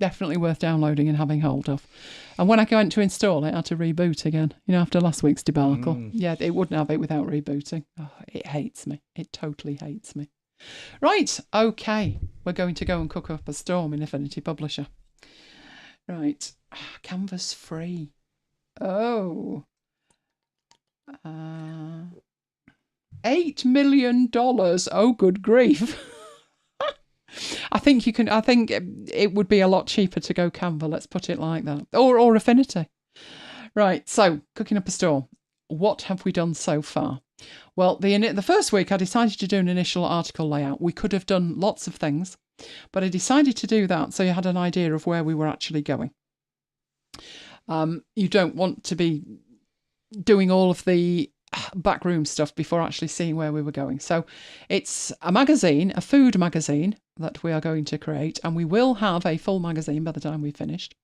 Definitely worth downloading and having hold of. And when I went to install it, I had to reboot again, after last week's debacle. Yeah, it wouldn't have it without rebooting. Oh, it hates me. It totally hates me. Right, okay. We're going to go and cook up a storm in Affinity Publisher. Right, Canva's free. Oh. $8 million. Oh, good grief. I think it would be a lot cheaper to go Canva, let's put it like that. Or Affinity. Right, so cooking up a storm. What have we done so far? Well, the first week I decided to do an initial article layout. We could have done lots of things, but I decided to do that so you had an idea of where we were actually going. You don't want to be doing all of the backroom stuff before actually seeing where we were going. So it's a magazine, a food magazine that we are going to create, and we will have a full magazine by the time we've finished.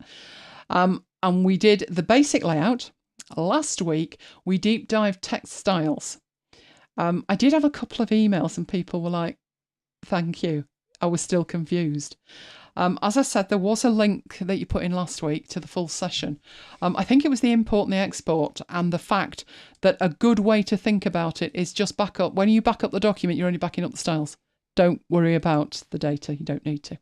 And we did the basic layout. Last week, we deep dived text styles. I did have a couple of emails and people were like, thank you. I was still confused. As I said, there was a link that you put in last week to the full session. I think it was the import and the export, and the fact that a good way to think about it is just back up. When you back up the document, you're only backing up the styles. Don't worry about the data. You don't need to.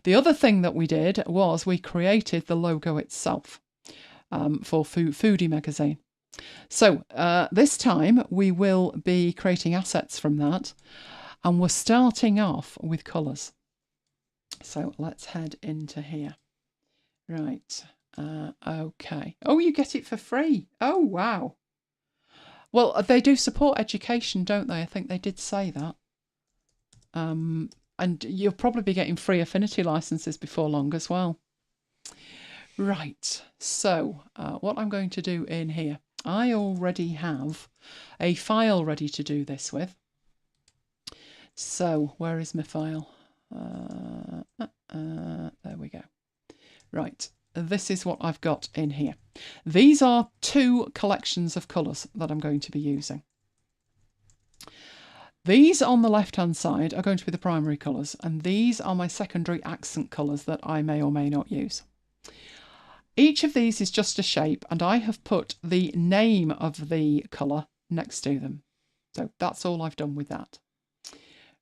The other thing that we did was we created the logo itself for Foodie magazine. So this time we will be creating assets from that, and we're starting off with colours. So let's head into here. Right. Okay. Oh, you get it for free. Oh, wow. Well, they do support education, don't they? I think they did say that. And you'll probably be getting free Affinity licenses before long as well. Right. So what I'm going to do in here, I already have a file ready to do this with. So where is my file? There we go. Right, this is what I've got in here. These are 2 collections of colours that I'm going to be using. These on the left hand side are going to be the primary colours, and these are my secondary accent colours that I may or may not use. Each of these is just a shape, and I have put the name of the colour next to them. So that's all I've done with that.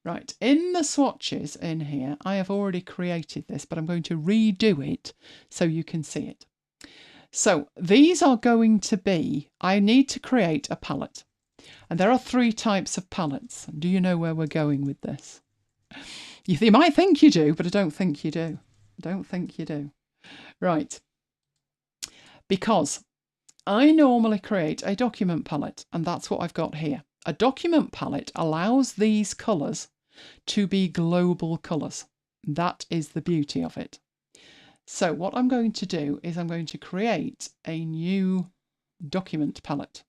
Right, in the swatches in here, I have already created this, but I'm going to redo it so you can see it. So these are going to be, I need to create a palette. And there are 3 types of palettes. Do you know where we're going with this? You might think you do, but I don't think you do. I don't think you do. Right. Because I normally create a document palette, and that's what I've got here. A document palette allows these colours to be global colours. That is the beauty of it. So what I'm going to do is I'm going to create a new document palette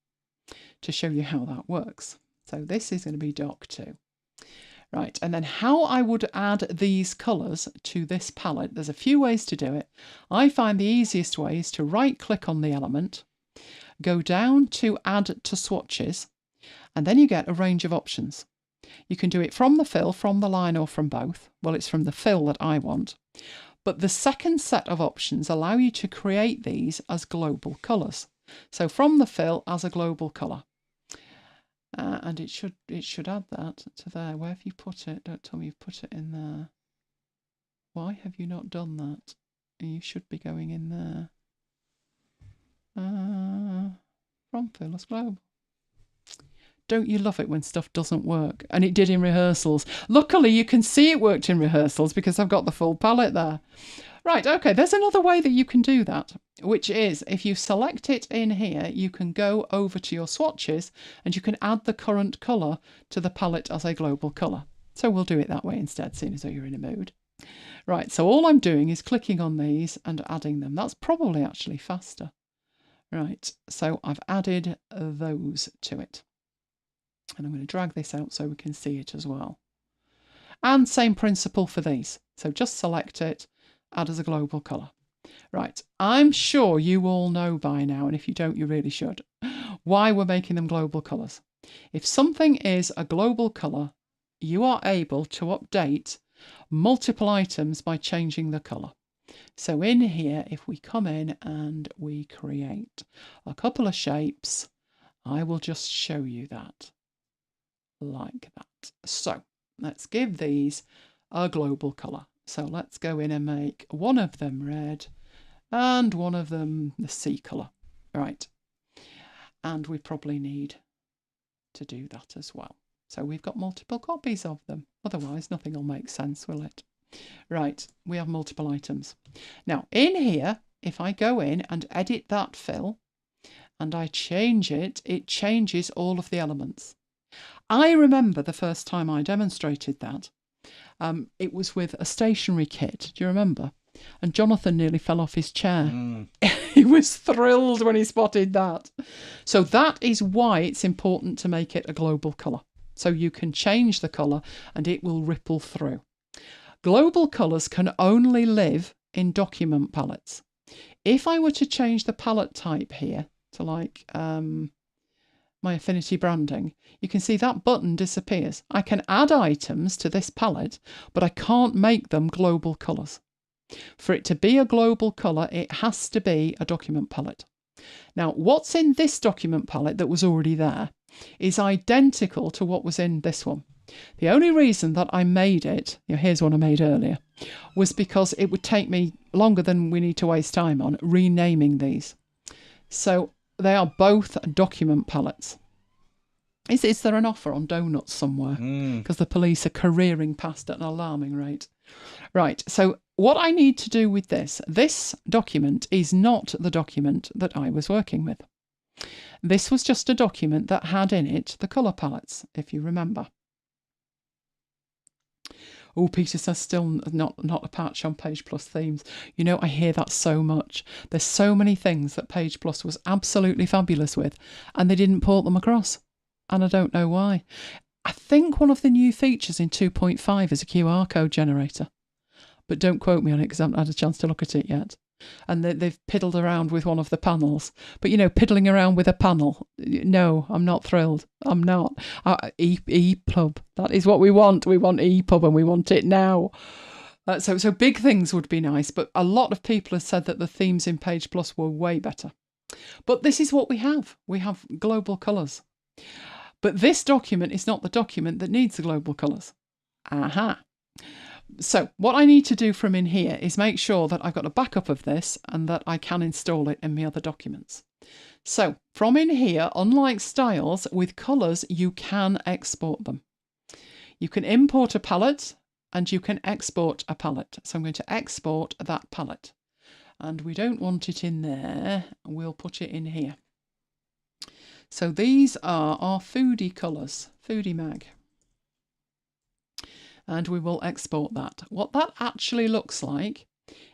to show you how that works. So this is going to be Doc 2. Right, and then how I would add these colours to this palette, there's a few ways to do it. I find the easiest way is to right click on the element, go down to add to swatches, and then you get a range of options. You can do it from the fill, from the line, or from both. Well, it's from the fill that I want. But the second set of options allow you to create these as global colours. So from the fill as a global colour. And it should add that to there. Where have you put it? Don't tell me you've put it in there. Why have you not done that? You should be going in there. From fill as global. Don't you love it when stuff doesn't work? And it did in rehearsals. Luckily, you can see it worked in rehearsals because I've got the full palette there. Right, okay, there's another way that you can do that, which is if you select it in here, you can go over to your swatches and you can add the current colour to the palette as a global colour. So we'll do it that way instead, seeing as though you're in a mood. Right, so all I'm doing is clicking on these and adding them. That's probably actually faster. Right, so I've added those to it. And I'm going to drag this out so we can see it as well. And same principle for these. So just select it, add as a global colour. Right, I'm sure you all know by now, and if you don't, you really should, why we're making them global colours. If something is a global colour, you are able to update multiple items by changing the colour. So in here, if we come in and we create a couple of shapes, I will just show you that. Like that. So let's give these a global colour. So let's go in and make one of them red and one of them the sea colour. Right. And we probably need to do that as well. So we've got multiple copies of them. Otherwise, nothing will make sense, will it? Right. We have multiple items. Now, in here, if I go in and edit that fill and I change it, it changes all of the elements. I remember the first time I demonstrated that. It was with a stationery kit. Do you remember? And Jonathan nearly fell off his chair. He was thrilled when he spotted that. So that is why it's important to make it a global colour. So you can change the colour and it will ripple through. Global colours can only live in document palettes. If I were to change the palette type here to like my Affinity branding, you can see that button disappears. I can add items to this palette, but I can't make them global colours. For it to be a global colour, it has to be a document palette. Now, what's in this document palette that was already there is identical to what was in this one. The only reason that I made it, here's one I made earlier, was because it would take me longer than we need to waste time on renaming these. So they are both document palettes. Is there an offer on donuts somewhere? Because the police are careering past at an alarming rate. Right, so what I need to do with this document is not the document that I was working with. This was just a document that had in it the colour palettes, if you remember. Oh, Peter says still not a patch on Page Plus themes. I hear that so much. There's so many things that Page Plus was absolutely fabulous with, and they didn't port them across. And I don't know why. I think one of the new features in 2.5 is a QR code generator. But don't quote me on it because I haven't had a chance to look at it yet. And they've piddled around with one of the panels. But, piddling around with a panel, no, I'm not thrilled. I'm not. EPUB, that is what we want. We want EPUB and we want it now. So big things would be nice, but a lot of people have said that the themes in Page Plus were way better. But this is what we have. We have global colours. But this document is not the document that needs the global colours. Aha. So what I need to do from in here is make sure that I've got a backup of this and that I can install it in my other documents. So from in here, unlike styles, with colours, you can export them. You can import a palette and you can export a palette. So I'm going to export that palette. And we don't want it in there. We'll put it in here. So these are our foodie colours, foodie mag. And we will export that. What that actually looks like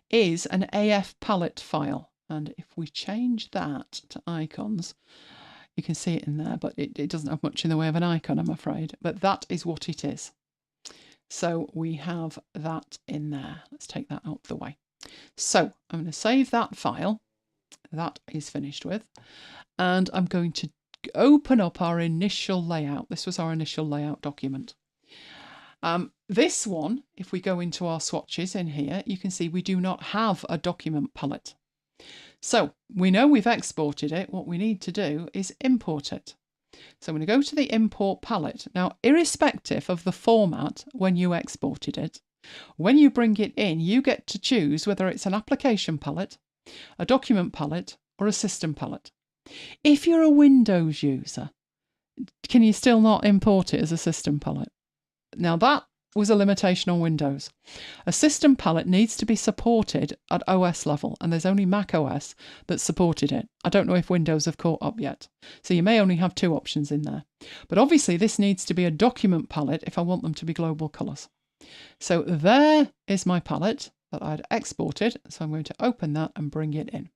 is an AF palette file. And if we change that to icons, you can see it in there, but it doesn't have much in the way of an icon, I'm afraid. But that is what it is. So we have that in there. Let's take that out of the way. So I'm going to save that file. That is finished with. And I'm going to open up our initial layout. This was our initial layout document. This one, if we go into our swatches in here, you can see we do not have a document palette. So we know we've exported it. What we need to do is import it. So I'm going to go to the import palette. Now, irrespective of the format when you exported it, when you bring it in, you get to choose whether it's an application palette, a document palette, or a system palette. If you're a Windows user, can you still not import it as a system palette? Now that was a limitation on Windows. A system palette needs to be supported at OS level, and there's only Mac OS that supported it. I don't know if Windows have caught up yet. So you may only have two options in there. But obviously this needs to be a document palette if I want them to be global colours. So there is my palette that I'd exported. So I'm going to open that and bring it in.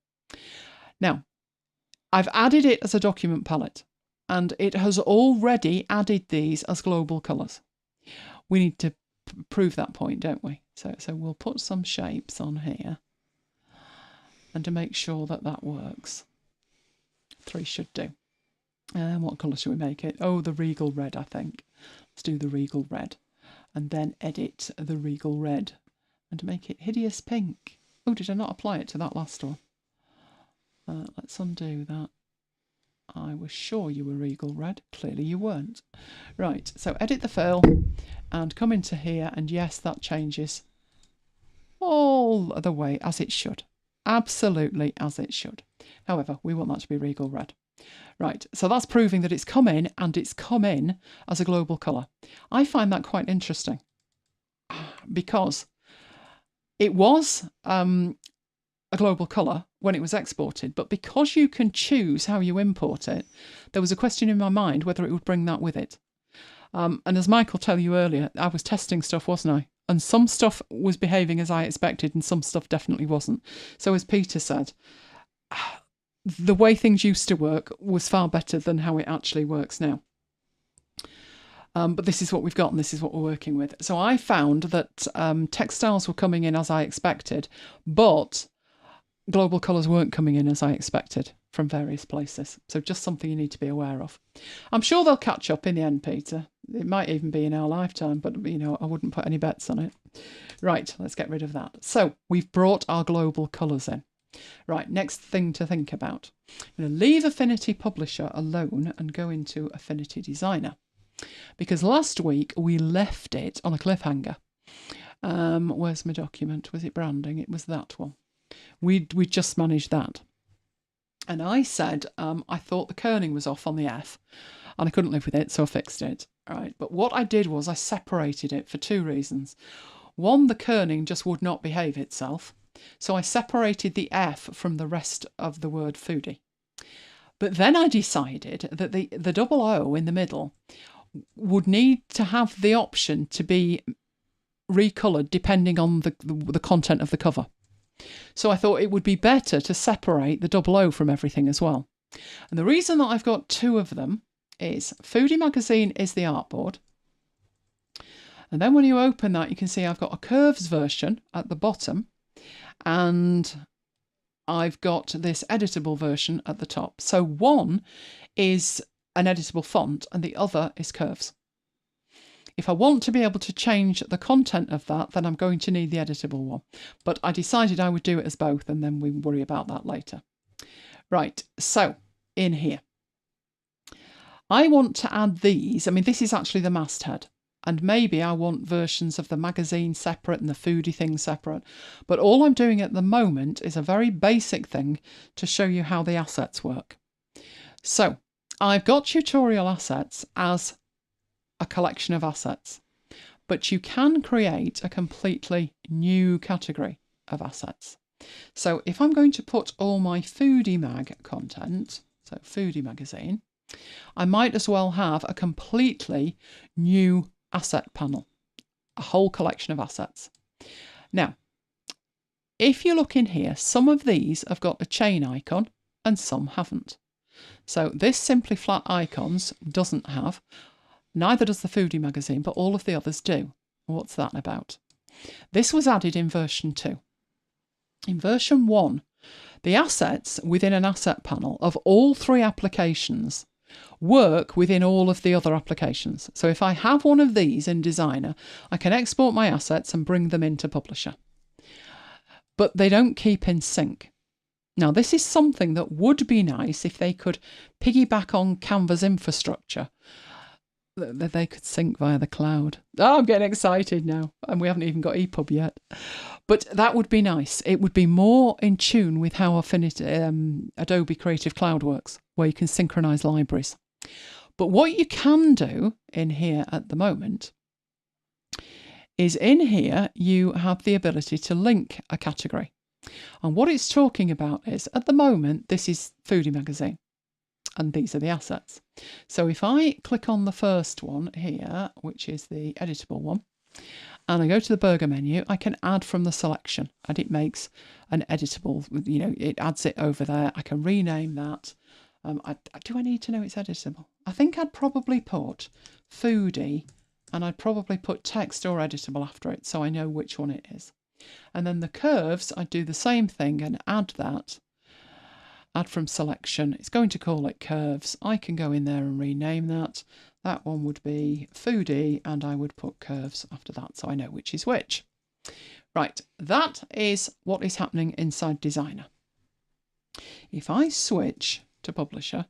Now, I've added it as a document palette, and it has already added these as global colours. We need to prove that point, don't we? So we'll put some shapes on here, and to make sure that that works. 3 should do. What colour should we make it? Oh, the regal red, I think. Let's do the regal red, and then edit the regal red and make it hideous pink. Oh, did I not apply it to that last one? Let's undo that. I was sure you were regal red. Clearly you weren't. Right, so edit the fill and come into here, and yes, that changes all the way as it should. Absolutely as it should. However, we want that to be regal red. Right, so that's proving that it's come in, and it's come in as a global colour. I find that quite interesting because it was a global colour when it was exported, but because you can choose how you import it, there was a question in my mind whether it would bring that with it. And as Michael told you earlier, I was testing stuff, wasn't I? And some stuff was behaving as I expected and some stuff definitely wasn't. So as Peter said, the way things used to work was far better than how it actually works now. But this is what we've got and this is what we're working with. So I found that textiles were coming in as I expected, but global colours weren't coming in as I expected from various places. So just something you need to be aware of. I'm sure they'll catch up in the end, Peter. It might even be in our lifetime, but I wouldn't put any bets on it. Right, let's get rid of that. So we've brought our global colours in. Right, next thing to think about. I'm going to leave Affinity Publisher alone and go into Affinity Designer. Because last week we left it on a cliffhanger. Where's my document? Was it branding? It was that one. We just managed that. And I said I thought the kerning was off on the F and I couldn't live with it, so I fixed it. Right. But what I did was I separated it for two reasons. One, the kerning just would not behave itself. So I separated the F from the rest of the word foodie. But then I decided that the double O in the middle would need to have the option to be recoloured depending on the content of the cover. So I thought it would be better to separate the double O from everything as well. And the reason that I've got two of them is Foodie Magazine is the artboard. And then when you open that, you can see I've got a curves version at the bottom and I've got this editable version at the top. So one is an editable font and the other is curves. If I want to be able to change the content of that, then I'm going to need the editable one. But I decided I would do it as both and then we worry about that later. Right, so in here, I want to add these. I mean, this is actually the masthead. And maybe I want versions of the magazine separate and the foodie thing separate. But all I'm doing at the moment is a very basic thing to show you how the assets work. So I've got tutorial assets as a collection of assets, but you can create a completely new category of assets. So if I'm going to put all my foodie mag content, so foodie magazine, I might as well have a completely new asset panel, a whole collection of assets. Now, if you look in here, some of these have got a chain icon and some haven't. So this Simply Flat Icons doesn't have, neither does the Foodie magazine, but all of the others do. What's that about? This was added in version 2. In version 1, the assets within an asset panel of all three applications work within all of the other applications. So if I have one of these in Designer, I can export my assets and bring them into Publisher. But they don't keep in sync. Now, this is something that would be nice if they could piggyback on Canva's infrastructure. That they could sync via the cloud. Oh, I'm getting excited now. And we haven't even got EPUB yet. But that would be nice. It would be more in tune with how Affinity, Adobe Creative Cloud works, where you can synchronize libraries. But what you can do in here at the moment is in here you have the ability to link a category. And what it's talking about is, at the moment, this is Foodie Magazine. And these are the assets. So if I click on the first one here, which is the editable one, and I go to the burger menu, I can add from the selection and it makes an editable, it adds it over there. I can rename that. Do I need to know it's editable? I think I'd probably put foodie and I'd probably put text or editable after it so I know which one it is. And then the curves, I'd do the same thing and add that. Add from selection. It's going to call it curves. I can go in there and rename that. That one would be foodie and I would put curves after that so I know which is which. Right, that is what is happening inside Designer. If I switch to Publisher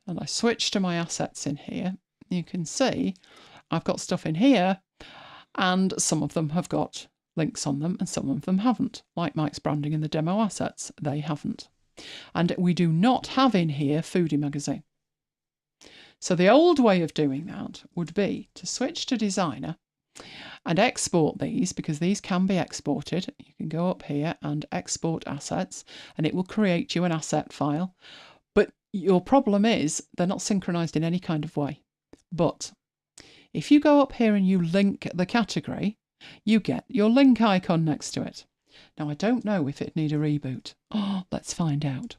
and I switch to my assets in here, you can see I've got stuff in here and some of them have got links on them and some of them haven't. Like Mike's branding in the demo assets, they haven't. And we do not have in here Foodie Magazine. So the old way of doing that would be to switch to Designer and export these, because these can be exported. You can go up here and export assets and it will create you an asset file. But your problem is they're not synchronized in any kind of way. But if you go up here and you link the category, you get your link icon next to it. Now, I don't know if it'd need a reboot. Oh, let's find out.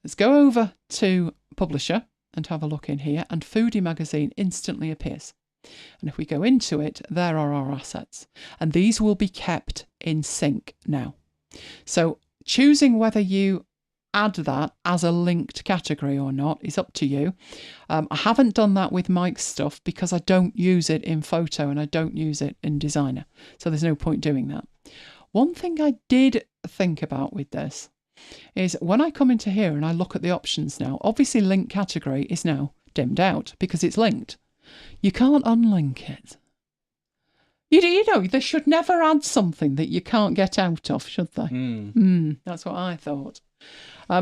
Let's go over to Publisher and have a look in here, and Foodie Magazine instantly appears. And if we go into it, there are our assets. And these will be kept in sync now. So choosing whether you add that as a linked category or not is up to you. I haven't done that with Mike's stuff because I don't use it in Photo and I don't use it in Designer. So there's no point doing that. One thing I did think about with this is when I come into here and I look at the options now, obviously link category is now dimmed out because it's linked. You can't unlink it. You know, they should never add something that you can't get out of, should they? That's what I thought.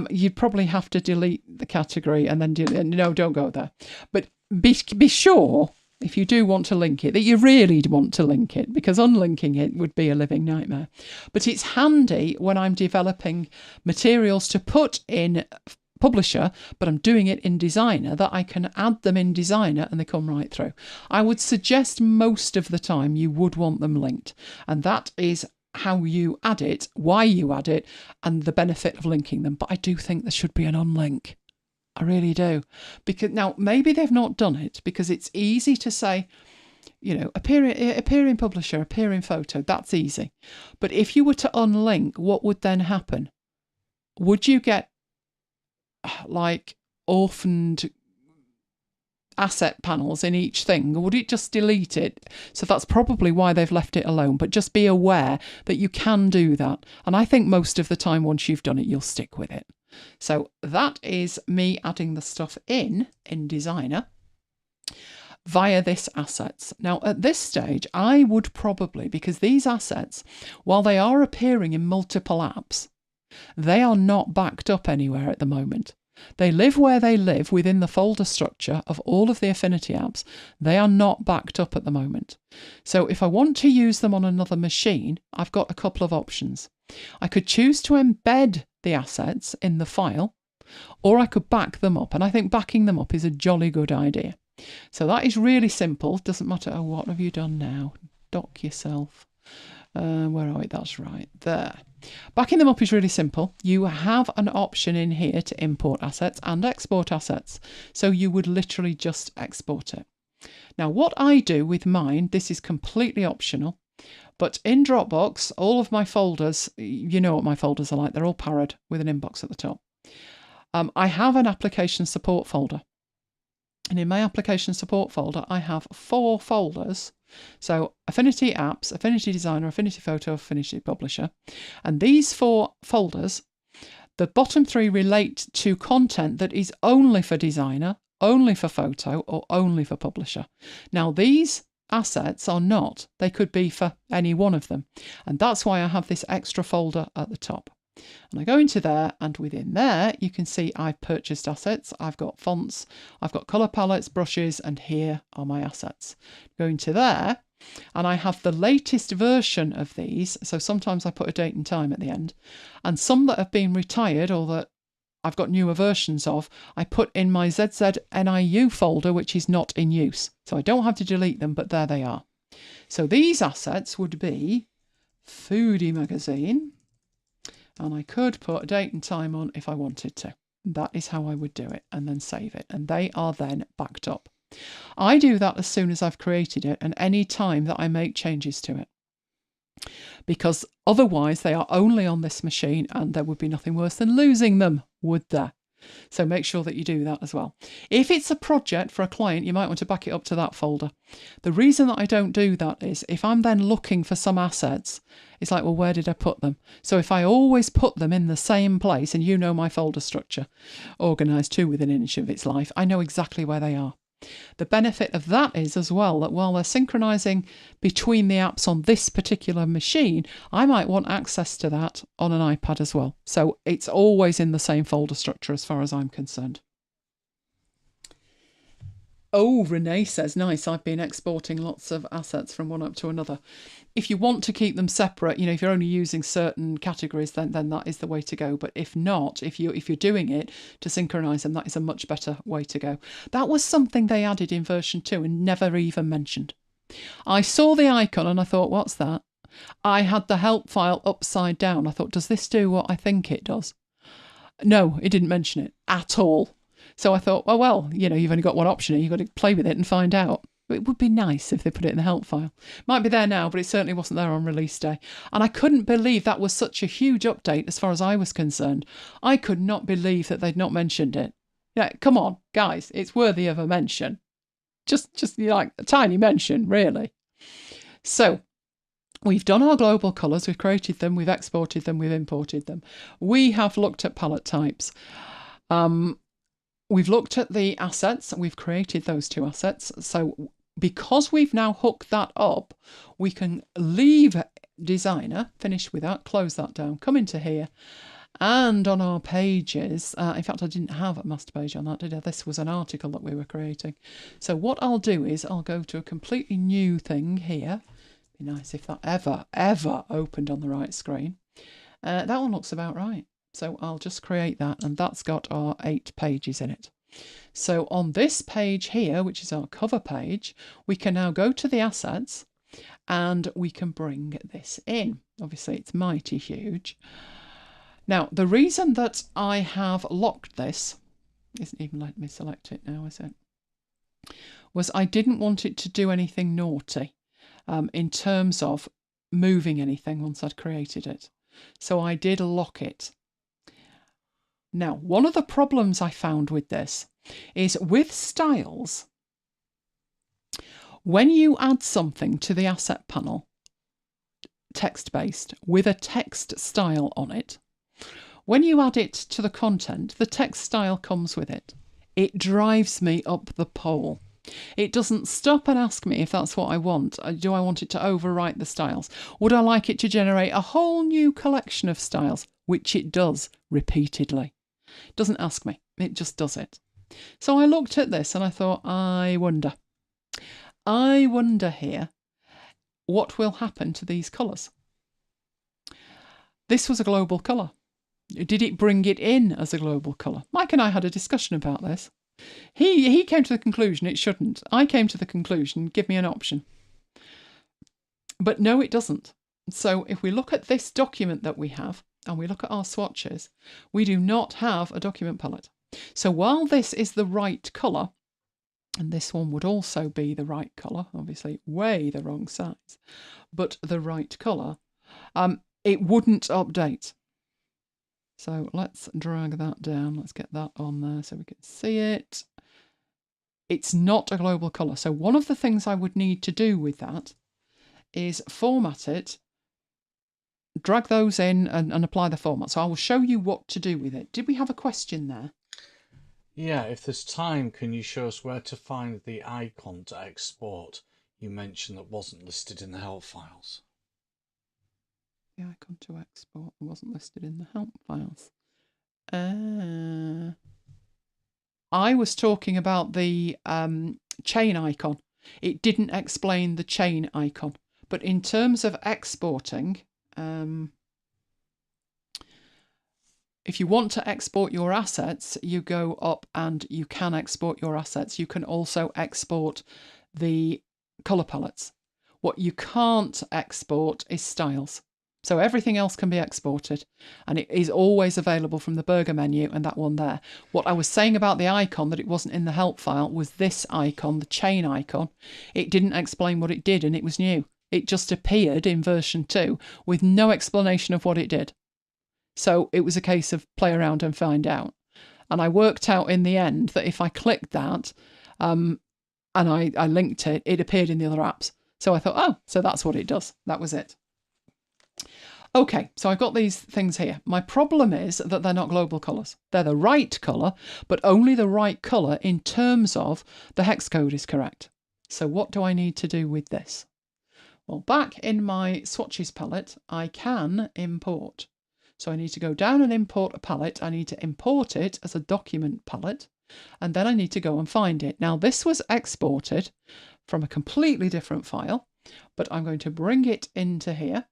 You'd probably have to delete the category and then no, don't go there. But be sure, if you do want to link it, that you really want to link it, because unlinking it would be a living nightmare. But it's handy when I'm developing materials to put in Publisher, but I'm doing it in Designer, that I can add them in Designer and they come right through. I would suggest most of the time you would want them linked, and that is how you add it, why you add it, and the benefit of linking them. But I do think there should be an unlink. I really do. Because now maybe they've not done it because it's easy to say, you know, appear in Publisher, appear in Photo, that's easy. But if you were to unlink, what would then happen? Would you get like orphaned asset panels in each thing, or would it just delete it? So that's probably why they've left it alone, but just be aware that you can do that. And I think most of the time once you've done it, you'll stick with it. So that is me adding the stuff in Designer via this assets. Now at this stage, I would probably, because these assets, while they are appearing in multiple apps, they are not backed up anywhere at the moment. They live where they live within the folder structure of all of the Affinity apps. They are not backed up at the moment. So if I want to use them on another machine, I've got a couple of options. I could choose to embed the assets in the file, or I could back them up. And I think backing them up is a jolly good idea. So that is really simple. Doesn't matter. Oh, what have you done now? Dock yourself. Where are we? That's right there. Backing them up is really simple. You have an option in here to import assets and export assets. So you would literally just export it. Now, what I do with mine, this is completely optional, but in Dropbox, all of my folders, you know what my folders are like. They're all parrot with an inbox at the top. I have an application support folder. And in my application support folder, I have 4 folders. So Affinity Apps, Affinity Designer, Affinity Photo, Affinity Publisher. And these 4 folders, the bottom 3 relate to content that is only for Designer, only for Photo, or only for Publisher. Now these assets are not. They could be for any one of them. And that's why I have this extra folder at the top. And I go into there, and within there you can see I've purchased assets, I've got fonts, I've got colour palettes, brushes, and here are my assets. Go into there and I have the latest version of these, so sometimes I put a date and time at the end, and some that have been retired or that I've got newer versions of, I put in my ZZNIU folder, which is not in use. So I don't have to delete them, but there they are. So these assets would be Foodie Magazine, and I could put a date and time on if I wanted to. That is how I would do it, and then save it. And they are then backed up. I do that as soon as I've created it and any time that I make changes to it. Because otherwise they are only on this machine and there would be nothing worse than losing them, would there? So make sure that you do that as well. If it's a project for a client, you might want to back it up to that folder. The reason that I don't do that is if I'm then looking for some assets, it's like, well, where did I put them? So if I always put them in the same place, and you know my folder structure, organised too within an inch of its life, I know exactly where they are. The benefit of that is as well that while they're synchronizing between the apps on this particular machine, I might want access to that on an iPad as well. So it's always in the same folder structure as far as I'm concerned. Oh, Renee says, nice, I've been exporting lots of assets from one app to another. If you want to keep them separate, you know, if you're only using certain categories, then that is the way to go. But if not, if you're doing it to synchronize them, that is a much better way to go. That was something they added in version 2 and never even mentioned. I saw the icon and I thought, what's that? I had the help file upside down. I thought, does this do what I think it does? No, it didn't mention it at all. So I thought, oh, well, you've only got one option. You've got to play with it and find out. It would be nice if they put it in the help file. Might be there now, but it certainly wasn't there on release day. And I couldn't believe that was such a huge update as far as I was concerned. I could not believe that they'd not mentioned it. Yeah, come on, guys, it's worthy of a mention. Just like a tiny mention, really. So we've done our global colours, we've created them, we've exported them, we've imported them. We have looked at palette types. We've looked at the assets, and we've created those 2 assets. So because we've now hooked that up, we can leave Designer, finish with that, close that down, come into here, and on our pages, in fact, I didn't have a master page on that, did I? This was an article that we were creating. So what I'll do is I'll go to a completely new thing here. Be nice if that ever opened on the right screen. That one looks about right. So I'll just create that, and that's got our 8 pages in it. So on this page here, which is our cover page, we can now go to the assets and we can bring this in. Obviously, it's mighty huge. Now, the reason that I have locked this, isn't even letting me select it now, is it? Was I didn't want it to do anything naughty in terms of moving anything once I'd created it. So I did lock it. Now, one of the problems I found with this is with styles, when you add something to the asset panel, text-based, with a text style on it, when you add it to the content, the text style comes with it. It drives me up the pole. It doesn't stop and ask me if that's what I want. Do I want it to overwrite the styles? Would I like it to generate a whole new collection of styles? Which it does repeatedly. It doesn't ask me, it just does it. So I looked at this and I thought, I wonder here what will happen to these colours. This was a global colour. Did it bring it in as a global colour? Mike and I had a discussion about this. He came to the conclusion it shouldn't. I came to the conclusion, give me an option. But no, it doesn't. So if we look at this document that we have, and we look at our swatches, we do not have a document palette. So while this is the right colour, and this one would also be the right colour, obviously way the wrong size, but the right colour, it wouldn't update. So let's drag that down. Let's get that on there so we can see it. It's not a global colour. So one of the things I would need to do with that is format it, drag those in and apply the format. So I will show you what to do with it. Did we have a question there? Yeah, if there's time, can you show us where to find the icon to export you mentioned that wasn't listed in the help files? The icon to export wasn't listed in the help files. I was talking about the chain icon. It didn't explain the chain icon. But in terms of exporting, if you want to export your assets, you go up and you can export your assets. You can also export the colour palettes. What you can't export is styles. So everything else can be exported, and it is always available from the burger menu and that one there. What I was saying about the icon, that it wasn't in the help file, was this icon, the chain icon. It didn't explain what it did, and it was new. It just appeared in version 2 with no explanation of what it did. So it was a case of play around and find out. And I worked out in the end that if I clicked that and I linked it, it appeared in the other apps. So I thought, oh, so that's what it does. That was it. Okay, so I've got these things here. My problem is that they're not global colours. They're the right colour, but only the right colour in terms of the hex code is correct. So what do I need to do with this? Well, back in my swatches palette, I can import. So I need to go down and import a palette. I need to import it as a document palette, and then I need to go and find it. Now, this was exported from a completely different file, but I'm going to bring it into here.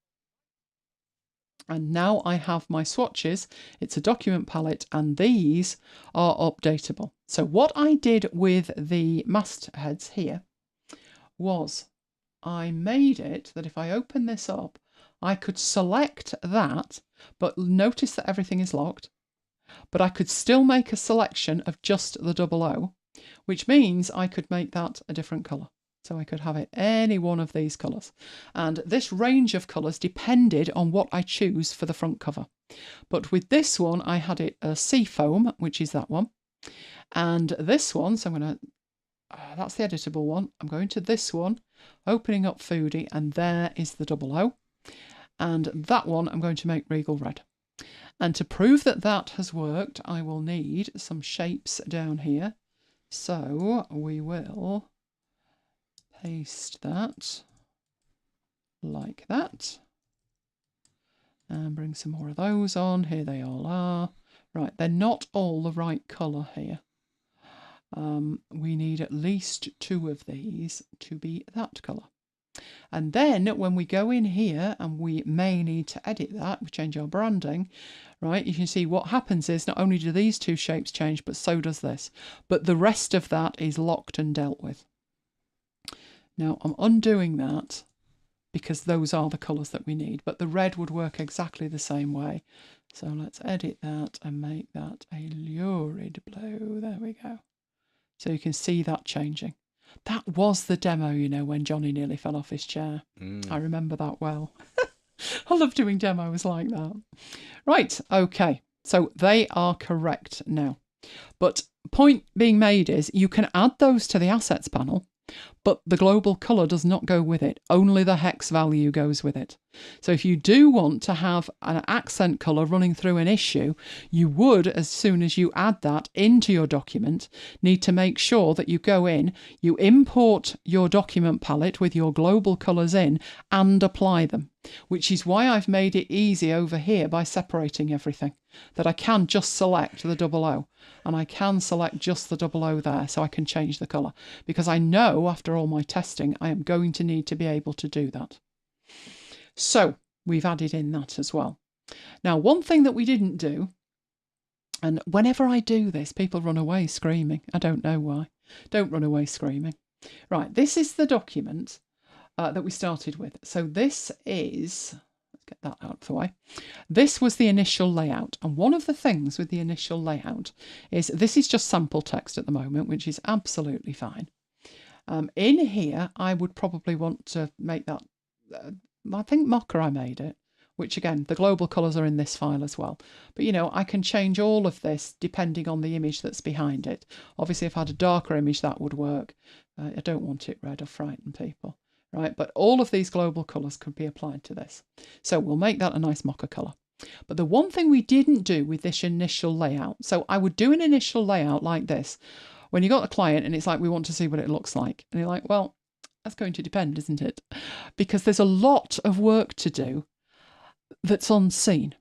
And now I have my swatches. It's a document palette, and these are updatable. So what I did with the mastheads here was I made it that if I open this up, I could select that, but notice that everything is locked. But I could still make a selection of just the 00, which means I could make that a different colour. So I could have it any one of these colours. And this range of colours depended on what I choose for the front cover. But with this one, I had it a seafoam, which is that one. And this one, so I'm going to, that's the editable one. I'm going to this one, opening up Foodie, and there is the 00. And that one, I'm going to make Regal Red. And to prove that that has worked, I will need some shapes down here. So we will paste that like that and bring some more of those on. Here they all are. Right, they're not all the right colour here. We need at least 2 of these to be that colour. And then when we go in here, and we may need to edit that, we change our branding, right? You can see what happens is not only do these 2 shapes change, but so does this. But the rest of that is locked and dealt with. Now I'm undoing that because those are the colours that we need, but the red would work exactly the same way. So let's edit that and make that a lurid blue. There we go. So you can see that changing. That was the demo, you know, when Johnny nearly fell off his chair. I remember that well. I love doing demos like that. Right, okay. So they are correct now. But point being made is you can add those to the assets panel, but the global colour does not go with it. Only the hex value goes with it. So if you do want to have an accent colour running through an issue, you would, as soon as you add that into your document, need to make sure that you go in, you import your document palette with your global colours in and apply them, which is why I've made it easy over here by separating everything, that I can just select the 00 and I can select just the 00 there, so I can change the colour, because I know after all my testing I am going to need to be able to do that. So we've added in that as well. Now, one thing that we didn't do, and whenever I do this, people run away screaming. I don't know why. Don't run away screaming. Right, this is the document that we started with. So this is, let's get that out of the way. This was the initial layout. And one of the things with the initial layout is this is just sample text at the moment, which is absolutely fine. In here, I would probably want to make that, I think Mocha I made it, which again, the global colours are in this file as well. But you know, I can change all of this depending on the image that's behind it. Obviously, if I had a darker image, that would work. I don't want it red or frighten people, right? But all of these global colours could be applied to this. So we'll make that a nice Mocha colour. But the one thing we didn't do with this initial layout, so I would do an initial layout like this. When you got a client and it's like, we want to see what it looks like. And you're like, well, that's going to depend, isn't it? Because there's a lot of work to do that's unseen.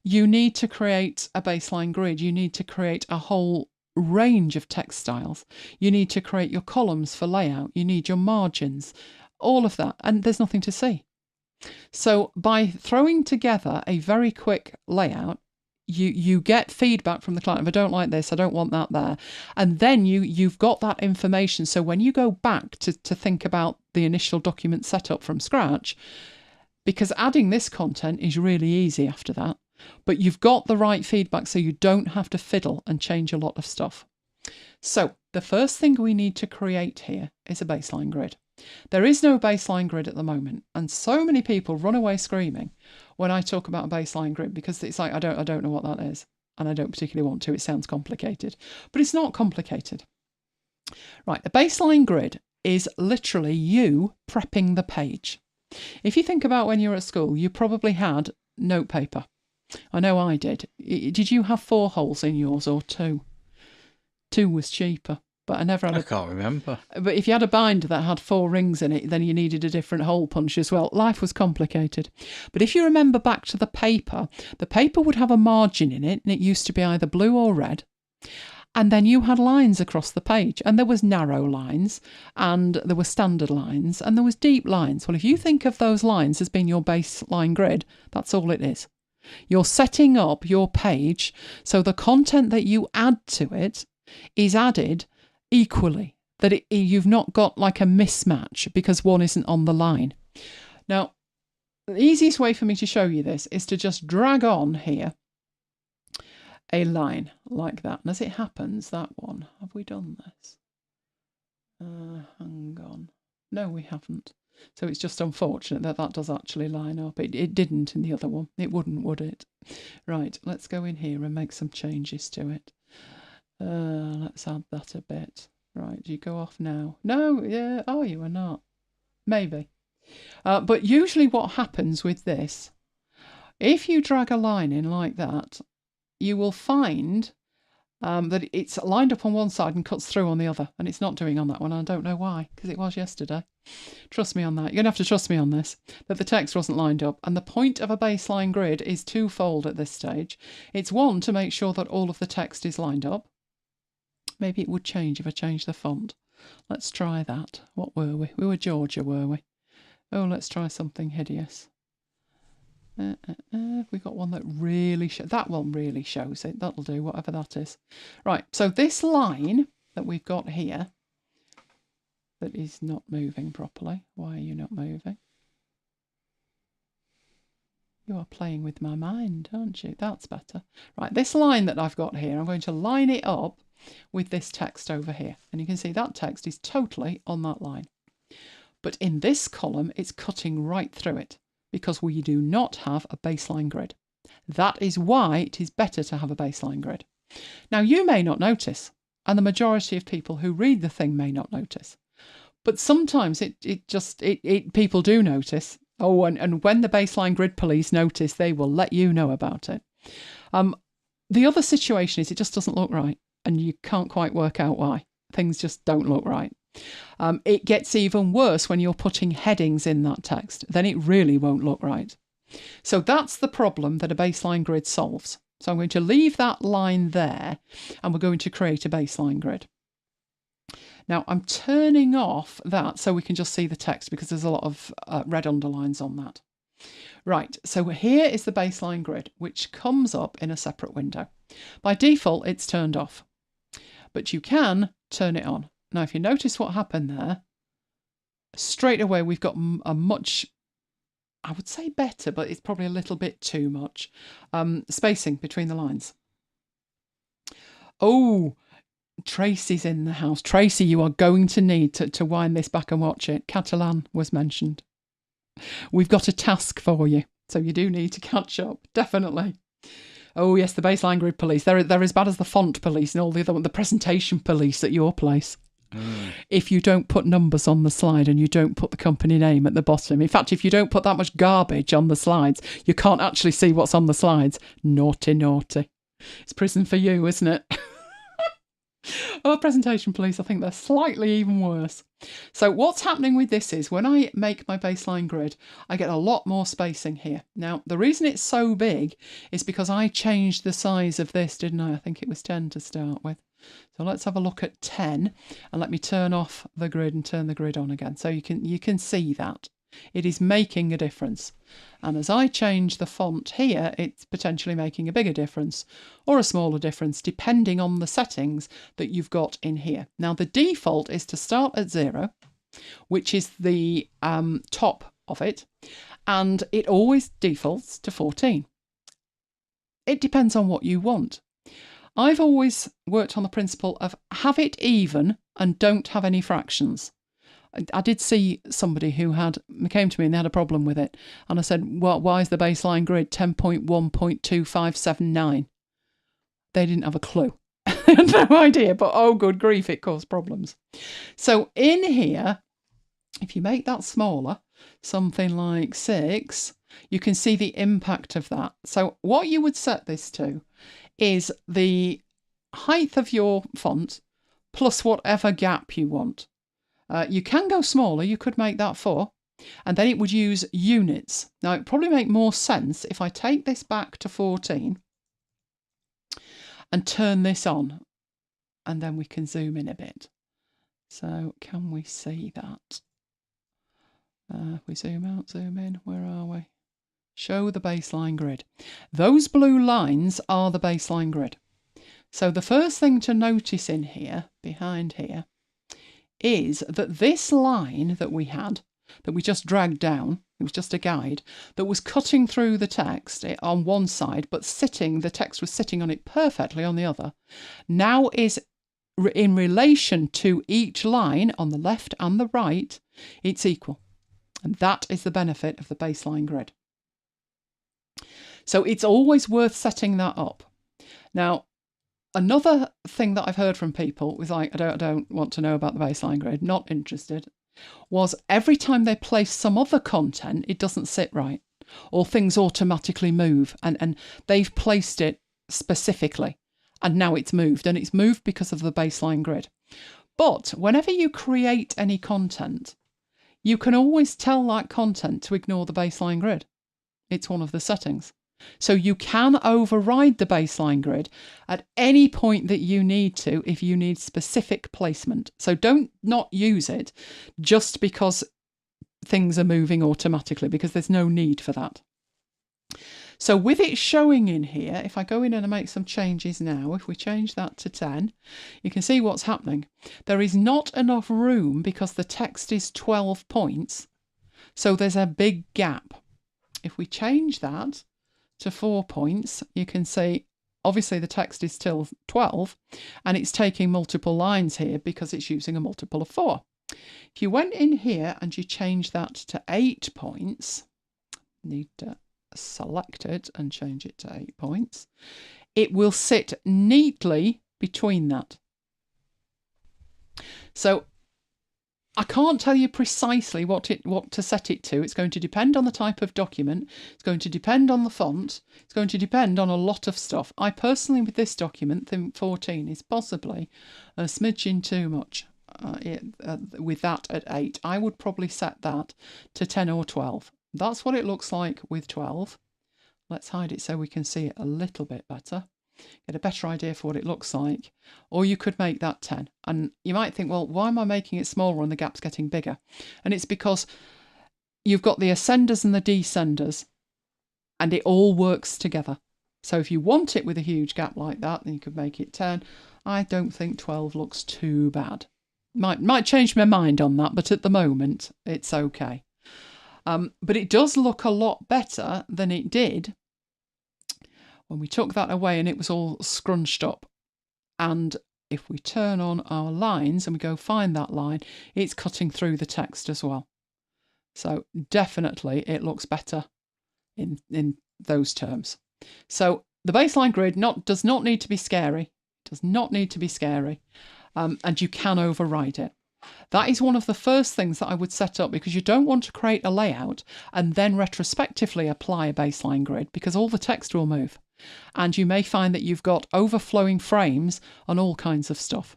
You need to create a baseline grid. You need to create a whole range of text styles. You need to create your columns for layout. You need your margins, all of that. And there's nothing to see. So by throwing together a very quick layout, you get feedback from the client. If I don't like this, I don't want that there. And then you've got that information. So when you go back to think about the initial document setup from scratch, because adding this content is really easy after that, but you've got the right feedback so you don't have to fiddle and change a lot of stuff. So the first thing we need to create here is a baseline grid. There is no baseline grid at the moment, and so many people run away screaming when I talk about a baseline grid, because it's like, I don't know what that is, and I don't particularly want to. It sounds complicated, but it's not complicated. Right, the baseline grid is literally you prepping the page. If you think about when you were at school, you probably had notepaper. I know I did. Did you have 4 holes in yours or 2? 2 was cheaper. But I never had I can't remember. But if you had a binder that had 4 rings in it, then you needed a different hole punch as well. Life was complicated. But if you remember back to the paper would have a margin in it, and it used to be either blue or red. And then you had lines across the page, and there was narrow lines, and there were standard lines, and there was deep lines. Well, if you think of those lines as being your baseline grid, that's all it is. You're setting up your page so the content that you add to it is added equally, that you've not got like a mismatch because one isn't on the line. Now, the easiest way for me to show you this is to just drag on here a line like that. And as it happens, that one, have we done this? Hang on. No, we haven't. So it's just unfortunate that that does actually line up. It didn't in the other one. It wouldn't, would it? Right, let's go in here and make some changes to it. Let's add that a bit. Right, do you go off now? No, yeah, are you or not? Maybe. But usually what happens with this, if you drag a line in like that, you will find that it's lined up on one side and cuts through on the other. And it's not doing on that one. I don't know why, because it was yesterday. Trust me on that. You're going to have to trust me on this, that the text wasn't lined up. And the point of a baseline grid is twofold at this stage. It's one, to make sure that all of the text is lined up. Maybe it would change if I changed the font. Let's try that. What were we? We were Georgia, were we? Oh, let's try something hideous. We got one that really that one really shows it. That'll do, whatever that is. Right, so this line that we've got here that is not moving properly. Why are you not moving? You are playing with my mind, aren't you? That's better. Right, this line that I've got here, I'm going to line it up with this text over here. And you can see that text is totally on that line. But in this column, it's cutting right through it, because we do not have a baseline grid. That is why it is better to have a baseline grid. Now, you may not notice, and the majority of people who read the thing may not notice, but sometimes people do notice. Oh, and when the baseline grid police notice, they will let you know about it. The other situation is it just doesn't look right, and you can't quite work out why. Things just don't look right. It gets even worse when you're putting headings in that text. Then it really won't look right. So that's the problem that a baseline grid solves. So I'm going to leave that line there, and we're going to create a baseline grid. Now I'm turning off that so we can just see the text, because there's a lot of red underlines on that. Right, so here is the baseline grid, which comes up in a separate window. By default, it's turned off, but you can turn it on. Now, if you notice what happened there, straight away we've got a much, I would say better, but it's probably a little bit too much, spacing between the lines. Oh, Tracy's in the house. Tracy, you are going to need to wind this back and watch it. Catalan was mentioned. We've got a task for you, so you do need to catch up, definitely. Oh yes, the baseline grid police. They're as bad as the font police and all the other one, the presentation police at your place. If you don't put numbers on the slide and you don't put the company name at the bottom. In fact, if you don't put that much garbage on the slides, you can't actually see what's on the slides. Naughty, naughty. It's prison for you, isn't it? Oh, presentation police, I think they're slightly even worse. So what's happening with this is when I make my baseline grid, I get a lot more spacing here. Now, the reason it's so big is because I changed the size of this, didn't I? I think it was 10 to start with. So let's have a look at 10, and let me turn off the grid and turn the grid on again. So you can see that. It is making a difference. And as I change the font here, it's potentially making a bigger difference or a smaller difference, depending on the settings that you've got in here. Now, the default is to start at 0, which is the top of it, and it always defaults to 14. It depends on what you want. I've always worked on the principle of have it even and don't have any fractions. I did see somebody who came to me and they had a problem with it. And I said, well, why is the baseline grid 10.1.2579? They didn't have a clue. They had no idea, but oh, good grief, it caused problems. So in here, if you make that smaller, something like 6, you can see the impact of that. So what you would set this to is the height of your font plus whatever gap you want. You can go smaller, you could make that 4, and then it would use units. Now, it would probably make more sense if I take this back to 14 and turn this on, and then we can zoom in a bit. So, can we see that? If we zoom out, zoom in, where are we? Show the baseline grid. Those blue lines are the baseline grid. So the first thing to notice in here, behind here, is that this line that we had that we just dragged down. It was just a guide that was cutting through the text on one side, but the text was sitting on it perfectly on the other. Now is in relation to each line on the left and the right, it's equal. And that is the benefit of the baseline grid. So it's always worth setting that up. Now, another thing that I've heard from people was like, I don't want to know about the baseline grid, not interested, was every time they place some other content, it doesn't sit right, or things automatically move, and they've placed it specifically, and now it's moved, and it's moved because of the baseline grid. But whenever you create any content, you can always tell that content to ignore the baseline grid. It's one of the settings. So you can override the baseline grid at any point that you need to if you need specific placement. So don't not use it just because things are moving automatically, because there's no need for that. So with it showing in here, if I go in and I make some changes now, if we change that to 10, you can see what's happening. There is not enough room because the text is 12 points. So there's a big gap. If we change that to 4 points, you can see obviously the text is still 12 and it's taking multiple lines here because it's using a multiple of 4. If you went in here and you change that to 8 points, need to select it and change it to 8 points, it will sit neatly between that. So I can't tell you precisely what to set it to. It's going to depend on the type of document. It's going to depend on the font. It's going to depend on a lot of stuff. I personally, with this document, think 14 is possibly a smidgen too much. With that at 8, I would probably set that to 10 or 12. That's what it looks like with 12. Let's hide it so we can see it a little bit better. Get a better idea for what it looks like. Or you could make that 10. And you might think, well, why am I making it smaller and the gap's getting bigger? And it's because you've got the ascenders and the descenders, and it all works together. So if you want it with a huge gap like that, then you could make it 10. I don't think 12 looks too bad. Might change my mind on that, but at the moment, it's okay. But it does look a lot better than it did when we took that away and it was all scrunched up. And if we turn on our lines and we go find that line, it's cutting through the text as well. So definitely it looks better in those terms. So the baseline grid does not need to be scary. It does not need to be scary. And you can override it. That is one of the first things that I would set up, because you don't want to create a layout and then retrospectively apply a baseline grid, because all the text will move. And you may find that you've got overflowing frames on all kinds of stuff.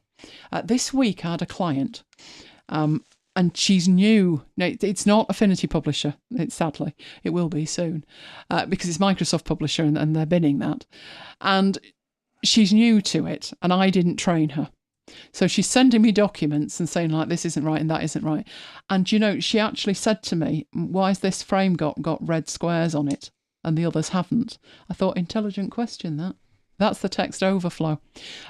This week I had a client, and she's new. No, it's not Affinity Publisher, sadly. It will be soon, because it's Microsoft Publisher and they're binning that. And she's new to it, and I didn't train her. So she's sending me documents and saying, like, this isn't right and that isn't right. And, she actually said to me, why has this frame got red squares on it and the others haven't? I thought, intelligent question that. That's the text overflow.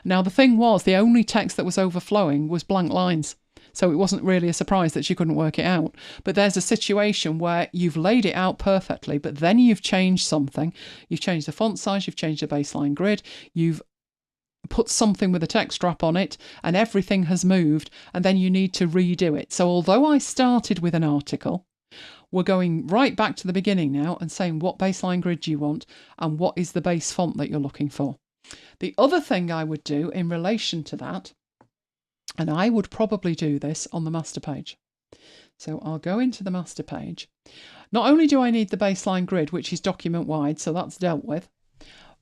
Now, the thing was, the only text that was overflowing was blank lines. So it wasn't really a surprise that she couldn't work it out. But there's a situation where you've laid it out perfectly, but then you've changed something. You've changed the font size, you've changed the baseline grid, you've put something with a text wrap on it, and everything has moved, and then you need to redo it. So although I started with an article, we're going right back to the beginning now and saying what baseline grid do you want and what is the base font that you're looking for. The other thing I would do in relation to that, and I would probably do this on the master page. So I'll go into the master page. Not only do I need the baseline grid, which is document wide, so that's dealt with,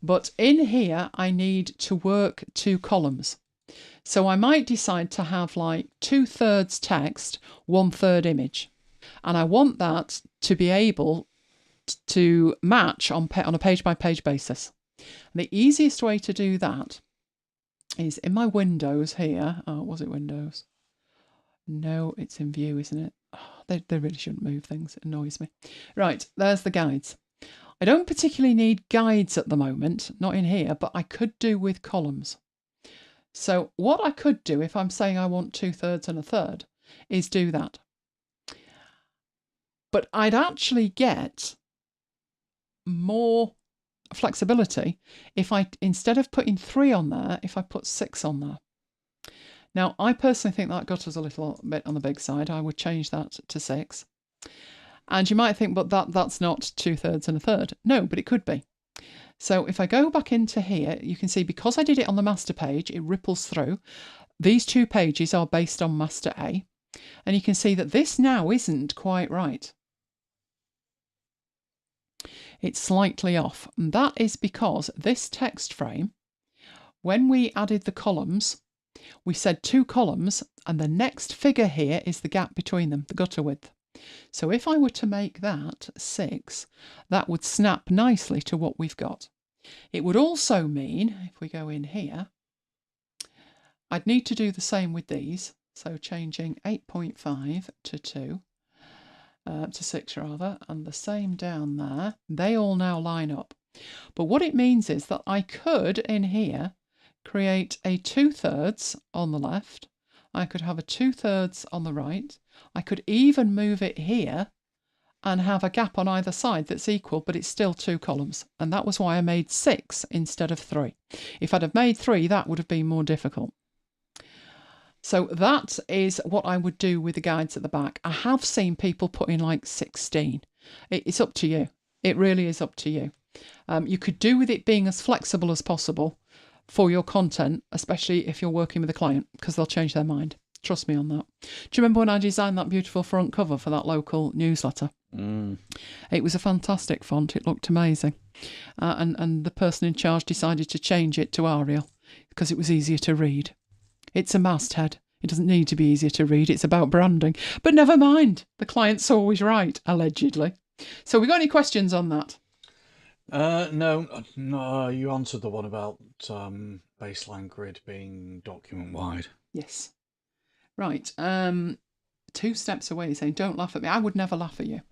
but in here, I need to work 2 columns. So I might decide to have like 2/3 text, 1/3 image. And I want that to be able to match on a page-by-page basis. And the easiest way to do that is in my Windows here. Oh, was it Windows? No, it's in View, isn't it? Oh, they really shouldn't move things. It annoys me. Right, there's the guides. I don't particularly need guides at the moment, not in here, but I could do with columns. So what I could do if I'm saying I want 2/3 and 1/3 is do that. But I'd actually get more flexibility if I, instead of putting 3 on there, if I put 6 on there. Now, I personally think that gutter's a little bit on the big side. I would change that to 6. And you might think, but that's not 2/3 and 1/3. No, but it could be. So if I go back into here, you can see because I did it on the master page, it ripples through. These 2 pages are based on master A. And you can see that this now isn't quite right. It's slightly off. And that is because this text frame, when we added the columns, we said 2 columns, and the next figure here is the gap between them, the gutter width. So if I were to make that 6, that would snap nicely to what we've got. It would also mean, if we go in here, I'd need to do the same with these. So changing 8.5 to 2, to 6 rather, and the same down there. They all now line up. But what it means is that I could, in here, create a 2/3 on the left. I could have a 2/3 on the right. I could even move it here and have a gap on either side that's equal, but it's still 2 columns. And that was why I made 6 instead of 3. If I'd have made 3, that would have been more difficult. So that is what I would do with the guides at the back. I have seen people put in like 16. It's up to you. It really is up to you. You could do with it being as flexible as possible for your content, especially if you're working with a client, because they'll change their mind. Trust me on that. Do you remember when I designed that beautiful front cover for that local newsletter? It was a fantastic font. It looked amazing. And the person in charge decided to change it to Arial because it was easier to read. It's a masthead. It doesn't need to be easier to read. It's about branding. But never mind. The client's always right, allegedly. So we got any questions on that? No, you answered the one about baseline grid being document wide. Yes. Right. 2 steps away saying, don't laugh at me. I would never laugh at you.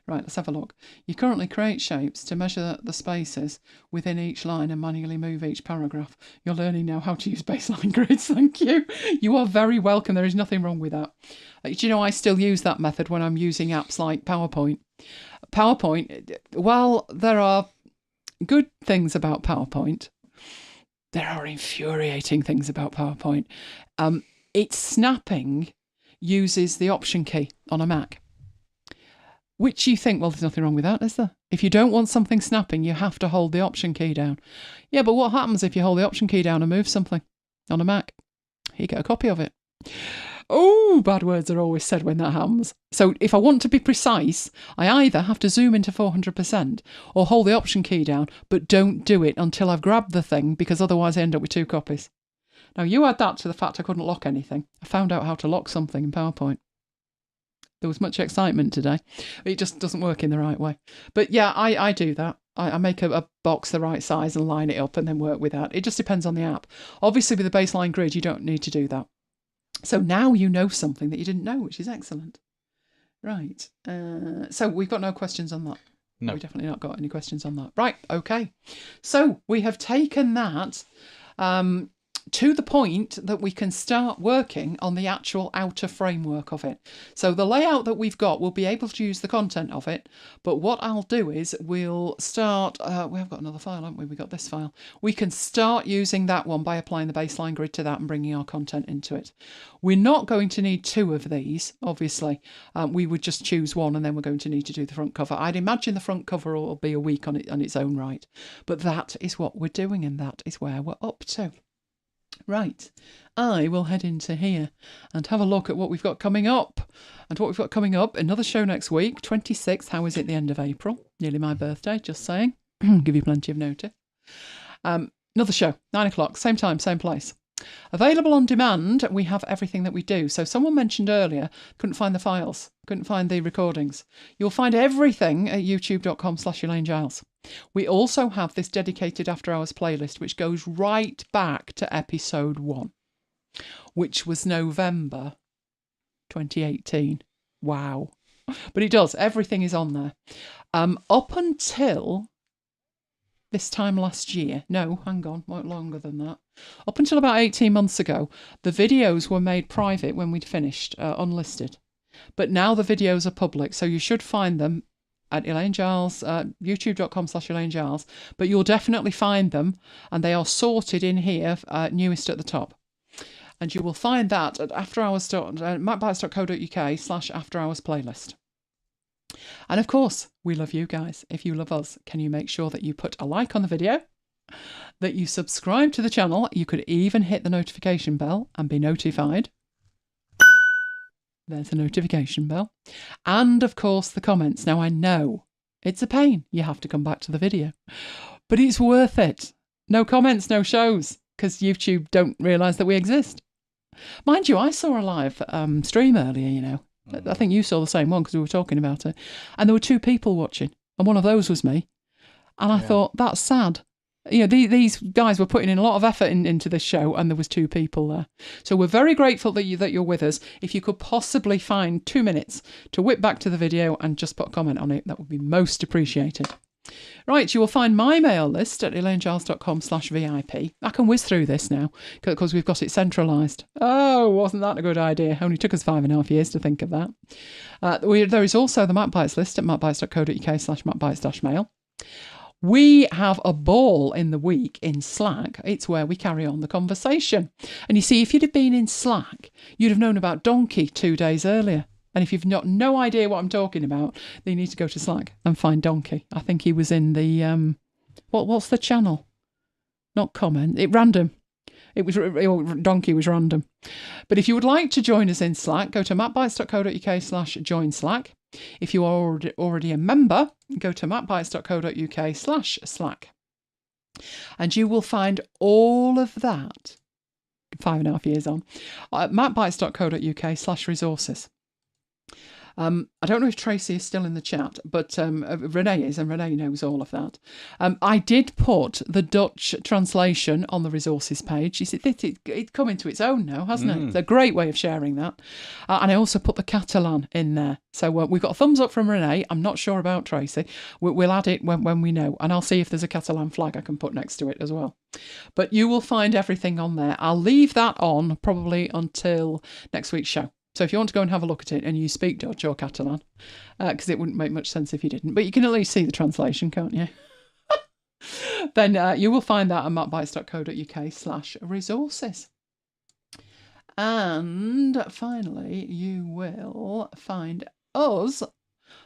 Right, let's have a look. You currently create shapes to measure the spaces within each line and manually move each paragraph. You're learning now how to use baseline grids. Thank you. You are very welcome. There is nothing wrong with that. Do you know I still use that method when I'm using apps like PowerPoint? PowerPoint, while there are good things about PowerPoint, there are infuriating things about PowerPoint. Its snapping uses the Option key on a Mac. Which you think, well, there's nothing wrong with that, is there? If you don't want something snapping, you have to hold the Option key down. Yeah, but what happens if you hold the Option key down and move something on a Mac? You get a copy of it. Oh, bad words are always said when that happens. So if I want to be precise, I either have to zoom into 400% or hold the Option key down, but don't do it until I've grabbed the thing, because otherwise I end up with 2 copies. Now, you add that to the fact I couldn't lock anything. I found out how to lock something in PowerPoint. There was much excitement today. It just doesn't work in the right way. But yeah, I do that. I make a box the right size and line it up and then work with that. It just depends on the app. Obviously, with the baseline grid, you don't need to do that. So now you know something that you didn't know, which is excellent. Right. So we've got no questions on that. No. We've definitely not got any questions on that. Right. Okay. So we have taken that to the point that we can start working on the actual outer framework of it. So the layout that we've got, we'll be able to use the content of it, but what I'll do is we'll start, we have got another file, haven't we? We've got this file. We can start using that one by applying the baseline grid to that and bringing our content into it. We're not going to need 2 of these, obviously. We would just choose one and then we're going to need to do the front cover. I'd imagine the front cover will be a week on its own right, but that is what we're doing and that is where we're up to. Right, I will head into here and have a look at what we've got coming up. And what we've got coming up, another show next week, 26th, how is it the end of April? Nearly my birthday, just saying. Give you plenty of notice. Another show, 9 o'clock, same time, same place. Available on demand, we have everything that we do. So someone mentioned earlier, couldn't find the files, couldn't find the recordings. You'll find everything at youtube.com/ElaineGiles. We also have this dedicated After Hours playlist, which goes right back to episode 1, which was November 2018. Wow. But it does. Everything is on there. Up until this time last year, no, hang on, longer than that. Up until about 18 months ago, the videos were made private when we'd finished, unlisted. but now the videos are public, so you should find them at Elaine Giles, youtube.com/Elaine Giles, but you'll definitely find them, and they are sorted in here, newest at the top. And you will find that at macbites.co.uk/afterhours playlist. And of course, we love you guys. If you love us, can you make sure that you put a like on the video, that you subscribe to the channel? You could even hit the notification bell and be notified. There's a notification bell. And of course, the comments. Now, I know it's a pain. You have to come back to the video, but it's worth it. No comments, no shows, because YouTube don't realise that we exist. Mind you, I saw a live stream earlier, you know. I think you saw the same one because we were talking about it. And there were 2 people watching, and one of those was me. And I thought, that's sad. You know, these guys were putting in a lot of effort into this show, and there was 2 people there. So we're very grateful that you're with us. If you could possibly find 2 minutes to whip back to the video and just put a comment on it, that would be most appreciated. Right, you will find my mail list at elainegiles.com/VIP. I can whiz through this now because we've got it centralised. Oh, wasn't that a good idea? Only took us 5.5 years to think of that. There is also the MacBites list at macbites.co.uk/macbites-mail. We have a ball in the week in Slack. It's where we carry on the conversation. And you see, if you'd have been in Slack, you'd have known about Donkey 2 days earlier. And if you've got no idea what I'm talking about, then you need to go to Slack and find Donkey. I think he was in the, what's the channel? Not comment, random. It was, Donkey was random. But if you would like to join us in Slack, go to macbites.co.uk/join Slack. If you are already a member, go to macbites.co.uk/Slack. And you will find all of that, 5.5 years on, at macbites.co.uk/resources. I don't know if Tracy is still in the chat, but Renee is, and Renee knows all of that. I did put the Dutch translation on the resources page. It's come into its own now, hasn't it? It's a great way of sharing that. And I also put the Catalan in there. So we've got a thumbs up from Renee. I'm not sure about Tracy. We'll add it when we know. And I'll see if there's a Catalan flag I can put next to it as well. But you will find everything on there. I'll leave that on probably until next week's show. So if you want to go and have a look at it and you speak Dutch or Catalan, because it wouldn't make much sense if you didn't, but you can at least see the translation, can't you? Then you will find that at macbites.co.uk/resources. And finally, you will find us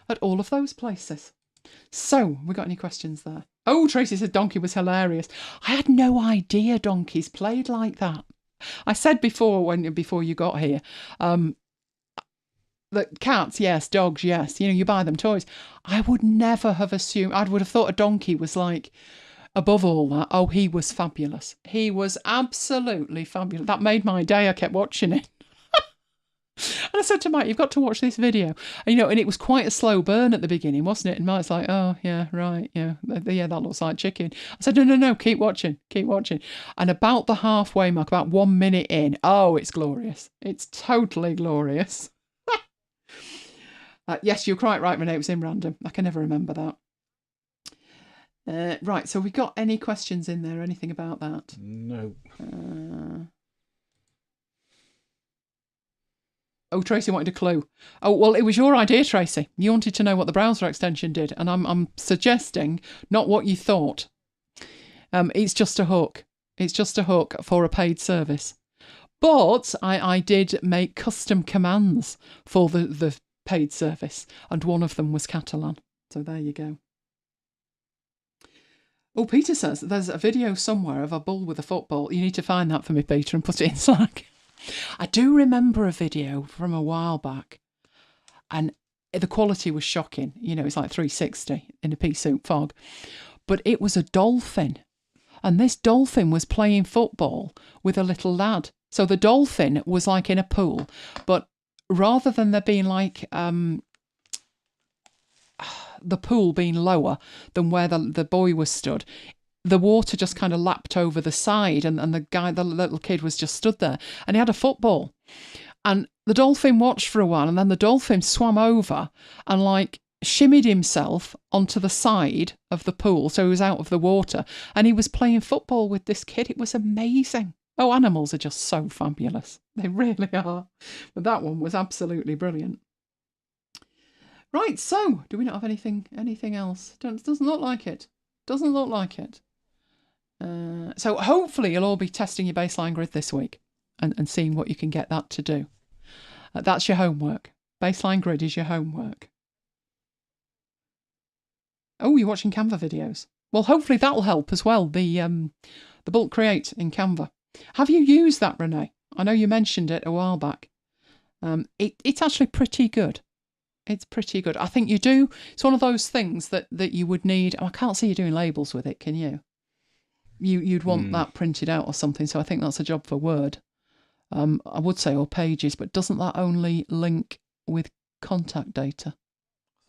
at all of those places. So, we got any questions there? Oh, Tracy said Donkey was hilarious. I had no idea donkeys played like that. I said before you got here, that cats, yes, dogs, yes, you buy them toys. I would never have assumed, I would have thought a donkey was like above all that. Oh, he was fabulous. He was absolutely fabulous. That made my day. I kept watching it. And I said to Mike, you've got to watch this video. And, and it was quite a slow burn at the beginning, wasn't it? And Mike's like, oh, yeah, right, yeah, that looks like chicken. I said, no, keep watching. And about the halfway mark, about 1 minute in, oh, it's glorious. It's totally glorious. Yes, you're quite right, Renee, it was in random. I can never remember that. Right, so we got any questions in there, anything about that? No. Oh, Tracy wanted a clue. Oh, well, it was your idea, Tracy. You wanted to know what the browser extension did, and I'm suggesting not what you thought. It's just a hook. It's just a hook for a paid service. But I did make custom commands for the paid service, and one of them was Catalan. So there you go. Oh, Peter says there's a video somewhere of a bull with a football. You need to find that for me, Peter, and put it in Slack. I do remember a video from a while back, and the quality was shocking. It's like 360 in a pea soup fog, but it was a dolphin, and this dolphin was playing football with a little lad. So the dolphin was like in a pool, but rather than there being like the pool being lower than where the boy was stood, the water just kind of lapped over the side, and the little kid was just stood there, and he had a football, and the dolphin watched for a while, and then the dolphin swam over and like shimmied himself onto the side of the pool, so he was out of the water, and he was playing football with this kid. It was amazing. Oh, animals are just so fabulous. They really are. But that one was absolutely brilliant. Right, so do we not have anything else? Doesn't look like it. Doesn't look like it. So hopefully you'll all be testing your baseline grid this week and seeing what you can get that to do. That's your homework. Baseline grid is your homework. Oh, you're watching Canva videos. Well, hopefully that'll help as well, the bulk create in Canva. Have you used that, Renee? I know you mentioned it a while back. It's actually pretty good. It's pretty good. I think you do. It's one of those things that you would need. I can't see you doing labels with it, can you? You'd want that printed out or something. So I think that's a job for Word. I would say or Pages, but doesn't that only link with contact data?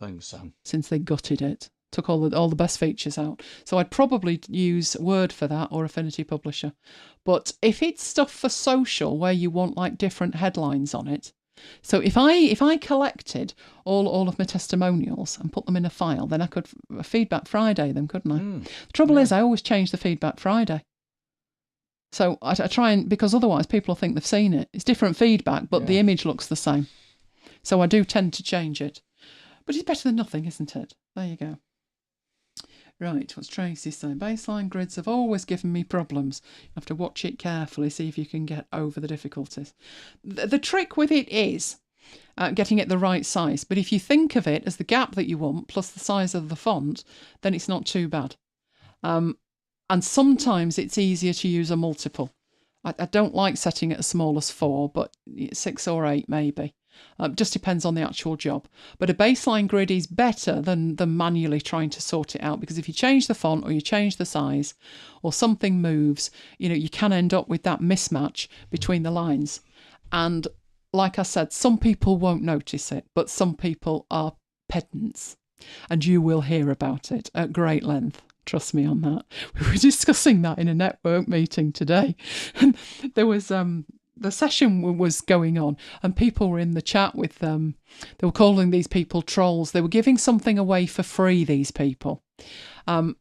I think so. Since they gutted it, took all the best features out. So I'd probably use Word for that or Affinity Publisher. But if it's stuff for social where you want like different headlines on it, so if I collected all of my testimonials and put them in a file, then I could Feedback Friday them, couldn't I? The trouble is I always change the Feedback Friday. So I try and, because otherwise people will think they've seen it. It's different feedback, but the image looks the same. So I do tend to change it. But it's better than nothing, isn't it? There you go. Right, what's Tracy saying? Baseline grids have always given me problems. You have to watch it carefully, see if you can get over the difficulties. The trick with it is getting it the right size. But if you think of it as the gap that you want plus the size of the font, then it's not too bad. And sometimes it's easier to use a multiple. I don't like setting it as small as 4, but 6 or 8 maybe. Just depends on the actual job. But a baseline grid is better than manually trying to sort it out, because if you change the font or you change the size or something moves, you can end up with that mismatch between the lines. And like I said, some people won't notice it, but some people are pedants, and you will hear about it at great length. Trust me on that. We were discussing that in a network meeting today, and there was the session was going on, and people were in the chat with them. They were calling these people trolls. They were giving something away for free, these people. And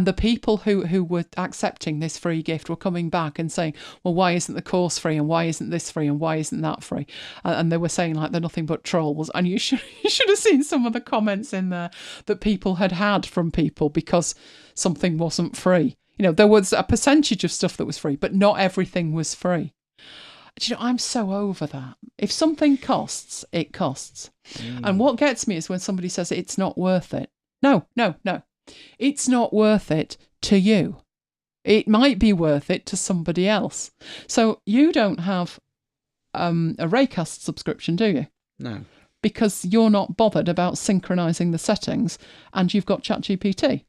the people who were accepting this free gift were coming back and saying, well, why isn't the course free? And why isn't this free? And why isn't that free? And they were saying like they're nothing but trolls. And you should have seen some of the comments in there that people had from people because something wasn't free. There was a percentage of stuff that was free, but not everything was free. I'm so over that. If something costs, it costs. And what gets me is when somebody says it's not worth it. No. It's not worth it to you. It might be worth it to somebody else. So you don't have a Raycast subscription, do you? No. Because you're not bothered about synchronizing the settings and you've got ChatGPT.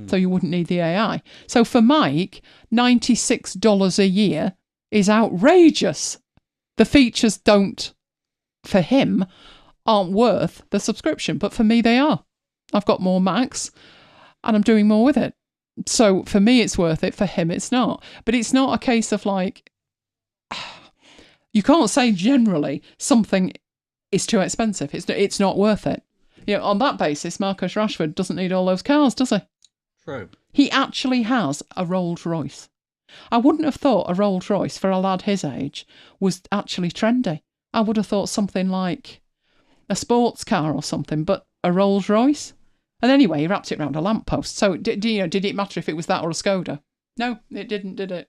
So you wouldn't need the AI. So for Mike, $96 a year is outrageous. The features for him, aren't worth the subscription. But for me, they are. I've got more Macs and I'm doing more with it. So for me, it's worth it. For him, it's not. But it's not a case of like, you can't say generally something is too expensive. It's not worth it. On that basis, Marcus Rashford doesn't need all those cars, does he? True. He actually has a Rolls Royce. I wouldn't have thought a Rolls Royce for a lad his age was actually trendy. I would have thought something like a sports car or something, but a Rolls Royce? And anyway, he wrapped it around a lamppost. So did it matter if it was that or a Skoda? No, it didn't, did it?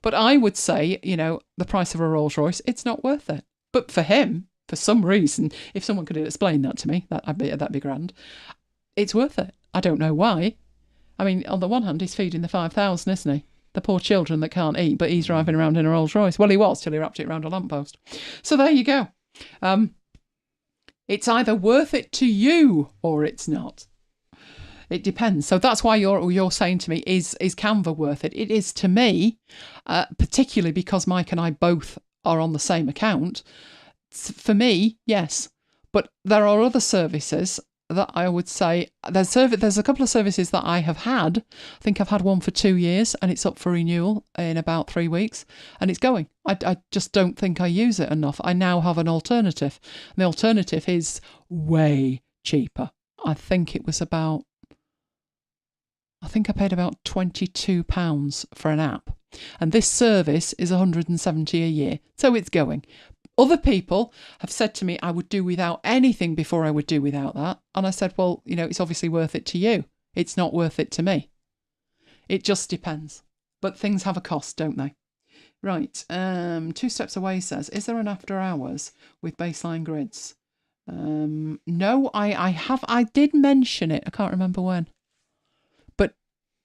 But I would say, the price of a Rolls Royce, it's not worth it. But for him, for some reason, if someone could explain that to me, that'd be grand. It's worth it. I don't know why. I mean, on the one hand, he's feeding the 5,000, isn't he? The poor children that can't eat, but he's driving around in a Rolls Royce. Well, he was till he wrapped it around a lamppost. So there you go. It's either worth it to you or it's not. It depends. So that's why you're saying to me, is Canva worth it? It is to me, particularly because Mike and I both are on the same account. For me, yes. But there are other services that I would say, there's a couple of services that I have had. I think I've had one for 2 years and it's up for renewal in about 3 weeks and it's going. I just don't think I use it enough. I now have an alternative. And the alternative is way cheaper. I think I paid about £22 for an app. And this service is $170 a year. So it's going. Other people have said to me, I would do without anything before I would do without that. And I said, well, it's obviously worth it to you. It's not worth it to me. It just depends. But things have a cost, don't they? Right. 2 Steps Away says, is there an After Hours with baseline grids? No, I did mention it. I can't remember when. But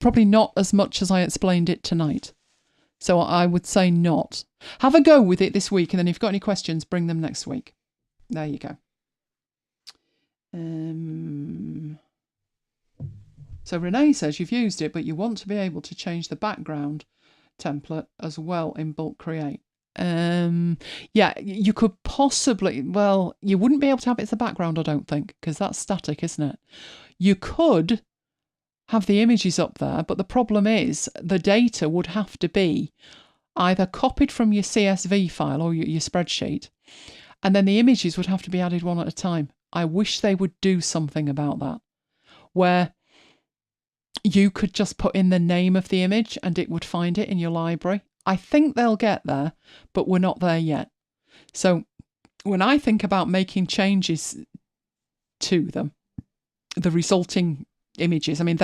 probably not as much as I explained it tonight. So I would say not. Have a go with it this week, and then if you've got any questions, bring them next week. There you go. So Renee says you've used it, but you want to be able to change the background template as well in Bulk Create. Yeah, you could possibly, well, you wouldn't be able to have it as a background, I don't think, because that's static, isn't it? You could have the images up there, but the problem is the data would have to be either copied from your CSV file or your spreadsheet, and then the images would have to be added one at a time. I wish they would do something about that, where you could just put in the name of the image and it would find it in your library. I think they'll get there, but we're not there yet. So when I think about making changes to them, the resulting images, I mean,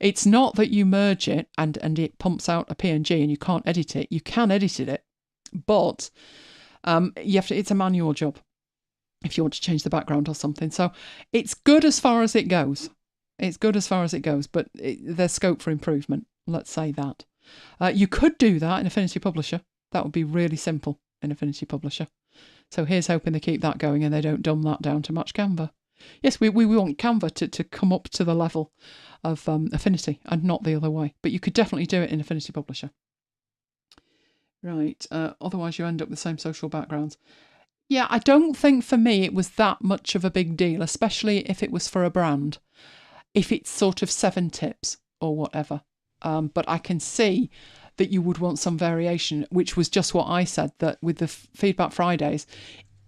it's not that you merge it and it pumps out a PNG and you can't edit it. You can edit it, but you have to. It's a manual job if you want to change the background or something. So it's good as far as it goes. But there's scope for improvement. Let's say that. You could do that in Affinity Publisher. That would be really simple in Affinity Publisher. So here's hoping they keep that going and they don't dumb that down to match Canva. Yes, we want Canva to come up to the level of Affinity and not the other way. But you could definitely do it in Affinity Publisher. Right. Otherwise, you end up with the same social backgrounds. Yeah, I don't think for me it was that much of a big deal, especially if it was for a brand. If it's sort of 7 tips or whatever. But I can see that you would want some variation, which was just what I said, that with the Feedback Fridays,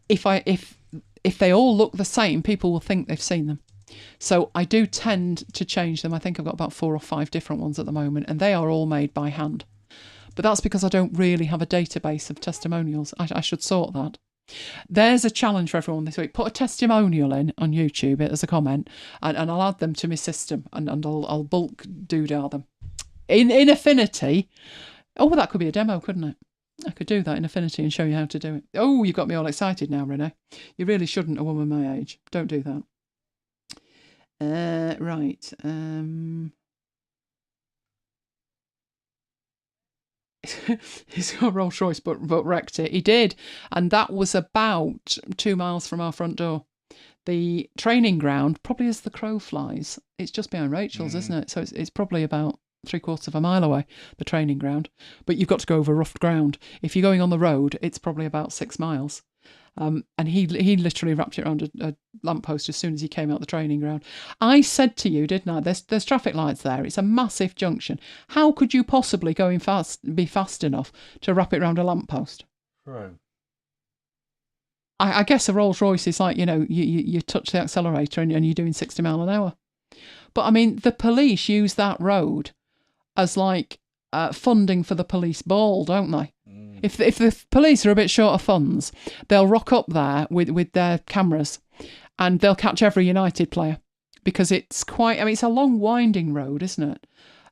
if they all look the same, people will think they've seen them. So I do tend to change them. I think I've got about 4 or 5 different ones at the moment, and they are all made by hand. But that's because I don't really have a database of testimonials. I should sort that. There's a challenge for everyone this week. Put a testimonial in on YouTube as a comment, and I'll add them to my system, and I'll bulk doodah them. In Affinity, that could be a demo, couldn't it? I could do that in Affinity and show you how to do it. Oh, you got me all excited now, Renee. You really shouldn't, a woman my age. Don't do that. Right. He's got a Rolls Royce, but wrecked it. He did, and that was about 2 miles from our front door. The training ground, probably as the crow flies, it's just behind Rachel's, isn't it? So it's probably about 3/4 of a mile away, the training ground. But you've got to go over rough ground. If you're going on the road, it's probably about 6 miles. And he literally wrapped it around a lamppost as soon as he came out the training ground. I said to you, didn't I? There's traffic lights there. It's a massive junction. How could you possibly be fast enough to wrap it around a lamppost? Right. I guess a Rolls Royce is like, you touch the accelerator and you're doing 60 mile an hour. But I mean, the police use that road as like funding for the police ball, don't they? If the police are a bit short of funds, they'll rock up there with their cameras and they'll catch every United player, because it's it's a long winding road, isn't it?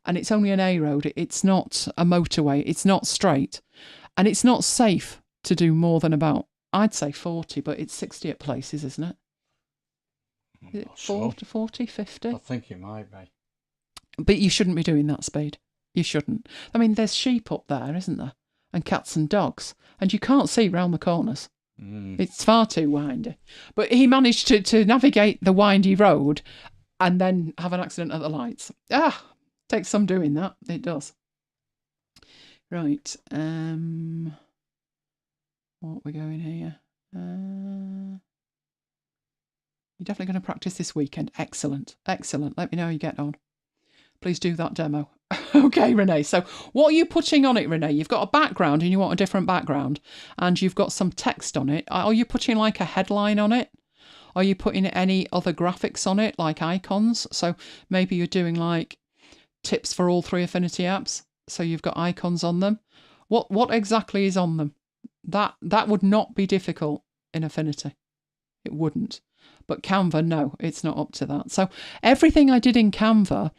And it's only an A road. It's not a motorway. It's not straight. And it's not safe to do more than about, I'd say 40, but it's 60 at places, isn't it? Is it 40, 50? I think it might be. But you shouldn't be doing that speed. You shouldn't. I mean, there's sheep up there, isn't there? And cats and dogs. And you can't see round the corners. It's far too windy. But he managed to navigate the windy road and then have an accident at the lights. Takes some doing that. It does. Right. What are we going here? You're definitely going to practice this weekend. Excellent. Excellent. Let me know how you get on. Please do that demo. Okay, Renee. So what are you putting on it, Renee? You've got a background and you want a different background and you've got some text on it. Are you putting like a headline on it? Are you putting any other graphics on it, like icons? So maybe you're doing like tips for all 3 Affinity apps. So you've got icons on them. What exactly is on them? That would not be difficult in Affinity. It wouldn't. But Canva, no, it's not up to that. So everything I did in Canva,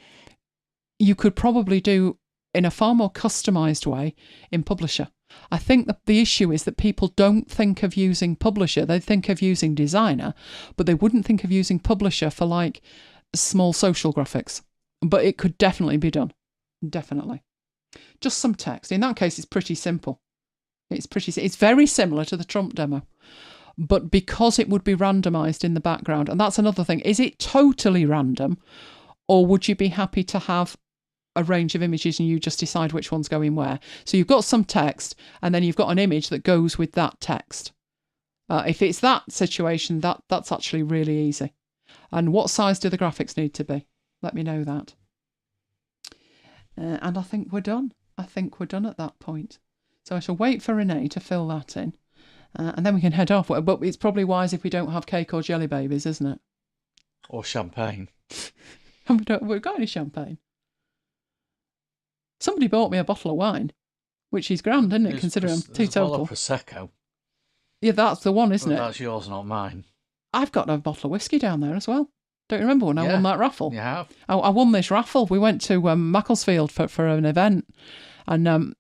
you could probably do in a far more customized way in Publisher. I think that the issue is that people don't think of using Publisher. They think of using Designer, but they wouldn't think of using Publisher for like small social graphics. But it could definitely be done. Definitely. Just some text. In that case, it's pretty simple. It's very similar to the Trump demo. But because it would be randomized in the background, and that's another thing, is it totally random, or would you be happy to have a range of images and you just decide which one's going where? So you've got some text, and then you've got an image that goes with that text. If it's that situation, that's actually really easy. And what size do the graphics need to be? Let me know that. And I think we're done. I think we're done at that point. So I shall wait for Renee to fill that in. And then we can head off. But it's probably wise if we don't have cake or jelly babies, isn't it? Or champagne. We've got any champagne? Somebody bought me a bottle of wine, which is grand, isn't it, considering I'm teetotal. Prosecco. Yeah, that's the one, isn't it? That's yours, not mine. I've got a bottle of whiskey down there as well. Don't you remember when I won that raffle? You have. I won this raffle. We went to Macclesfield for an event, and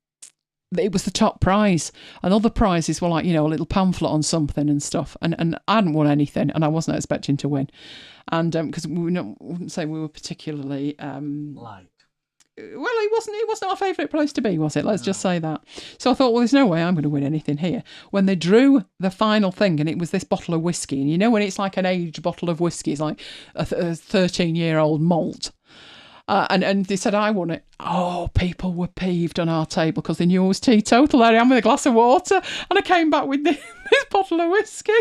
it was the top prize. And other prizes were like, a little pamphlet on something and stuff. And I hadn't won anything, and I wasn't expecting to win. And because we wouldn't say we were particularly light. Well, it wasn't our favourite place to be, was it? Let's just say that. So I thought, well, there's no way I'm going to win anything here. When they drew the final thing, and it was this bottle of whiskey, and when it's like an aged bottle of whiskey, it's like a 13-year-old malt. And they said I won it. Oh, people were peeved on our table because they knew I was teetotal. There I am with a glass of water, and I came back with this bottle of whiskey.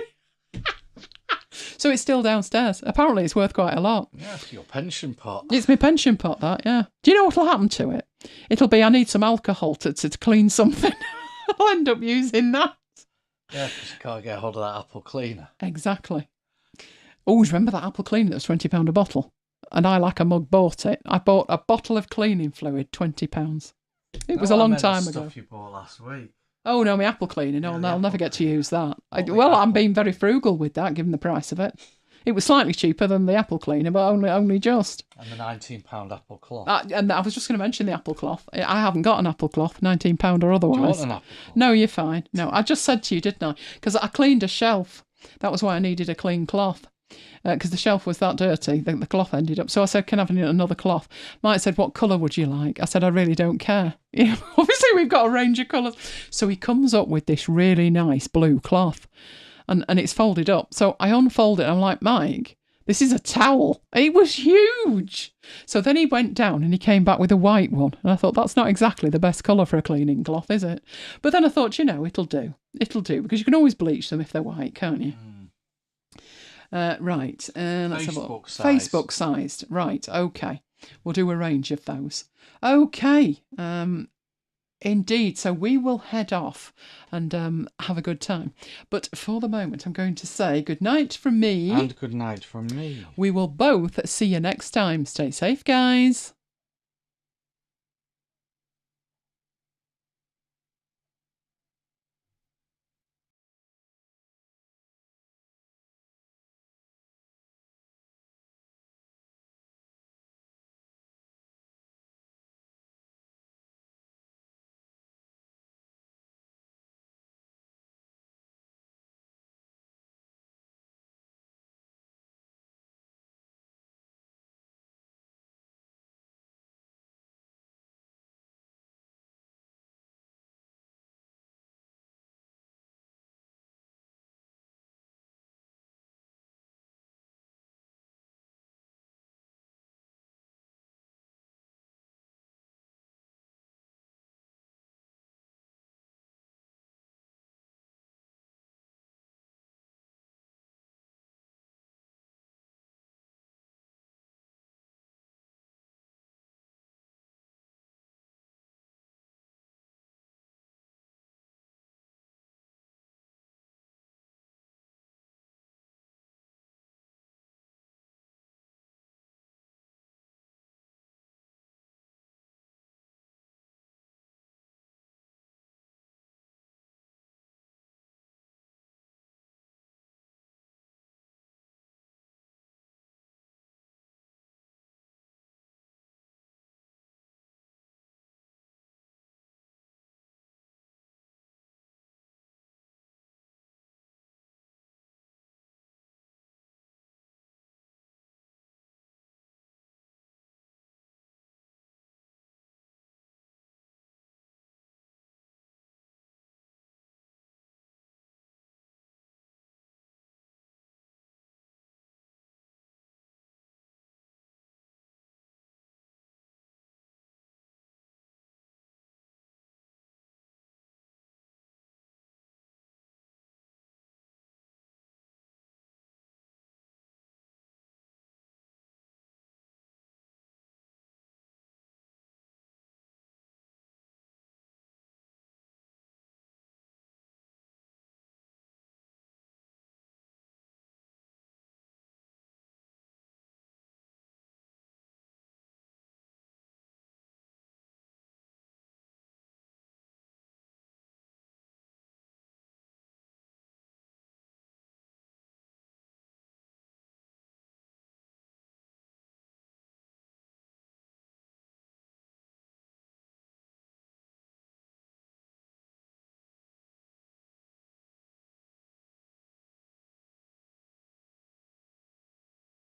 So it's still downstairs. Apparently it's worth quite a lot. Yeah, it's your pension pot. It's my pension pot, that, yeah. Do you know what'll happen to it? It'll be, I need some alcohol to clean something. I'll end up using that. Yeah, because you can't get hold of that apple cleaner. Exactly. Always remember that apple cleaner that was £20 a bottle? And I, like a mug, bought it. I bought a bottle of cleaning fluid, £20. It was a long time ago. Stuff you bought last week. Oh, no, my apple cleaning. No, I'll never get to use that. I'm being very frugal with that, given the price of it. It was slightly cheaper than the apple cleaner, but only just. And the £19 apple cloth. And I was just going to mention the apple cloth. I haven't got an apple cloth, £19 or otherwise. Do you want an apple cloth? No, you're fine. No, I just said to you, didn't I? Because I cleaned a shelf. That was why I needed a clean cloth. Because the shelf was that dirty, the cloth ended up. So I said, can I have another cloth? Mike said, what colour would you like? I said, I really don't care. Obviously, we've got a range of colours. So he comes up with this really nice blue cloth, and it's folded up. So I unfold it, and I'm like, Mike, this is a towel. It was huge. So then he went down and he came back with a white one. And I thought, that's not exactly the best colour for a cleaning cloth, is it? But then I thought, it'll do. It'll do, because you can always bleach them if they're white, can't you? Right, let's have a look. Facebook sized. Right, okay. We'll do a range of those. Okay, indeed. So we will head off and have a good time. But for the moment, I'm going to say good night from me. And good night from me. We will both see you next time. Stay safe, guys.